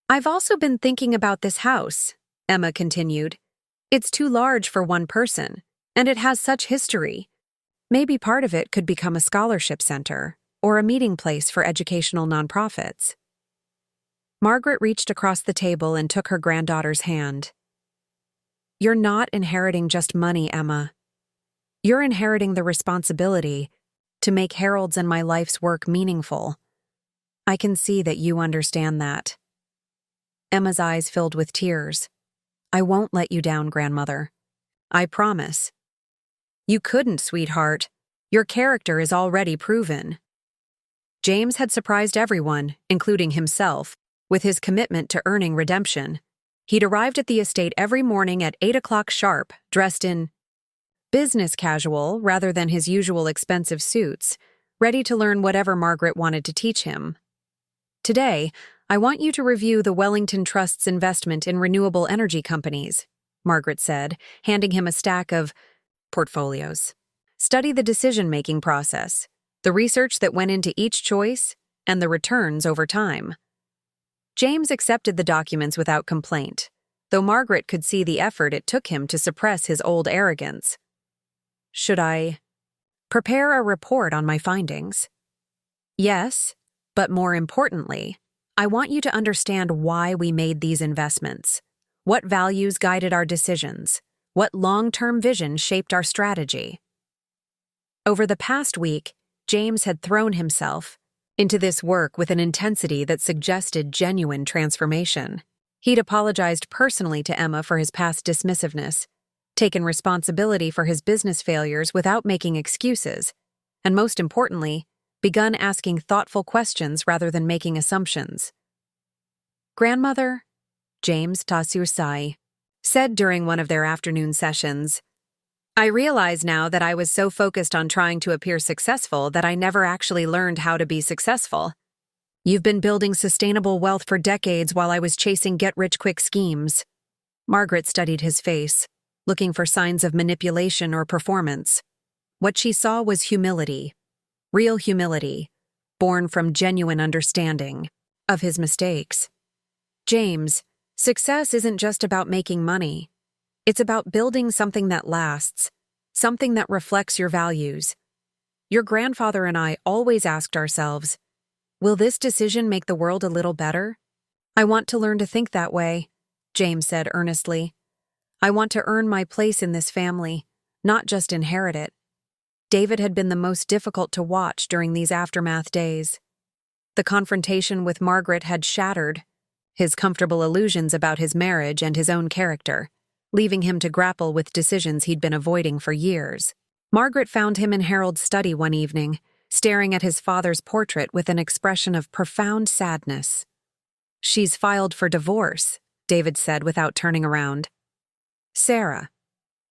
"I've also been thinking about this house," Emma continued. "It's too large for one person, and it has such history. Maybe part of it could become a scholarship center or a meeting place for educational nonprofits." Margaret reached across the table and took her granddaughter's hand. "You're not inheriting just money, Emma. You're inheriting the responsibility to make Harold's and my life's work meaningful. I can see that you understand that." Emma's eyes filled with tears. "I won't let you down, grandmother. I promise." "You couldn't, sweetheart. Your character is already proven." James had surprised everyone, including himself, with his commitment to earning redemption. He'd arrived at the estate every morning at 8 o'clock sharp, dressed in business casual rather than his usual expensive suits, ready to learn whatever Margaret wanted to teach him. "Today, I want you to review the Wellington Trust's investment in renewable energy companies," Margaret said, handing him a stack of portfolios. "Study the decision-making process, the research that went into each choice, and the returns over time." James accepted the documents without complaint, though Margaret could see the effort it took him to suppress his old arrogance. "Should I prepare a report on my findings?" "Yes, but more importantly, I want you to understand why we made these investments, what values guided our decisions, what long-term vision shaped our strategy." Over the past week, James had thrown himself into this work with an intensity that suggested genuine transformation. He'd apologized personally to Emma for his past dismissiveness, taken responsibility for his business failures without making excuses, and most importantly, begun asking thoughtful questions rather than making assumptions. "Grandmother," James Tasursai said during one of their afternoon sessions, "I realize now that I was so focused on trying to appear successful that I never actually learned how to be successful. You've been building sustainable wealth for decades while I was chasing get-rich-quick schemes." Margaret studied his face, looking for signs of manipulation or performance. What she saw was humility, real humility, born from genuine understanding of his mistakes. "James, success isn't just about making money. It's about building something that lasts, something that reflects your values. Your grandfather and I always asked ourselves, will this decision make the world a little better? I want to learn to think that way, James said earnestly. I want to earn my place in this family, not just inherit it. David had been the most difficult to watch during these aftermath days. The confrontation with Margaret had shattered his comfortable illusions about his marriage and his own character, leaving him to grapple with decisions he'd been avoiding for years. Margaret found him in Harold's study one evening, staring at his father's portrait with an expression of profound sadness. She's filed for divorce, David said without turning around. Sarah.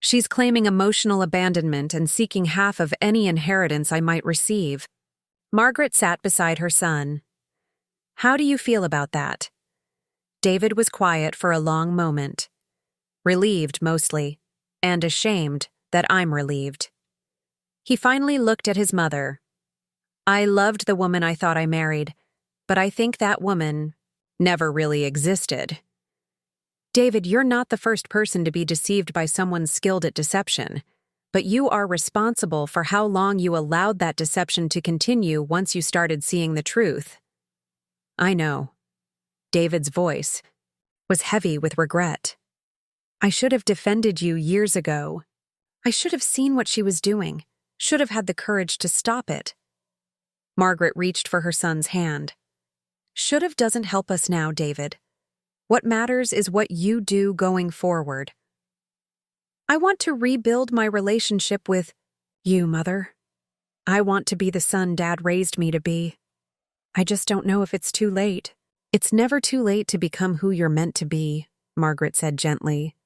She's claiming emotional abandonment and seeking half of any inheritance I might receive. Margaret sat beside her son. How do you feel about that? David was quiet for a long moment. Relieved, mostly, and ashamed that I'm relieved. He finally looked at his mother. I loved the woman I thought I married, but I think that woman never really existed. David, you're not the first person to be deceived by someone skilled at deception, but you are responsible for how long you allowed that deception to continue once you started seeing the truth. I know. David's voice was heavy with regret. I should have defended you years ago. I should have seen what she was doing, should have had the courage to stop it. Margaret reached for her son's hand. Should have doesn't help us now, David. What matters is what you do going forward. I want to rebuild my relationship with you, Mother. I want to be the son Dad raised me to be. I just don't know if it's too late. It's never too late to become who you're meant to be, Margaret said gently.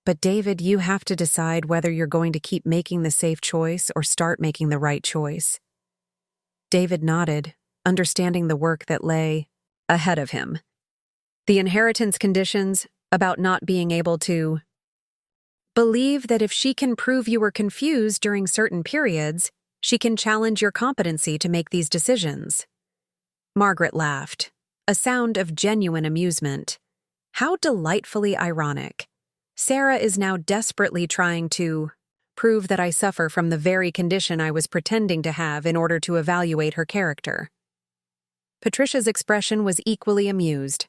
But David, you have to decide whether you're going to keep making the safe choice or start making the right choice. David nodded, understanding the work that lay ahead of him. The inheritance conditions about not being able to believe that if she can prove you were confused during certain periods, she can challenge your competency to make these decisions. Margaret laughed, a sound of genuine amusement. How delightfully ironic. Sarah is now desperately trying to prove that I suffer from the very condition I was pretending to have in order to evaluate her character. Patricia's expression was equally amused.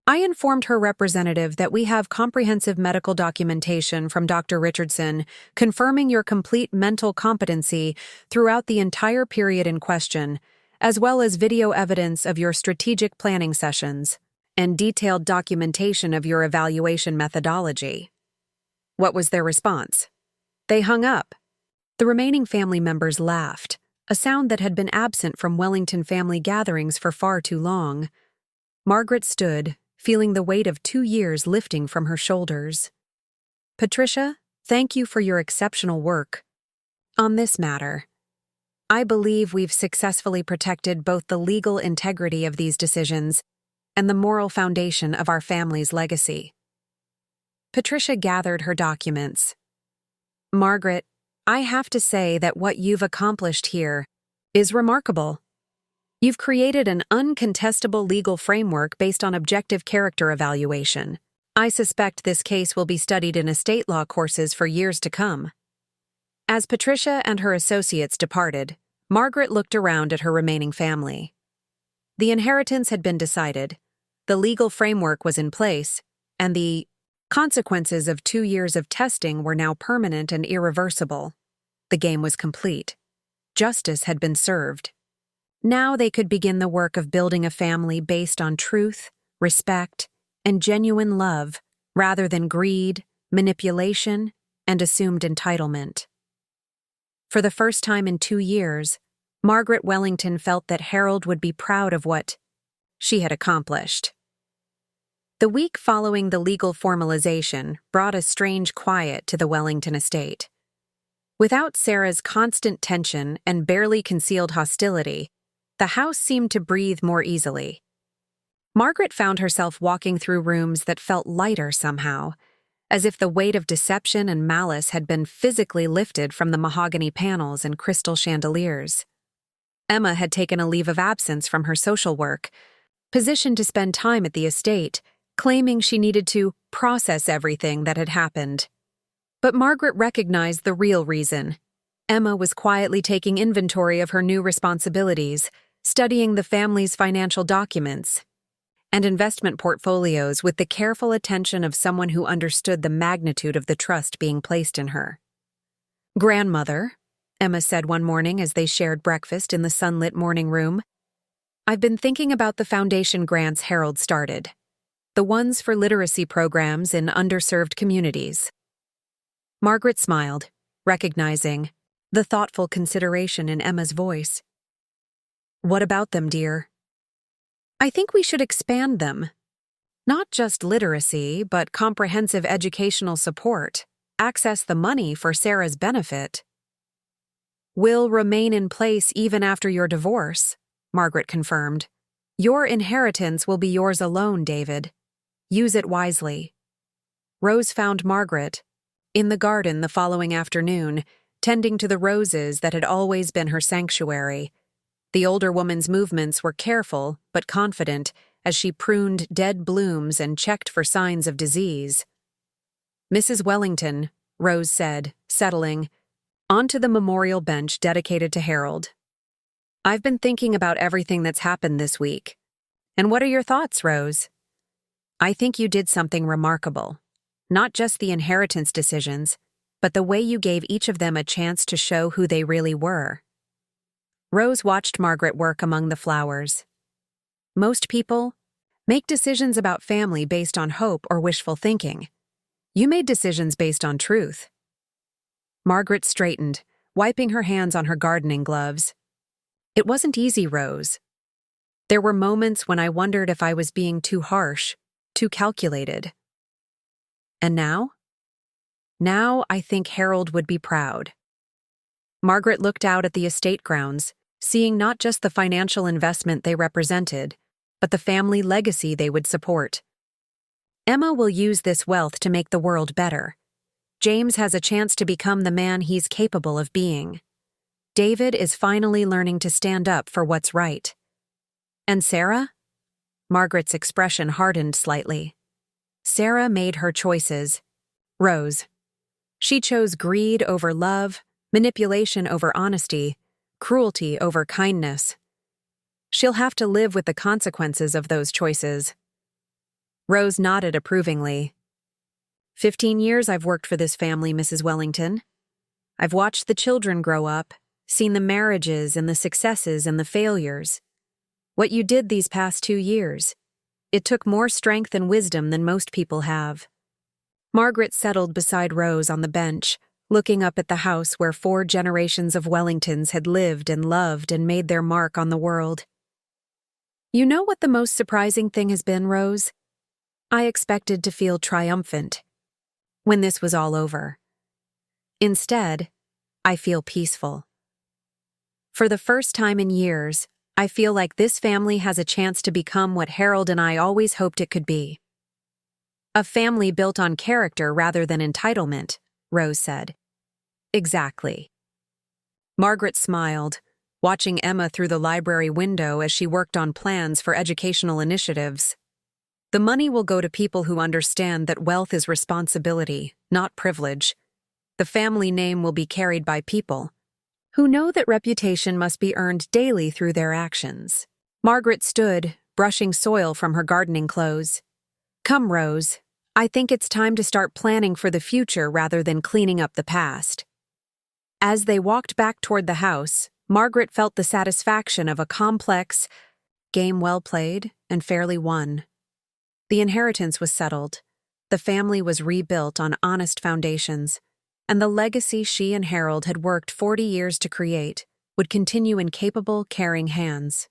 I informed her representative that we have comprehensive medical documentation from Dr. Richardson confirming your complete mental competency throughout the entire period in question, as well as video evidence of your strategic planning sessions and detailed documentation of your evaluation methodology. What was their response? They hung up. The remaining family members laughed, a sound that had been absent from Wellington family gatherings for far too long. Margaret stood, feeling the weight of 2 years lifting from her shoulders. Patricia, thank you for your exceptional work on this matter. I believe we've successfully protected both the legal integrity of these decisions and the moral foundation of our family's legacy. Patricia gathered her documents. Margaret, I have to say that what you've accomplished here is remarkable. You've created an uncontestable legal framework based on objective character evaluation. I suspect this case will be studied in estate law courses for years to come. As Patricia and her associates departed, Margaret looked around at her remaining family. The inheritance had been decided, the legal framework was in place, and the consequences of 2 years of testing were now permanent and irreversible. The game was complete. Justice had been served. Now they could begin the work of building a family based on truth, respect, and genuine love, rather than greed, manipulation, and assumed entitlement. For the first time in 2 years, Margaret Wellington felt that Harold would be proud of what she had accomplished. The week following the legal formalization brought a strange quiet to the Wellington estate. Without Sarah's constant tension and barely concealed hostility, the house seemed to breathe more easily. Margaret found herself walking through rooms that felt lighter somehow, as if the weight of deception and malice had been physically lifted from the mahogany panels and crystal chandeliers. Emma had taken a leave of absence from her social work, positioned to spend time at the estate, claiming she needed to process everything that had happened. But Margaret recognized the real reason. Emma was quietly taking inventory of her new responsibilities, studying the family's financial documents and investment portfolios with the careful attention of someone who understood the magnitude of the trust being placed in her. "Grandmother," Emma said one morning as they shared breakfast in the sunlit morning room, "I've been thinking about the foundation grants Harold started, the ones for literacy programs in underserved communities." Margaret smiled, recognizing the thoughtful consideration in Emma's voice. "What about them, dear?" "I think we should expand them. Not just literacy, but comprehensive educational support. Access the money for Sarah's benefit." "Will remain in place even after your divorce," Margaret confirmed. "Your inheritance will be yours alone, David. Use it wisely." Rose found Margaret in the garden the following afternoon, tending to the roses that had always been her sanctuary. The older woman's movements were careful but confident as she pruned dead blooms and checked for signs of disease. "Mrs. Wellington," Rose said, settling onto the memorial bench dedicated to Harold. "I've been thinking about everything that's happened this week. And what are your thoughts, Rose?" "I think you did something remarkable. Not just the inheritance decisions, but the way you gave each of them a chance to show who they really were." Rose watched Margaret work among the flowers. "Most people make decisions about family based on hope or wishful thinking. You made decisions based on truth." Margaret straightened, wiping her hands on her gardening gloves. "It wasn't easy, Rose. There were moments when I wondered if I was being too harsh, too calculated. And now? Now I think Harold would be proud." Margaret looked out at the estate grounds, seeing not just the financial investment they represented, but the family legacy they would support. "Emma will use this wealth to make the world better. James has a chance to become the man he's capable of being. David is finally learning to stand up for what's right. And Sarah?" Margaret's expression hardened slightly. "Sarah made her choices. Rose. She chose greed over love, manipulation over honesty, cruelty over kindness. She'll have to live with the consequences of those choices." Rose nodded approvingly. 15 years I've worked for this family, Mrs. Wellington. I've watched the children grow up, seen the marriages and the successes and the failures. What you did these past 2 years, it took more strength and wisdom than most people have." Margaret settled beside Rose on the bench, looking up at the house where 4 generations of Wellingtons had lived and loved and made their mark on the world. "You know what the most surprising thing has been, Rose? I expected to feel triumphant when this was all over. Instead, I feel peaceful. For the first time in years, I feel like this family has a chance to become what Harold and I always hoped it could be. A family built on character rather than entitlement," Rose said. "Exactly." Margaret smiled, watching Emma through the library window as she worked on plans for educational initiatives. "The money will go to people who understand that wealth is responsibility, not privilege. The family name will be carried by people who know that reputation must be earned daily through their actions." Margaret stood, brushing soil from her gardening clothes. "Come, Rose. I think it's time to start planning for the future rather than cleaning up the past." As they walked back toward the house, Margaret felt the satisfaction of a complex game well played and fairly won. The inheritance was settled, the family was rebuilt on honest foundations, and the legacy she and Harold had worked 40 years to create would continue in capable, caring hands.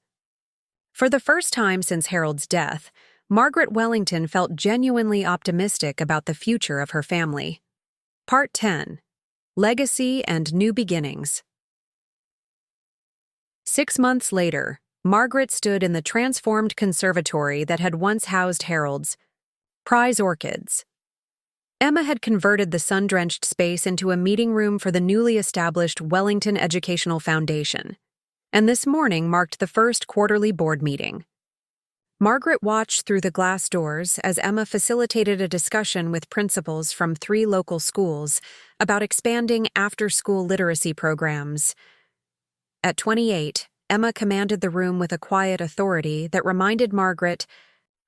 For the first time since Harold's death, Margaret Wellington felt genuinely optimistic about the future of her family. Part 10. Legacy and New Beginnings. 6 months later, Margaret stood in the transformed conservatory that had once housed Harold's prize orchids. Emma had converted the sun-drenched space into a meeting room for the newly established Wellington Educational Foundation, and this morning marked the first quarterly board meeting. Margaret watched through the glass doors as Emma facilitated a discussion with principals from 3 local schools about expanding after-school literacy programs. At 28, Emma commanded the room with a quiet authority that reminded Margaret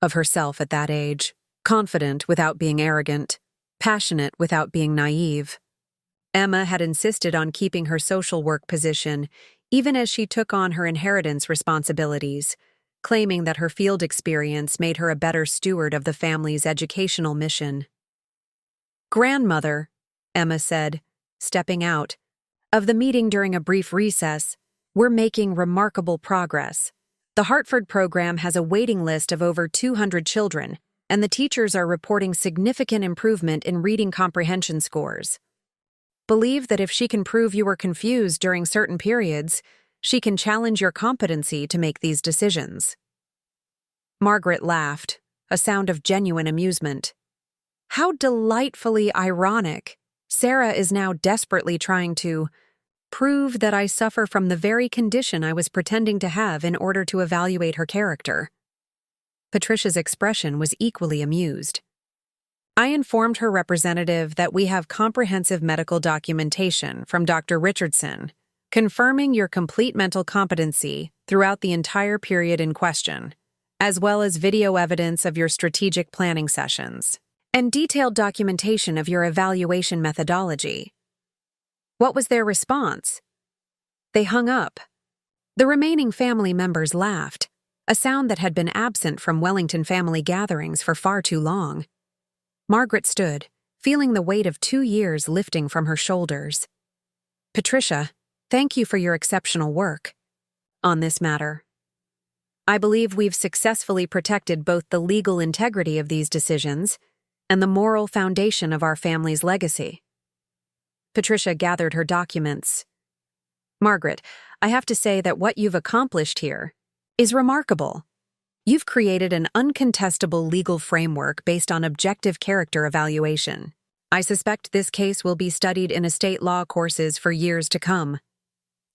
of herself at that age, confident without being arrogant, passionate without being naive. Emma had insisted on keeping her social work position, even as she took on her inheritance responsibilities, claiming that her field experience made her a better steward of the family's educational mission. "Grandmother," Emma said, stepping out, of the meeting during a brief recess, "we're making remarkable progress. The Hartford program has a waiting list of over 200 children, and the teachers are reporting significant improvement in reading comprehension scores. Believe that if she can prove you were confused during certain periods, she can challenge your competency to make these decisions." Margaret laughed, a sound of genuine amusement. How delightfully ironic. Sarah is now desperately trying to prove that I suffer from the very condition I was pretending to have in order to evaluate her character. Patricia's expression was equally amused. "I informed her representative that we have comprehensive medical documentation from Dr. Richardson, confirming your complete mental competency throughout the entire period in question, as well as video evidence of your strategic planning sessions, and detailed documentation of your evaluation methodology." What was their response? They hung up. The remaining family members laughed, a sound that had been absent from Wellington family gatherings for far too long. Margaret stood, feeling the weight of 2 years lifting from her shoulders. "Patricia, thank you for your exceptional work on this matter. I believe we've successfully protected both the legal integrity of these decisions and the moral foundation of our family's legacy." Patricia gathered her documents. "Margaret, I have to say that what you've accomplished here is remarkable. You've created an uncontestable legal framework based on objective character evaluation. I suspect this case will be studied in estate law courses for years to come."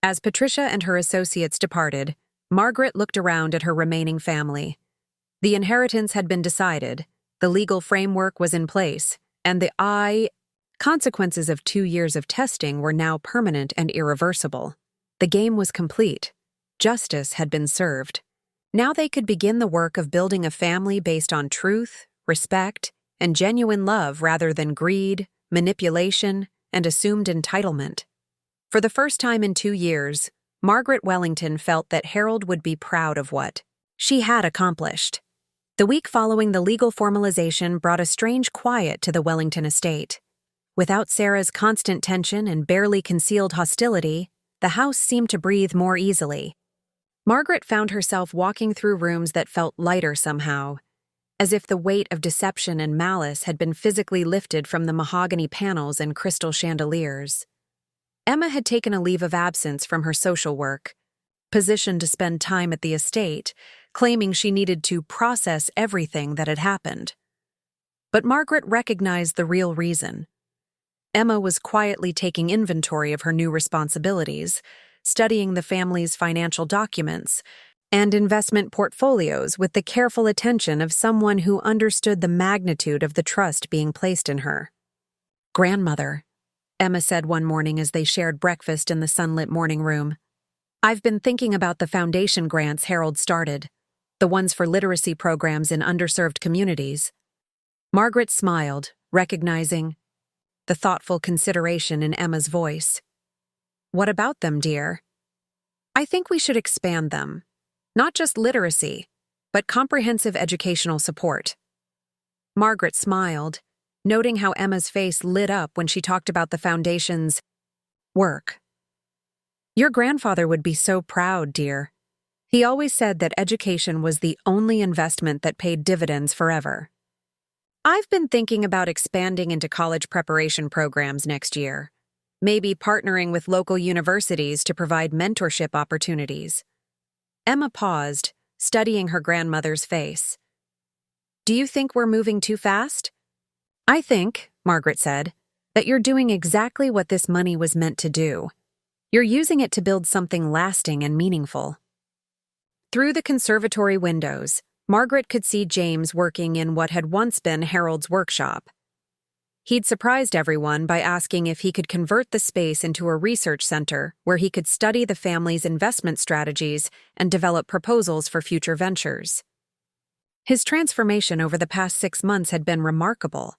As Patricia and her associates departed, Margaret looked around at her remaining family. The inheritance had been decided, the legal framework was in place, and the consequences of 2 years of testing were now permanent and irreversible. The game was complete. Justice had been served. Now they could begin the work of building a family based on truth, respect, and genuine love rather than greed, manipulation, and assumed entitlement. For the first time in 2 years, Margaret Wellington felt that Harold would be proud of what she had accomplished. The week following the legal formalization brought a strange quiet to the Wellington estate. Without Sarah's constant tension and barely concealed hostility, the house seemed to breathe more easily. Margaret found herself walking through rooms that felt lighter somehow, as if the weight of deception and malice had been physically lifted from the mahogany panels and crystal chandeliers. Emma had taken a leave of absence from her social work, positioned to spend time at the estate, claiming she needed to process everything that had happened. But Margaret recognized the real reason. Emma was quietly taking inventory of her new responsibilities, studying the family's financial documents and investment portfolios with the careful attention of someone who understood the magnitude of the trust being placed in her. "Grandmother," Emma said one morning as they shared breakfast in the sunlit morning room, "I've been thinking about the foundation grants Harold started, the ones for literacy programs in underserved communities." Margaret smiled, recognizing the thoughtful consideration in Emma's voice. "What about them, dear?" "I think we should expand them. Not just literacy, but comprehensive educational support." Margaret smiled, noting how Emma's face lit up when she talked about the foundation's work. "Your grandfather would be so proud, dear. He always said that education was the only investment that paid dividends forever." "I've been thinking about expanding into college preparation programs next year, maybe partnering with local universities to provide mentorship opportunities." Emma paused, studying her grandmother's face. "Do you think we're moving too fast?" "I think," Margaret said, "that you're doing exactly what this money was meant to do. You're using it to build something lasting and meaningful." Through the conservatory windows, Margaret could see James working in what had once been Harold's workshop. He'd surprised everyone by asking if he could convert the space into a research center where he could study the family's investment strategies and develop proposals for future ventures. His transformation over the past 6 months had been remarkable.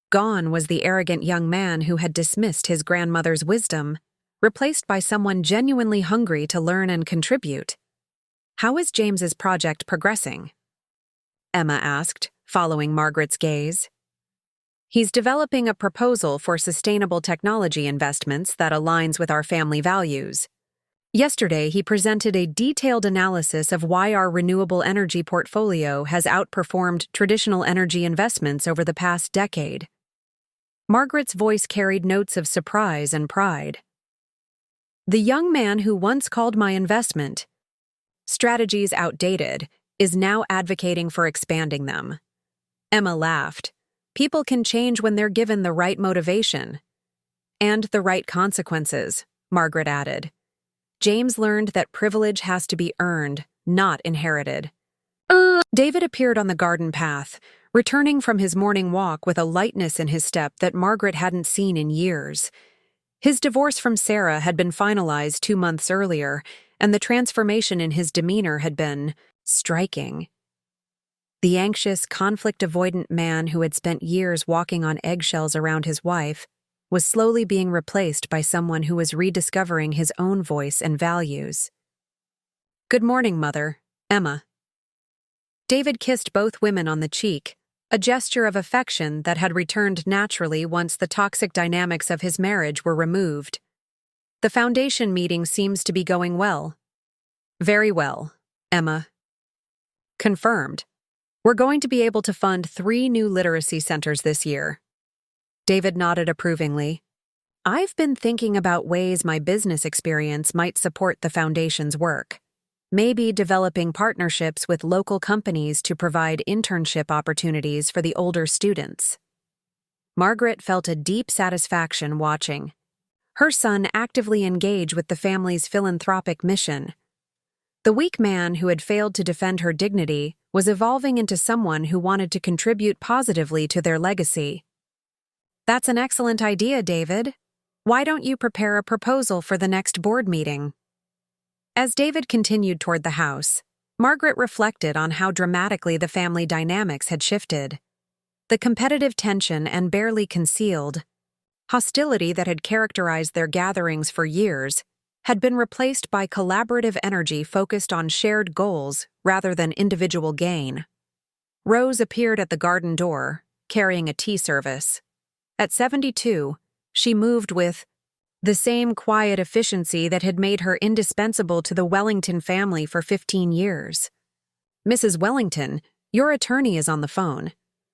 Gone was the arrogant young man who had dismissed his grandmother's wisdom, replaced by someone genuinely hungry to learn and contribute. "How is James's project progressing?" Emma asked, following Margaret's gaze. "He's developing a proposal for sustainable technology investments that aligns with our family values. Yesterday, he presented a detailed analysis of why our renewable energy portfolio has outperformed traditional energy investments over the past decade." Margaret's voice carried notes of surprise and pride. "The young man who once called my investment strategies outdated is now advocating for expanding them." Emma laughed. "People can change when they're given the right motivation." "And the right consequences," Margaret added. "James learned that privilege has to be earned, not inherited." David appeared on the garden path, returning from his morning walk with a lightness in his step that Margaret hadn't seen in years. His divorce from Sarah had been finalized 2 months earlier, and the transformation in his demeanor had been striking. The anxious, conflict-avoidant man who had spent years walking on eggshells around his wife was slowly being replaced by someone who was rediscovering his own voice and values. "Good morning, Mother, Emma." David kissed both women on the cheek, a gesture of affection that had returned naturally once the toxic dynamics of his marriage were removed. "The foundation meeting seems to be going well." "Very well, Emma." "Confirmed. We're going to be able to fund 3 new literacy centers this year." David nodded approvingly. "I've been thinking about ways my business experience might support the foundation's work. Maybe developing partnerships with local companies to provide internship opportunities for the older students." Margaret felt a deep satisfaction watching her son actively engage with the family's philanthropic mission. The weak man who had failed to defend her dignity was evolving into someone who wanted to contribute positively to their legacy. "That's an excellent idea, David. Why don't you prepare a proposal for the next board meeting?" As David continued toward the house, Margaret reflected on how dramatically the family dynamics had shifted. The competitive tension and barely concealed hostility that had characterized their gatherings for years had been replaced by collaborative energy focused on shared goals rather than individual gain. Rose appeared at the garden door, carrying a tea service. At 72, she moved with the same quiet efficiency that had made her indispensable to the Wellington family for 15 years. "Mrs. Wellington, your attorney is on the phone.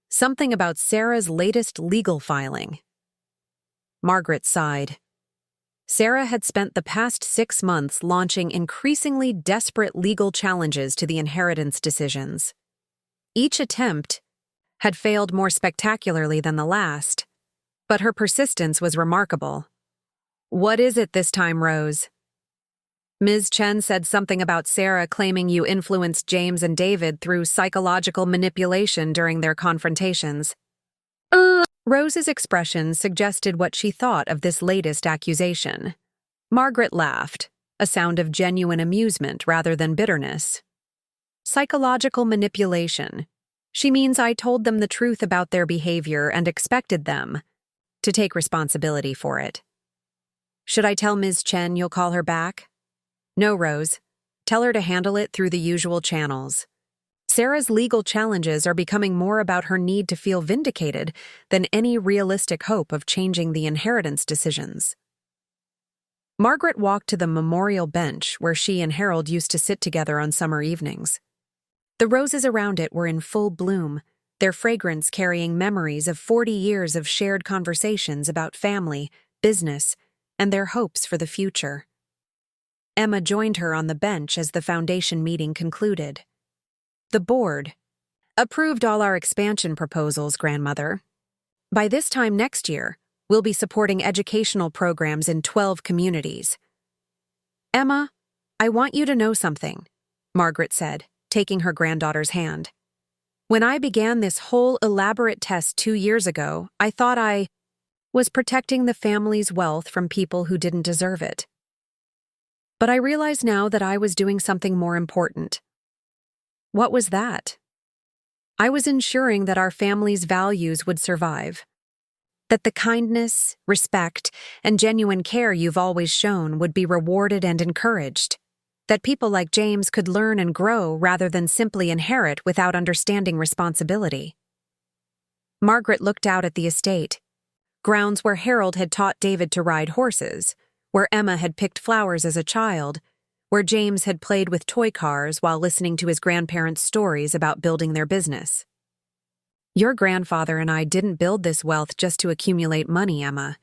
Something about Sarah's latest legal filing." Margaret sighed. Sarah had spent the past 6 months launching increasingly desperate legal challenges to the inheritance decisions. Each attempt had failed more spectacularly than the last, but her persistence was remarkable. "What is it this time, Rose?" "Ms. Chen said something about Sarah claiming you influenced James and David through psychological manipulation during their confrontations." Rose's expression suggested what she thought of this latest accusation. Margaret laughed, a sound of genuine amusement rather than bitterness. "Psychological manipulation. She means I told them the truth about their behavior and expected them to take responsibility for it." "Should I tell Ms. Chen you'll call her back?" "No, Rose. Tell her to handle it through the usual channels. Sarah's legal challenges are becoming more about her need to feel vindicated than any realistic hope of changing the inheritance decisions." Margaret walked to the memorial bench where she and Harold used to sit together on summer evenings. The roses around it were in full bloom, their fragrance carrying memories of 40 years of shared conversations about family, business, and their hopes for the future. Emma joined her on the bench as the foundation meeting concluded. "The board approved all our expansion proposals, Grandmother. By this time next year, we'll be supporting educational programs in 12 communities." "Emma, I want you to know something," Margaret said. taking her granddaughter's hand. "When I began this whole elaborate test 2 years ago, I thought I was protecting the family's wealth from people who didn't deserve it. But I realize now that I was doing something more important." "What was that?" "I was ensuring that our family's values would survive. That the kindness, respect, and genuine care you've always shown would be rewarded and encouraged. That people like James could learn and grow rather than simply inherit without understanding responsibility." Margaret looked out at the estate, grounds where Harold had taught David to ride horses, where Emma had picked flowers as a child, where James had played with toy cars while listening to his grandparents' stories about building their business. "Your grandfather and I didn't build this wealth just to accumulate money, Emma.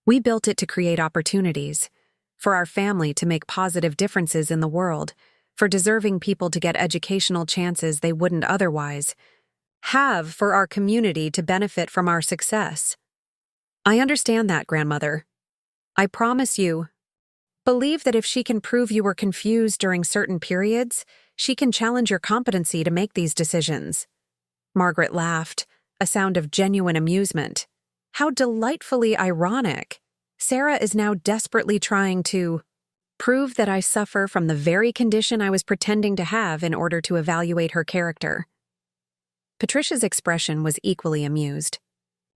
We built it to create opportunities, for our family to make positive differences in the world, for deserving people to get educational chances they wouldn't otherwise have, for our community to benefit from our success." "I understand that, grandmother. I promise you, believe that if she can prove you were confused during certain periods, she can challenge your competency to make these decisions." Margaret laughed, a sound of genuine amusement. How delightfully ironic. Sarah is now desperately trying to prove that I suffer from the very condition I was pretending to have in order to evaluate her character. Patricia's expression was equally amused.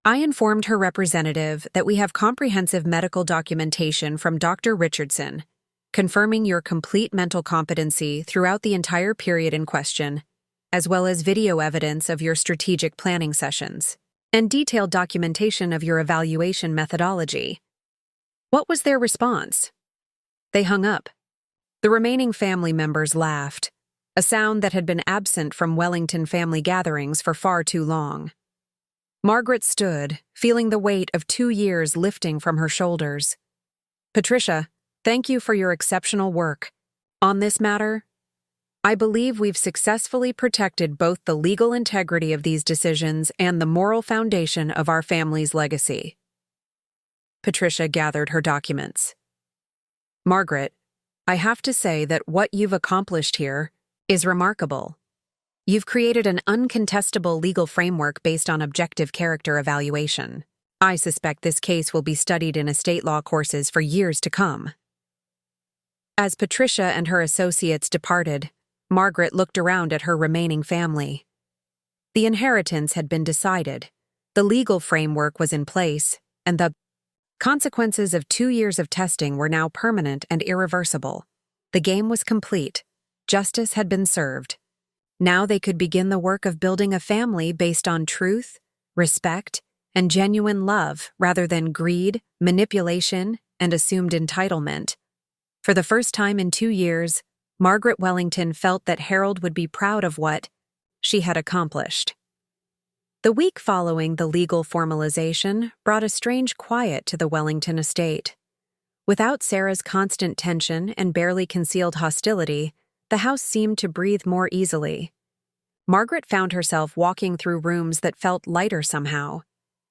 "I informed her representative that we have comprehensive medical documentation from Dr. Richardson, confirming your complete mental competency throughout the entire period in question, as well as video evidence of your strategic planning sessions, and detailed documentation of your evaluation methodology." What was their response? They hung up. The remaining family members laughed, a sound that had been absent from Wellington family gatherings for far too long. Margaret stood, feeling the weight of 2 years lifting from her shoulders. "Patricia, thank you for your exceptional work. On this matter, I believe we've successfully protected both the legal integrity of these decisions and the moral foundation of our family's legacy." Patricia gathered her documents. "Margaret, I have to say that what you've accomplished here is remarkable. You've created an uncontestable legal framework based on objective character evaluation. I suspect this case will be studied in estate law courses for years to come." As Patricia and her associates departed, Margaret looked around at her remaining family. The inheritance had been decided, the legal framework was in place, and the consequences of 2 years of testing were now permanent and irreversible. The game was complete. Justice had been served. Now they could begin the work of building a family based on truth, respect, and genuine love rather than greed, manipulation, and assumed entitlement. For the first time in 2 years, Margaret Wellington felt that Harold would be proud of what she had accomplished. The week following the legal formalization brought a strange quiet to the Wellington estate. Without Sarah's constant tension and barely concealed hostility, the house seemed to breathe more easily. Margaret found herself walking through rooms that felt lighter somehow,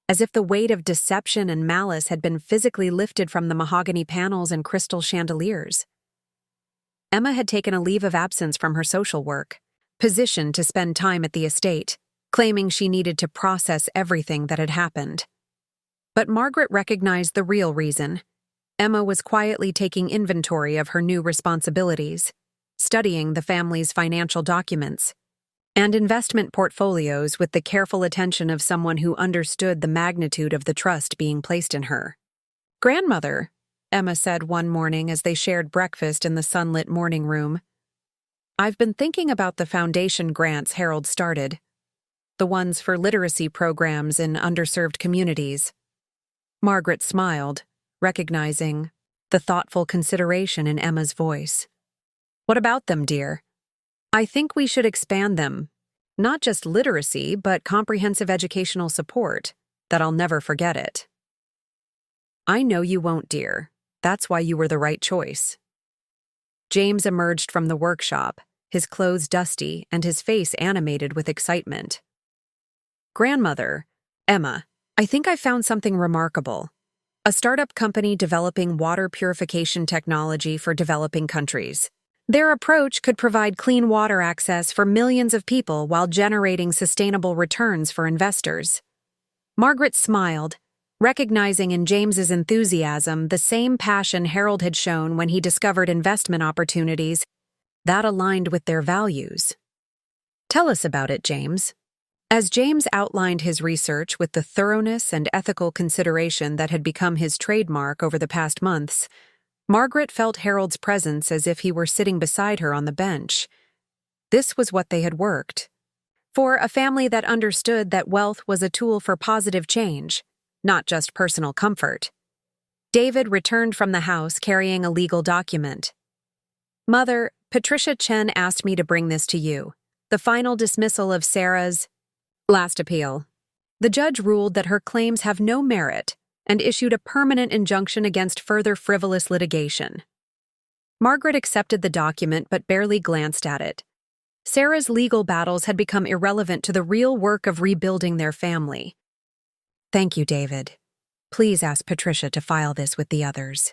as if the weight of deception and malice had been physically lifted from the mahogany panels and crystal chandeliers. Emma had taken a leave of absence from her social work, positioned to spend time at the estate, claiming she needed to process everything that had happened. But Margaret recognized the real reason. Emma was quietly taking inventory of her new responsibilities, studying the family's financial documents and investment portfolios with the careful attention of someone who understood the magnitude of the trust being placed in her. "Grandmother," Emma said one morning as they shared breakfast in the sunlit morning room, "I've been thinking about the foundation grants Harold started, the ones for literacy programs in underserved communities." Margaret smiled, recognizing the thoughtful consideration in Emma's voice. "What about them, dear?" "I think we should expand them. Not just literacy, but comprehensive educational support. That I'll never forget it." "I know you won't, dear. That's why you were the right choice." James emerged from the workshop, his clothes dusty and his face animated with excitement. "Grandmother, Emma, I think I found something remarkable. A startup company developing water purification technology for developing countries. Their approach could provide clean water access for millions of people while generating sustainable returns for investors. Margaret smiled, recognizing in James's enthusiasm the same passion Harold had shown when he discovered investment opportunities that aligned with their values. "Tell us about it, James." As James outlined his research with the thoroughness and ethical consideration that had become his trademark over the past months, Margaret felt Harold's presence as if he were sitting beside her on the bench. This was what they had worked for, a family that understood that wealth was a tool for positive change, not just personal comfort. David returned from the house carrying a legal document. "Mother, Patricia Chen asked me to bring this to you. The final dismissal of Sarah's last appeal. The judge ruled that her claims have no merit and issued a permanent injunction against further frivolous litigation." Margaret accepted the document but barely glanced at it. Sarah's legal battles had become irrelevant to the real work of rebuilding their family. "Thank you, David. Please ask Patricia to file this with the others."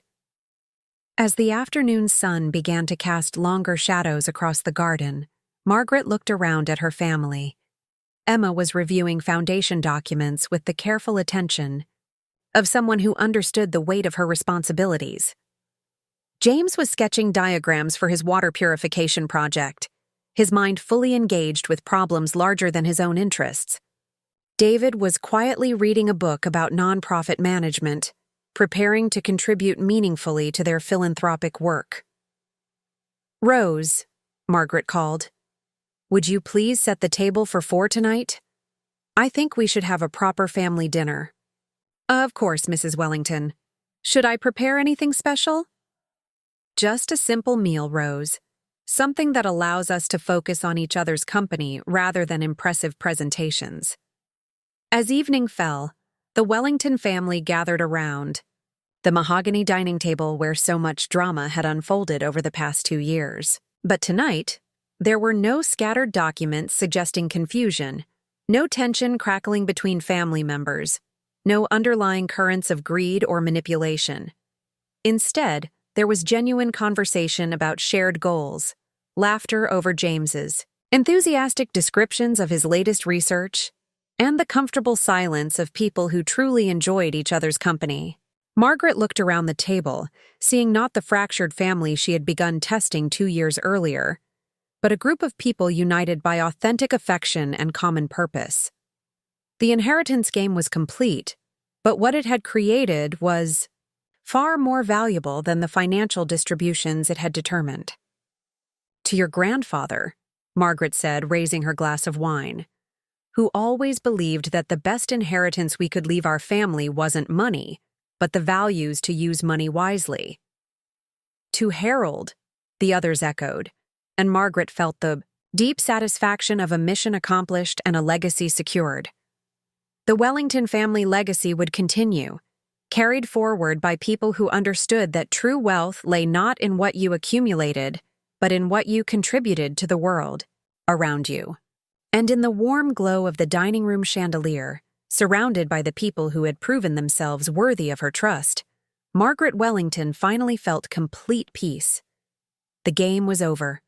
As the afternoon sun began to cast longer shadows across the garden, Margaret looked around at her family. Emma was reviewing foundation documents with the careful attention of someone who understood the weight of her responsibilities. James was sketching diagrams for his water purification project, his mind fully engaged with problems larger than his own interests. David was quietly reading a book about nonprofit management, preparing to contribute meaningfully to their philanthropic work. "Rose," Margaret called, "would you please set the table for 4 tonight? I think we should have a proper family dinner." "Of course, Mrs. Wellington. Should I prepare anything special?" "Just a simple meal, Rose. Something that allows us to focus on each other's company rather than impressive presentations." As evening fell, the Wellington family gathered around the mahogany dining table where so much drama had unfolded over the past 2 years. But tonight, there were no scattered documents suggesting confusion, no tension crackling between family members, no underlying currents of greed or manipulation. Instead, there was genuine conversation about shared goals, laughter over James's enthusiastic descriptions of his latest research, and the comfortable silence of people who truly enjoyed each other's company. Margaret looked around the table, seeing not the fractured family she had begun testing 2 years earlier, but a group of people united by authentic affection and common purpose. The inheritance game was complete, but what it had created was far more valuable than the financial distributions it had determined. "To your grandfather," Margaret said, raising her glass of wine, "who always believed that the best inheritance we could leave our family wasn't money, but the values to use money wisely." "To Harold," the others echoed, and Margaret felt the deep satisfaction of a mission accomplished and a legacy secured. The Wellington family legacy would continue, carried forward by people who understood that true wealth lay not in what you accumulated, but in what you contributed to the world around you. And in the warm glow of the dining room chandelier, surrounded by the people who had proven themselves worthy of her trust, Margaret Wellington finally felt complete peace. The game was over.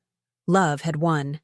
Love had won.